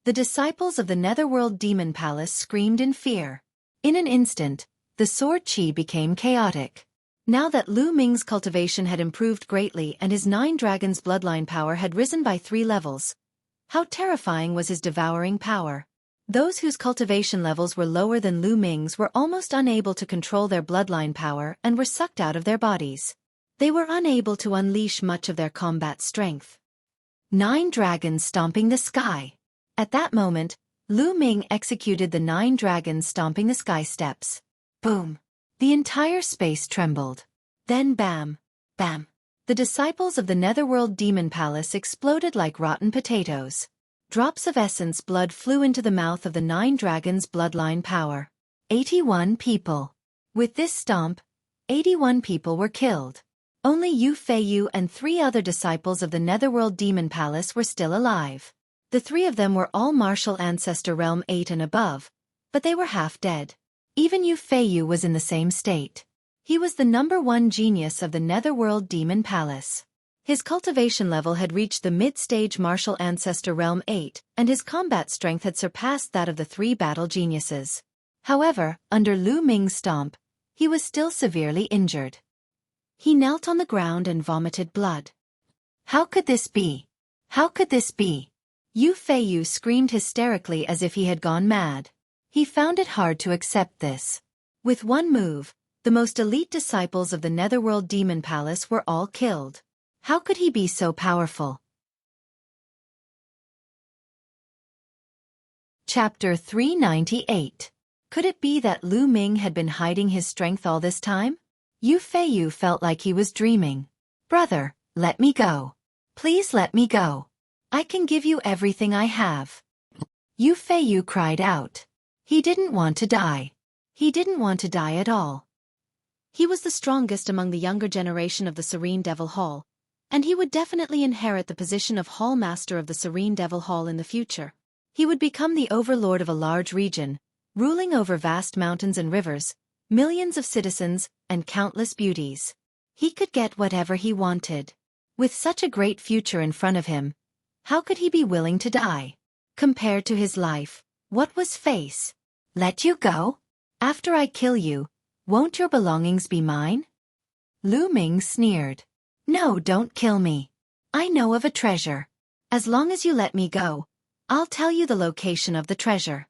The disciples of the Netherworld Demon Palace screamed in fear. In an instant, the sword qi became chaotic. Now that Lu Ming's cultivation had improved greatly and his 9 dragons' bloodline power had risen by 3 levels, how terrifying was his devouring power. Those whose cultivation levels were lower than Lu Ming's were almost unable to control their bloodline power and were sucked out of their bodies. They were unable to unleash much of their combat strength. 9 dragons stomping the sky. At that moment, Lu Ming executed the 9 dragons stomping the sky steps. Boom! The entire space trembled. Then bam! Bam! The disciples of the Netherworld Demon Palace exploded like rotten potatoes. Drops of essence blood flew into the mouth of the 9 dragons' bloodline power. 81 people. With this stomp, 81 people were killed. Only Xueqi and 3 other disciples of the Netherworld Demon Palace were still alive. The 3 of them were all martial ancestor realm 8 and above, but they were half dead. Even Xueqi was in the same state. He was the #1 genius of the Netherworld Demon Palace. His cultivation level had reached the mid-stage martial ancestor realm 8, and his combat strength had surpassed that of the 3 battle geniuses. However, under Lu Ming's stomp, he was still severely injured. He knelt on the ground and vomited blood. How could this be? How could this be? Xueqi screamed hysterically as if he had gone mad. He found it hard to accept this. With one move, the most elite disciples of the Netherworld Demon Palace were all killed. How could he be so powerful? Chapter 398. Could it be that Lu Ming had been hiding his strength all this time? Xueqi felt like he was dreaming. Brother, let me go. Please let me go. I can give you everything I have. Xueqi cried out. He didn't want to die. He didn't want to die at all. He was the strongest among the younger generation of the Serene Devil Hall, and he would definitely inherit the position of Hall Master of the Serene Devil Hall in the future. He would become the overlord of a large region, ruling over vast mountains and rivers, millions of citizens, and countless beauties. He could get whatever he wanted. With such a great future in front of him, how could he be willing to die? Compared to his life, what was face? Let you go? After I kill you, won't your belongings be mine? Lu Ming sneered. No, don't kill me. I know of a treasure. As long as you let me go, I'll tell you the location of the treasure.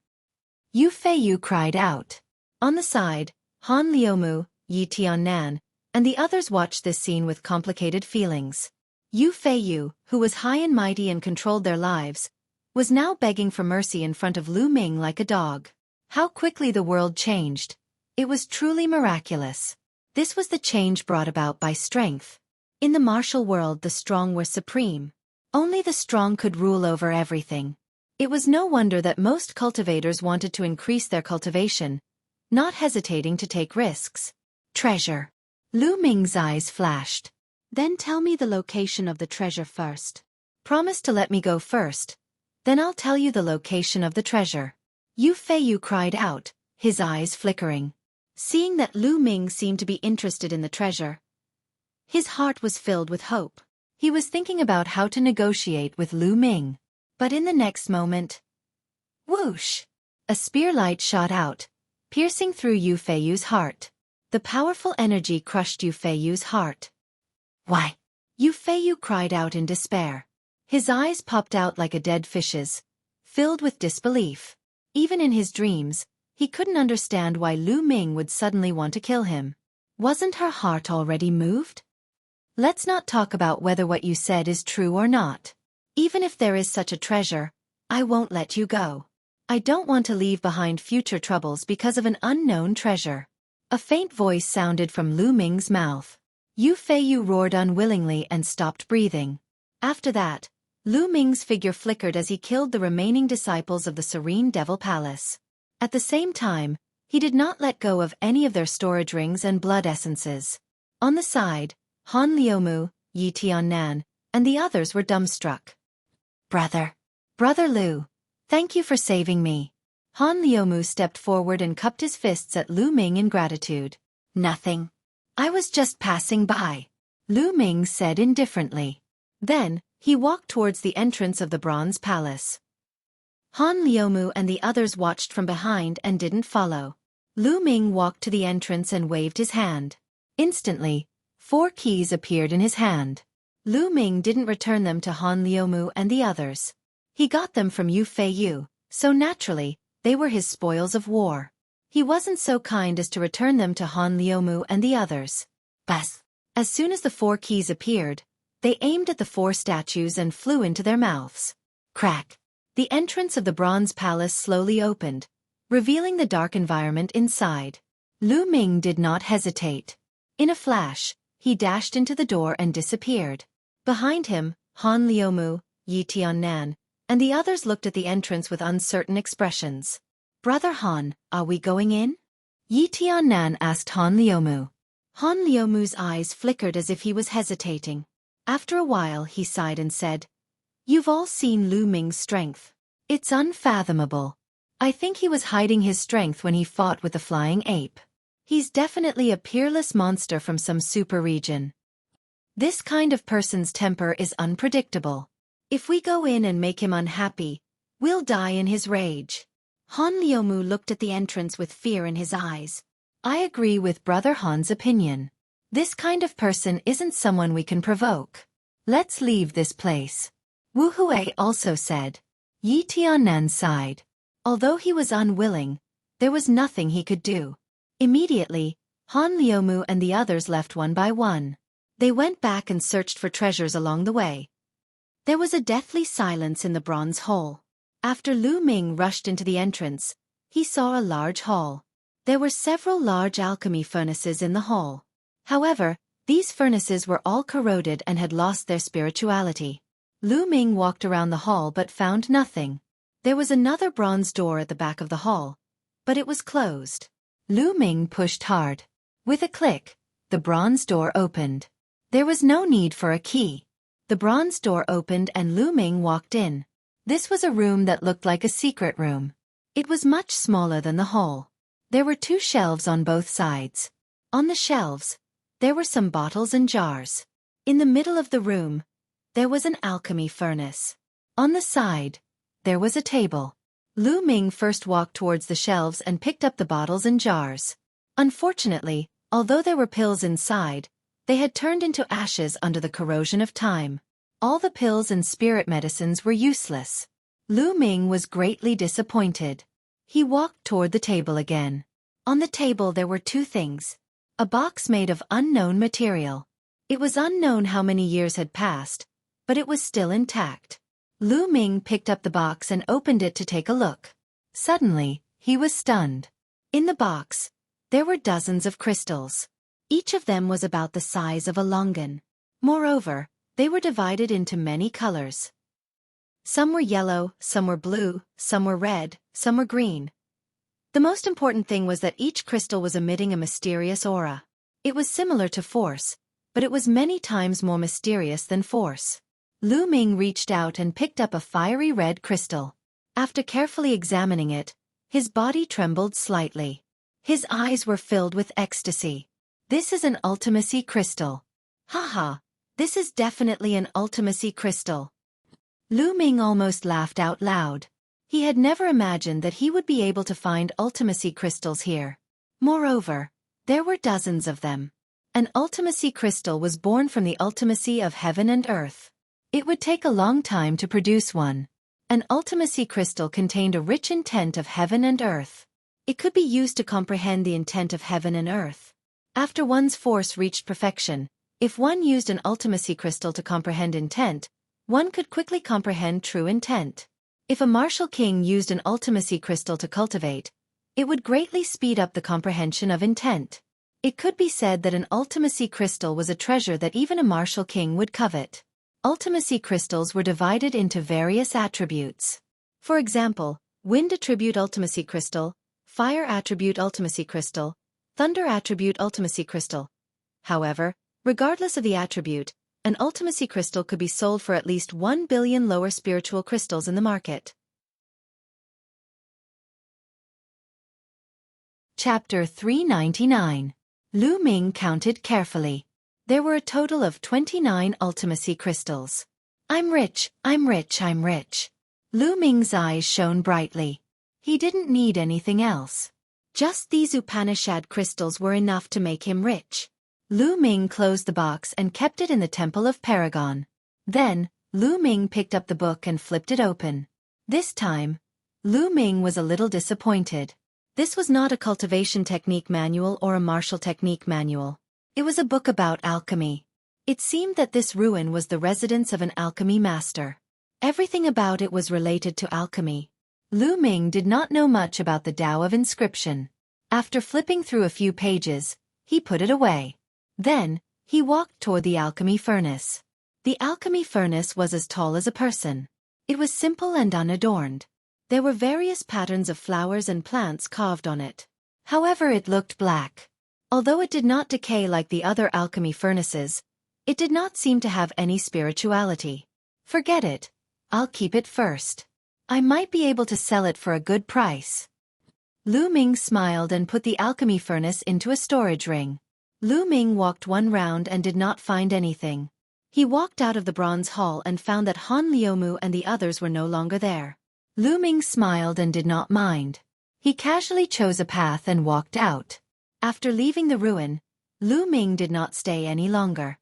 Xueqi cried out. On the side, Han Liumu, Yi Tiannan, and the others watched this scene with complicated feelings. Xueqi, who was high and mighty and controlled their lives, was now begging for mercy in front of Lu Ming like a dog. How quickly the world changed. It was truly miraculous. This was the change brought about by strength. In the martial world the strong were supreme. Only the strong could rule over everything. It was no wonder that most cultivators wanted to increase their cultivation, not hesitating to take risks. Treasure. Lu Ming's eyes flashed. Then tell me the location of the treasure first. Promise to let me go first. Then I'll tell you the location of the treasure. Xueqi cried out, his eyes flickering. Seeing that Lu Ming seemed to be interested in the treasure, his heart was filled with hope. He was thinking about how to negotiate with Lu Ming. But in the next moment, whoosh! A spear light shot out, piercing through Yu Feiyu's heart. The powerful energy crushed Yu Feiyu's heart. Why? Yu Feiyu cried out in despair. His eyes popped out like a dead fish's, filled with disbelief. Even in his dreams, he couldn't understand why Lu Ming would suddenly want to kill him. Wasn't her heart already moved? Let's not talk about whether what you said is true or not. Even if there is such a treasure, I won't let you go. I don't want to leave behind future troubles because of an unknown treasure. A faint voice sounded from Lu Ming's mouth. Yu Feiyu roared unwillingly and stopped breathing. After that, Lu Ming's figure flickered as he killed the remaining disciples of the Serene Devil Palace. At the same time, he did not let go of any of their storage rings and blood essences. On the side, Han Liumu, Yi Tiannan, and the others were dumbstruck. Brother Lu, thank you for saving me. Han Liumu stepped forward and cupped his fists at Lu Ming in gratitude. Nothing. I was just passing by, Lu Ming said indifferently. Then, he walked towards the entrance of the Bronze Palace. Han Liumu and the others watched from behind and didn't follow. Lu Ming walked to the entrance and waved his hand. Instantly, 4 keys appeared in his hand. Lu Ming didn't return them to Han Liumu and the others. He got them from Yu Feiyu, so naturally, they were his spoils of war. He wasn't so kind as to return them to Han Liumu and the others. Bas! As soon as the 4 keys appeared, they aimed at the 4 statues and flew into their mouths. Crack! The entrance of the Bronze Palace slowly opened, revealing the dark environment inside. Lu Ming did not hesitate. In a flash, he dashed into the door and disappeared. Behind him, Han Liumu, Yi Tiannan, and the others looked at the entrance with uncertain expressions. Brother Han, are we going in? Yi Tiannan asked Han Liumu. Han Liumu's eyes flickered as if he was hesitating. After a while he sighed and said, You've all seen Lu Ming's strength. It's unfathomable. I think he was hiding his strength when he fought with the flying ape. He's definitely a peerless monster from some super region. This kind of person's temper is unpredictable. If we go in and make him unhappy, we'll die in his rage. Han Liumu looked at the entrance with fear in his eyes. I agree with Brother Han's opinion. This kind of person isn't someone we can provoke. Let's leave this place. Wu Hui also said. Yi Tiannan sighed. Although he was unwilling, there was nothing he could do. Immediately, Han Liumu and the others left one by one. They went back and searched for treasures along the way. There was a deathly silence in the bronze hall. After Lu Ming rushed into the entrance, he saw a large hall. There were several large alchemy furnaces in the hall. However, these furnaces were all corroded and had lost their spirituality. Lu Ming walked around the hall but found nothing. There was another bronze door at the back of the hall, but it was closed. Lu Ming pushed hard. With a click, the bronze door opened. There was no need for a key. The bronze door opened and Lu Ming walked in. This was a room that looked like a secret room. It was much smaller than the hall. There were 2 shelves on both sides. On the shelves, there were some bottles and jars. In the middle of the room, there was an alchemy furnace. On the side, there was a table. Lu Ming first walked towards the shelves and picked up the bottles and jars. Unfortunately, although there were pills inside, they had turned into ashes under the corrosion of time. All the pills and spirit medicines were useless. Lu Ming was greatly disappointed. He walked toward the table again. On the table there were 2 things. A box made of unknown material. It was unknown how many years had passed, but it was still intact. Lu Ming picked up the box and opened it to take a look. Suddenly, he was stunned. In the box, there were dozens of crystals. Each of them was about the size of a longan. Moreover, they were divided into many colors. Some were yellow, some were blue, some were red, some were green. The most important thing was that each crystal was emitting a mysterious aura. It was similar to force, but it was many times more mysterious than force. Lu Ming reached out and picked up a fiery red crystal. After carefully examining it, his body trembled slightly. His eyes were filled with ecstasy. This is an ultimacy crystal. Haha, this is definitely an ultimacy crystal. Lu Ming almost laughed out loud. He had never imagined that he would be able to find ultimacy crystals here. Moreover, there were dozens of them. An ultimacy crystal was born from the ultimacy of heaven and earth. It would take a long time to produce one. An ultimacy crystal contained a rich intent of heaven and earth. It could be used to comprehend the intent of heaven and earth. After one's force reached perfection, if one used an ultimacy crystal to comprehend intent, one could quickly comprehend true intent. If a martial king used an ultimacy crystal to cultivate, it would greatly speed up the comprehension of intent. It could be said that an ultimacy crystal was a treasure that even a martial king would covet. Ultimacy crystals were divided into various attributes. For example, wind attribute ultimacy crystal, fire attribute ultimacy crystal, thunder attribute ultimacy crystal. However, regardless of the attribute, an ultimacy crystal could be sold for at least 1 billion lower spiritual crystals in the market. Chapter 399. Lu Ming counted carefully. There were a total of 29 ultimacy crystals. I'm rich, I'm rich, I'm rich. Lu Ming's eyes shone brightly. He didn't need anything else. Just these Upanishad crystals were enough to make him rich. Lu Ming closed the box and kept it in the Temple of Paragon. Then, Lu Ming picked up the book and flipped it open. This time, Lu Ming was a little disappointed. This was not a cultivation technique manual or a martial technique manual. It was a book about alchemy. It seemed that this ruin was the residence of an alchemy master. Everything about it was related to alchemy. Lu Ming did not know much about the Tao of inscription. After flipping through a few pages, he put it away. Then, he walked toward the alchemy furnace. The alchemy furnace was as tall as a person. It was simple and unadorned. There were various patterns of flowers and plants carved on it. However, it looked black. Although it did not decay like the other alchemy furnaces, it did not seem to have any spirituality. Forget it. I'll keep it first. I might be able to sell it for a good price. Lu Ming smiled and put the alchemy furnace into a storage ring. Lu Ming walked one round and did not find anything. He walked out of the bronze hall and found that Han Liumu and the others were no longer there. Lu Ming smiled and did not mind. He casually chose a path and walked out. After leaving the ruin, Lu Ming did not stay any longer.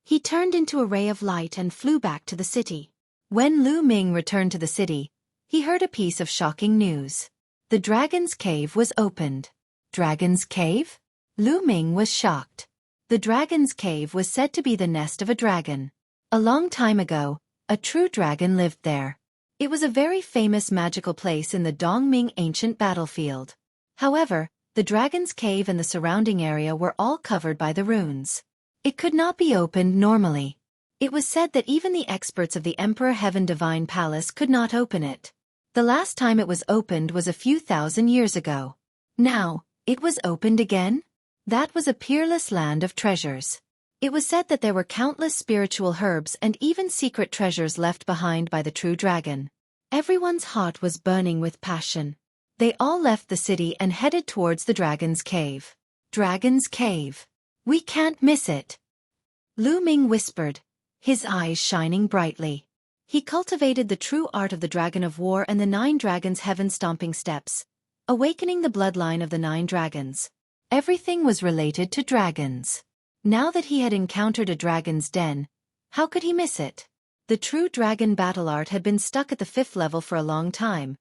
He turned into a ray of light and flew back to the city. When Lu Ming returned to the city, he heard a piece of shocking news. The Dragon's Cave was opened. Dragon's Cave? Lu Ming was shocked. The Dragon's Cave was said to be the nest of a dragon. A long time ago, a true dragon lived there. It was a very famous magical place in the Dongming ancient battlefield. However, the Dragon's Cave and the surrounding area were all covered by the runes. It could not be opened normally. It was said that even the experts of the Emperor Heaven Divine Palace could not open it. The last time it was opened was a few thousand years ago. Now, it was opened again? That was a peerless land of treasures. It was said that there were countless spiritual herbs and even secret treasures left behind by the true dragon. Everyone's heart was burning with passion. They all left the city and headed towards the Dragon's Cave. Dragon's Cave. We can't miss it. Lu Ming whispered, his eyes shining brightly. He cultivated the true art of the Dragon of War and the 9 Dragons' heaven-stomping steps, awakening the bloodline of the 9 dragons. Everything was related to dragons. Now that he had encountered a dragon's den, how could he miss it? The true dragon battle art had been stuck at the 5th level for a long time,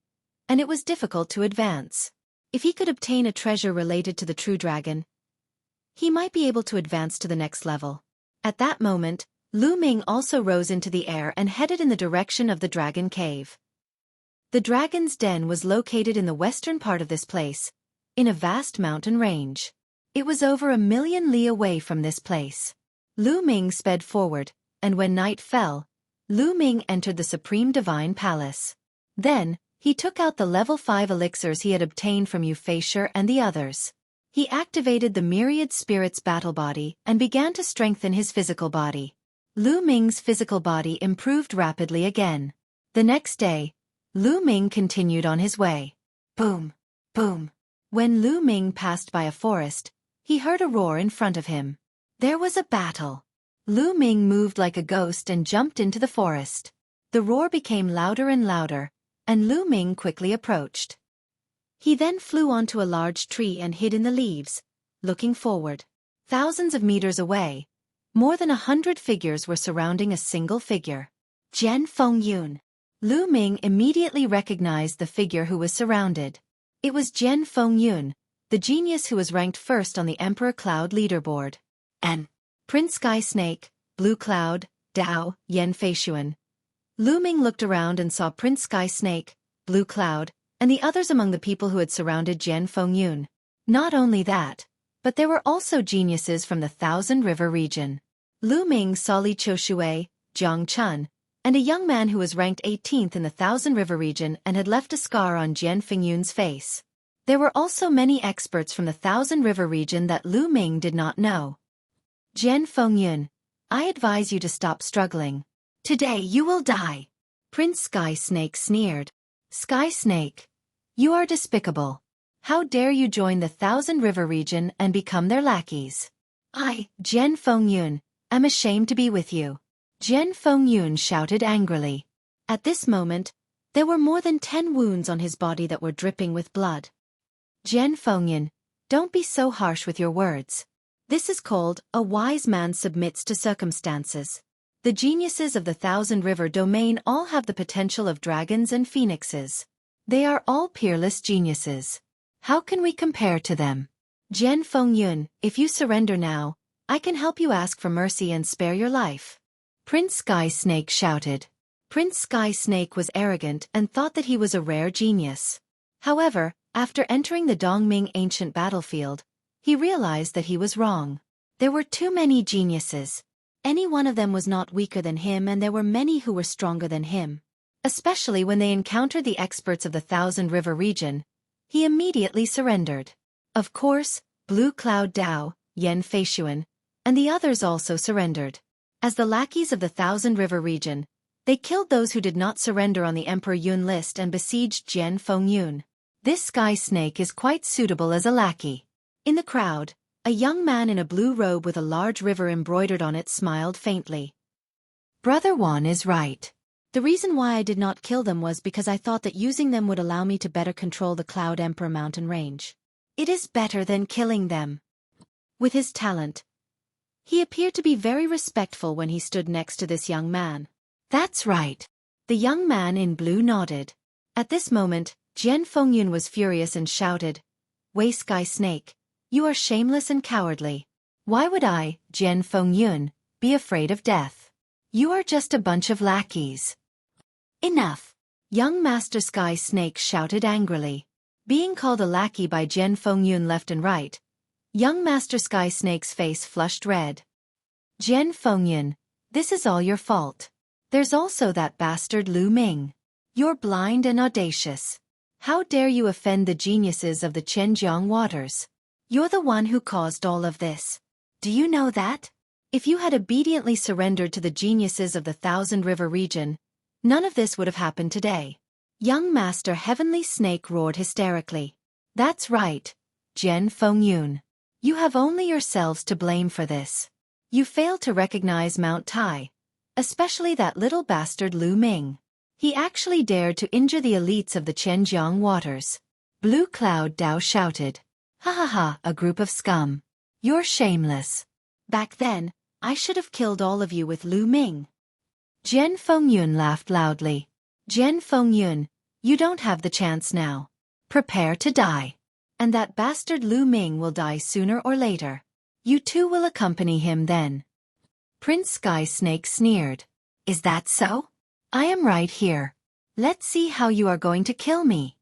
and it was difficult to advance. If he could obtain a treasure related to the true dragon, he might be able to advance to the next level. At that moment, Lu Ming also rose into the air and headed in the direction of the Dragon Cave. The dragon's den was located in the western part of this place, in a vast mountain range. It was over 1,000,000 li away from this place. Lu Ming sped forward, and when night fell, Lu Ming entered the Supreme Divine Palace. Then, he took out the level 5 elixirs he had obtained from Euphasure and the others. He activated the Myriad Spirits battle body and began to strengthen his physical body. Lu Ming's physical body improved rapidly again. The next day, Lu Ming continued on his way. Boom, boom, When Lu Ming passed by a forest, he heard a roar in front of him. There was a battle. Lu Ming moved like a ghost and jumped into the forest. The roar became louder and louder, and Lu Ming quickly approached. He then flew onto a large tree and hid in the leaves, looking forward. Thousands of meters away, more than 100 figures were surrounding a single figure. Jian Fengyun. Lu Ming immediately recognized the figure who was surrounded. It was Jian Fengyun, the genius who was ranked first on the Emperor Cloud leaderboard. And Prince Sky Snake, Blue Cloud, Dao, Yan Feishuan. Lu Ming looked around and saw Prince Sky Snake, Blue Cloud, and the others among the people who had surrounded Jian Fengyun. Not only that, but there were also geniuses from the Thousand River region. Lu Ming saw Li Chuxue, Jiang Chun, and a young man who was ranked 18th in the Thousand River region and had left a scar on Jian Fengyun's face. There were also many experts from the Thousand River region that Lu Ming did not know. Jian Fengyun, I advise you to stop struggling. Today you will die. Prince Sky Snake sneered. Sky Snake, you are despicable. How dare you join the Thousand River region and become their lackeys? I, Jian Fengyun, am ashamed to be with you. Jian Fengyun shouted angrily. At this moment, there were more than 10 wounds on his body that were dripping with blood. Jian Fengyun, don't be so harsh with your words. This is called, a wise man submits to circumstances. The geniuses of the Thousand River domain all have the potential of dragons and phoenixes. They are all peerless geniuses. How can we compare to them? Jian Fengyun, if you surrender now, I can help you ask for mercy and spare your life. Prince Sky Snake shouted. Prince Sky Snake was arrogant and thought that he was a rare genius. However, after entering the Dongming ancient battlefield, he realized that he was wrong. There were too many geniuses. Any one of them was not weaker than him, and there were many who were stronger than him. Especially when they encountered the experts of the Thousand River region, he immediately surrendered. Of course, Blue Cloud Dao, Yan Feishuan, and the others also surrendered. As the lackeys of the Thousand River region, they killed those who did not surrender on the Emperor Yun list and besieged Jian Fengyun. This Sky Snake is quite suitable as a lackey. In the crowd, a young man in a blue robe with a large river embroidered on it smiled faintly. Brother Wan is right. The reason why I did not kill them was because I thought that using them would allow me to better control the Cloud Emperor mountain range. It is better than killing them. With his talent, he appeared to be very respectful when he stood next to this young man. That's right. The young man in blue nodded. At this moment, Jian Fengyun was furious and shouted, Wei Sky Snake, you are shameless and cowardly. Why would I, Jian Fengyun, be afraid of death? You are just a bunch of lackeys. Enough! Young Master Sky Snake shouted angrily. Being called a lackey by Jian Fengyun left and right, young Master Sky Snake's face flushed red. Jian Fengyun, this is all your fault. There's also that bastard Lu Ming. You're blind and audacious. How dare you offend the geniuses of the Chenjiang waters? You're the one who caused all of this. Do you know that? If you had obediently surrendered to the geniuses of the Thousand River region, none of this would have happened today. Young Master Heavenly Snake roared hysterically. That's right, Jian Fengyun. You have only yourselves to blame for this. You failed to recognize Mount Tai, especially that little bastard Lu Ming. He actually dared to injure the elites of the Chenjiang waters. Blue Cloud Dao shouted. Ha ha ha, a group of scum. You're shameless. Back then, I should have killed all of you with Lu Ming. Jian Fengyun laughed loudly. Jian Fengyun, you don't have the chance now. Prepare to die. And that bastard Lu Ming will die sooner or later. You too will accompany him then. Prince Sky Snake sneered. Is that so? I am right here. Let's see how you are going to kill me.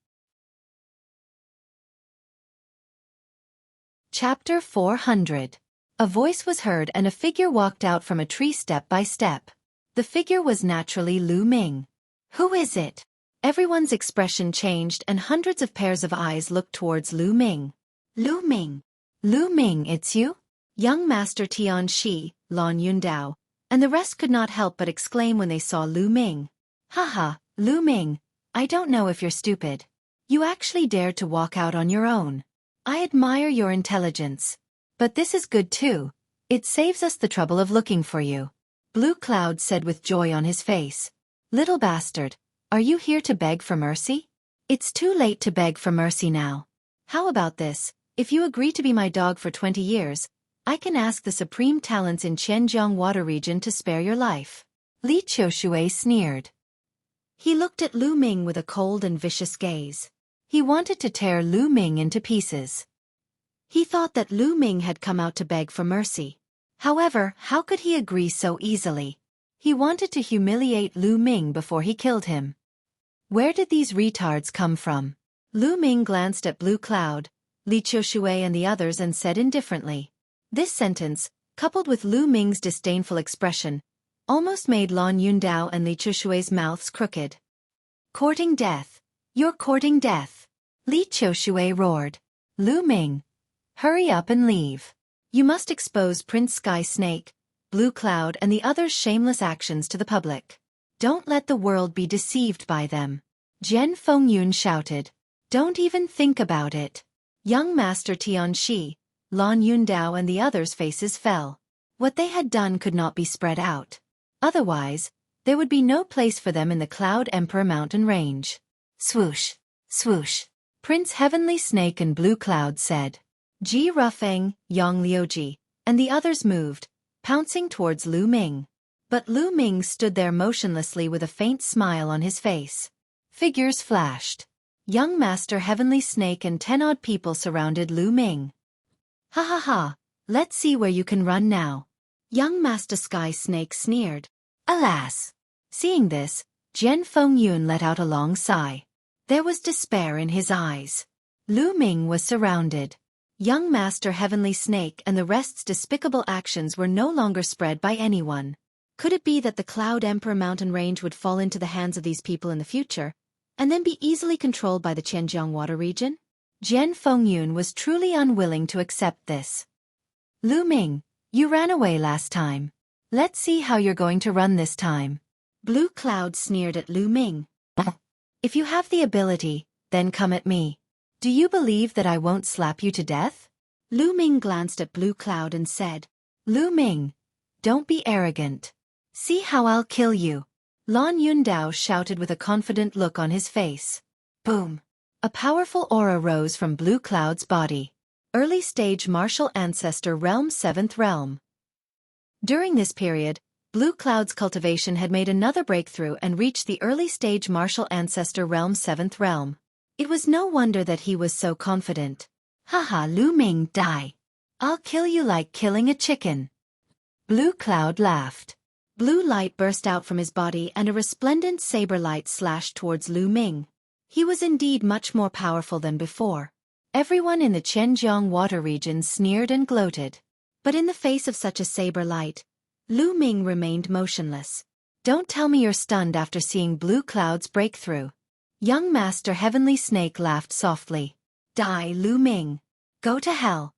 Chapter 400. A voice was heard and a figure walked out from a tree step by step. The figure was naturally Lu Ming. Who is it? Everyone's expression changed and hundreds of pairs of eyes looked towards Lu Ming. Lu Ming. Lu Ming, it's you? Young Master Tian Shi, Lan Yundao, and the rest could not help but exclaim when they saw Lu Ming. Haha, Lu Ming, I don't know if you're stupid. You actually dared to walk out on your own. I admire your intelligence. But this is good too. It saves us the trouble of looking for you. Blue Cloud said with joy on his face. Little bastard, are you here to beg for mercy? It's too late to beg for mercy now. How about this? If you agree to be my dog for 20 years, I can ask the supreme talents in Qianjiang water region to spare your life. Li Xueqi sneered. He looked at Lu Ming with a cold and vicious gaze. He wanted to tear Lu Ming into pieces. He thought that Lu Ming had come out to beg for mercy. However, how could he agree so easily? He wanted to humiliate Lu Ming before he killed him. Where did these retards come from? Lu Ming glanced at Blue Cloud, Li Xueqi and the others and said indifferently. This sentence, coupled with Lu Ming's disdainful expression, almost made Lan Yundao and Li Xueqi's mouths crooked. Courting death. You're courting death. Li Xueqi roared. Lu Ming. Hurry up and leave. You must expose Prince Sky Snake, Blue Cloud and the others' shameless actions to the public. Don't let the world be deceived by them. Jian Fengyun shouted. Don't even think about it. Young Master Tianxi, Lan Yundao and the others' faces fell. What they had done could not be spread out. Otherwise, there would be no place for them in the Cloud Emperor mountain range. Swoosh, swoosh. Prince Heavenly Snake and Blue Cloud said. Ji Rufeng, Yang Liuji, and the others moved, pouncing towards Lu Ming. But Lu Ming stood there motionlessly with a faint smile on his face. Figures flashed. Young Master Heavenly Snake and 10 odd people surrounded Lu Ming. Ha ha ha, let's see where you can run now. Young Master Sky Snake sneered. Alas! Seeing this, Jian Fengyun let out a long sigh. There was despair in his eyes. Lu Ming was surrounded. Young Master Heavenly Snake and the rest's despicable actions were no longer spread by anyone. Could it be that the Cloud Emperor mountain range would fall into the hands of these people in the future, and then be easily controlled by the Qianjiang water region? Jian Fengyun was truly unwilling to accept this. Lu Ming, you ran away last time. Let's see how you're going to run this time. Blue Cloud sneered at Lu Ming. If you have the ability, then come at me. Do you believe that I won't slap you to death? Lu Ming glanced at Blue Cloud and said. Lu Ming, don't be arrogant. See how I'll kill you. Lan Yundao shouted with a confident look on his face. Boom. A powerful aura rose from Blue Cloud's body. Early stage martial ancestor realm 7th realm. During this period, Blue Cloud's cultivation had made another breakthrough and reached the early stage martial ancestor realm 7th realm. It was no wonder that he was so confident. Haha, Lu Ming, die. I'll kill you like killing a chicken. Blue Cloud laughed. Blue light burst out from his body and a resplendent saber light slashed towards Lu Ming. He was indeed much more powerful than before. Everyone in the Qianjiang water region sneered and gloated. But in the face of such a saber light, Lu Ming remained motionless. Don't tell me you're stunned after seeing Blue Cloud's breakthrough. Young Master Heavenly Snake laughed softly. Die, Lu Ming. Go to hell.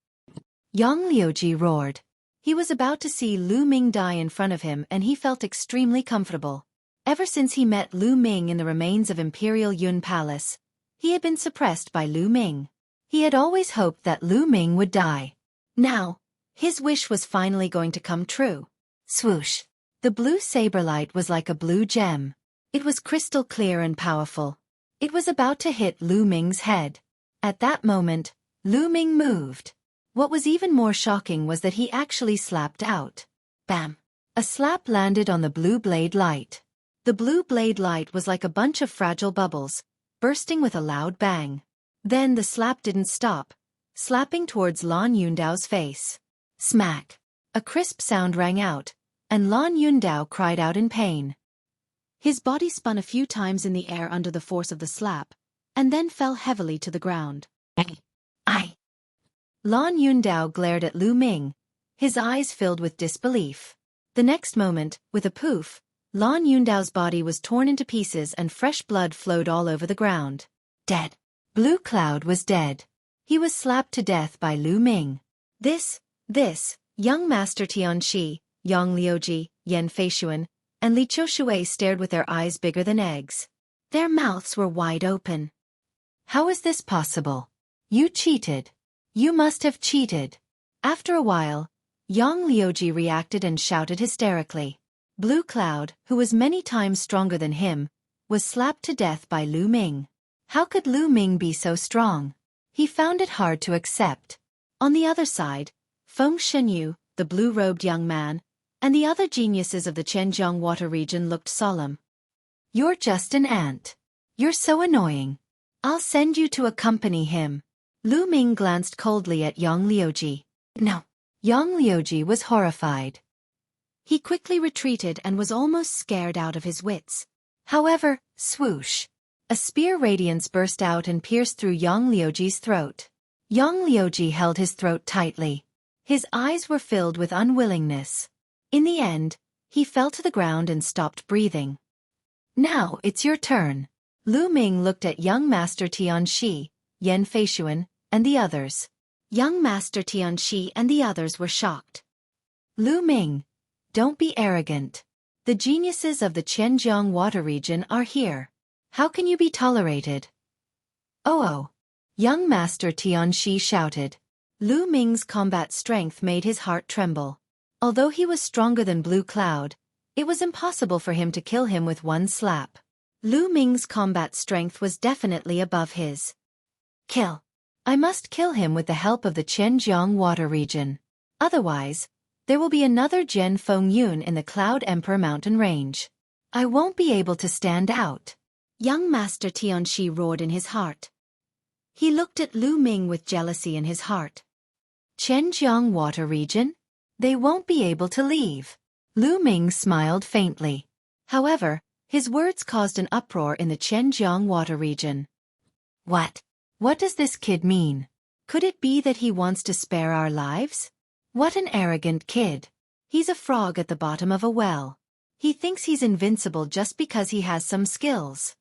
Yang Liuji roared. He was about to see Lu Ming die in front of him and he felt extremely comfortable. Ever since he met Lu Ming in the remains of Imperial Yun Palace, he had been suppressed by Lu Ming. He had always hoped that Lu Ming would die. Now, his wish was finally going to come true. Swoosh. The blue saber light was like a blue gem. It was crystal clear and powerful. It was about to hit Lu Ming's head. At that moment, Lu Ming moved. What was even more shocking was that he actually slapped out. Bam! A slap landed on the blue blade light. The blue blade light was like a bunch of fragile bubbles, bursting with a loud bang. Then the slap didn't stop, slapping towards Lan Yundao's face. Smack! A crisp sound rang out, and Lan Yundao cried out in pain. His body spun a few times in the air under the force of the slap, and then fell heavily to the ground. Ai! Lan Yundao glared at Lu Ming, his eyes filled with disbelief. The next moment, with a poof, Lan Yundao's body was torn into pieces and fresh blood flowed all over the ground. Dead. Blue Cloud was dead. He was slapped to death by Lu Ming. This, young Master Tianxi, Yang Liuji, Yan Feishuan, and Li Xueqi stared with their eyes bigger than eggs. Their mouths were wide open. How is this possible? You cheated. You must have cheated. After a while, Yang Liuji reacted and shouted hysterically. Blue Cloud, who was many times stronger than him, was slapped to death by Lu Ming. How could Lu Ming be so strong? He found it hard to accept. On the other side, Feng Shenyu, the blue-robed young man, and the other geniuses of the Zhenjiang water region looked solemn. You're just an ant. You're so annoying. I'll send you to accompany him. Lu Ming glanced coldly at Yang Liuji. No. Yang Liuji was horrified. He quickly retreated and was almost scared out of his wits. However, swoosh! A spear radiance burst out and pierced through Yang Liuji's throat. Yang Liuji held his throat tightly. His eyes were filled with unwillingness. In the end, he fell to the ground and stopped breathing. Now it's your turn. Lu Ming looked at young Master Tianxi, Yan Feishuan, and the others. Young Master Tianxi and the others were shocked. Lu Ming, don't be arrogant. The geniuses of the Zhenjiang water region are here. How can you be tolerated? Oh! Young Master Tianxi shouted. Lu Ming's combat strength made his heart tremble. Although he was stronger than Blue Cloud, it was impossible for him to kill him with one slap. Lu Ming's combat strength was definitely above his. Kill. I must kill him with the help of the Zhenjiang water region. Otherwise, there will be another Zhen Fengyun in the Cloud Emperor mountain range. I won't be able to stand out. Young Master Tianxi roared in his heart. He looked at Lu Ming with jealousy in his heart. Zhenjiang water region? They won't be able to leave. Lu Ming smiled faintly. However, his words caused an uproar in the Zhenjiang water region. What? What does this kid mean? Could it be that he wants to spare our lives? What an arrogant kid. He's a frog at the bottom of a well. He thinks he's invincible just because he has some skills.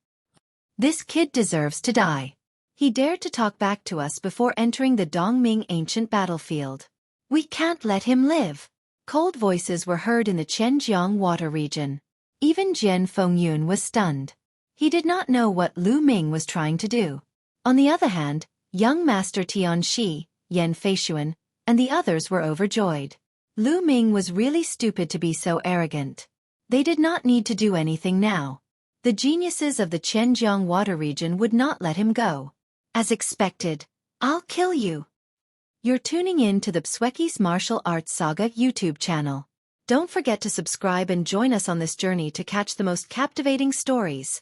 This kid deserves to die. He dared to talk back to us before entering the Dongming ancient battlefield. We can't let him live. Cold voices were heard in the Zhenjiang water region. Even Zhen Fengyun was stunned. He did not know what Lu Ming was trying to do. On the other hand, young Master Tianxi, Yan Feishuan, and the others were overjoyed. Lu Ming was really stupid to be so arrogant. They did not need to do anything now. The geniuses of the Zhenjiang water region would not let him go. As expected, I'll kill you. You're tuning in to the Xueqi's Martial Arts Saga YouTube channel. Don't forget to subscribe and join us on this journey to catch the most captivating stories.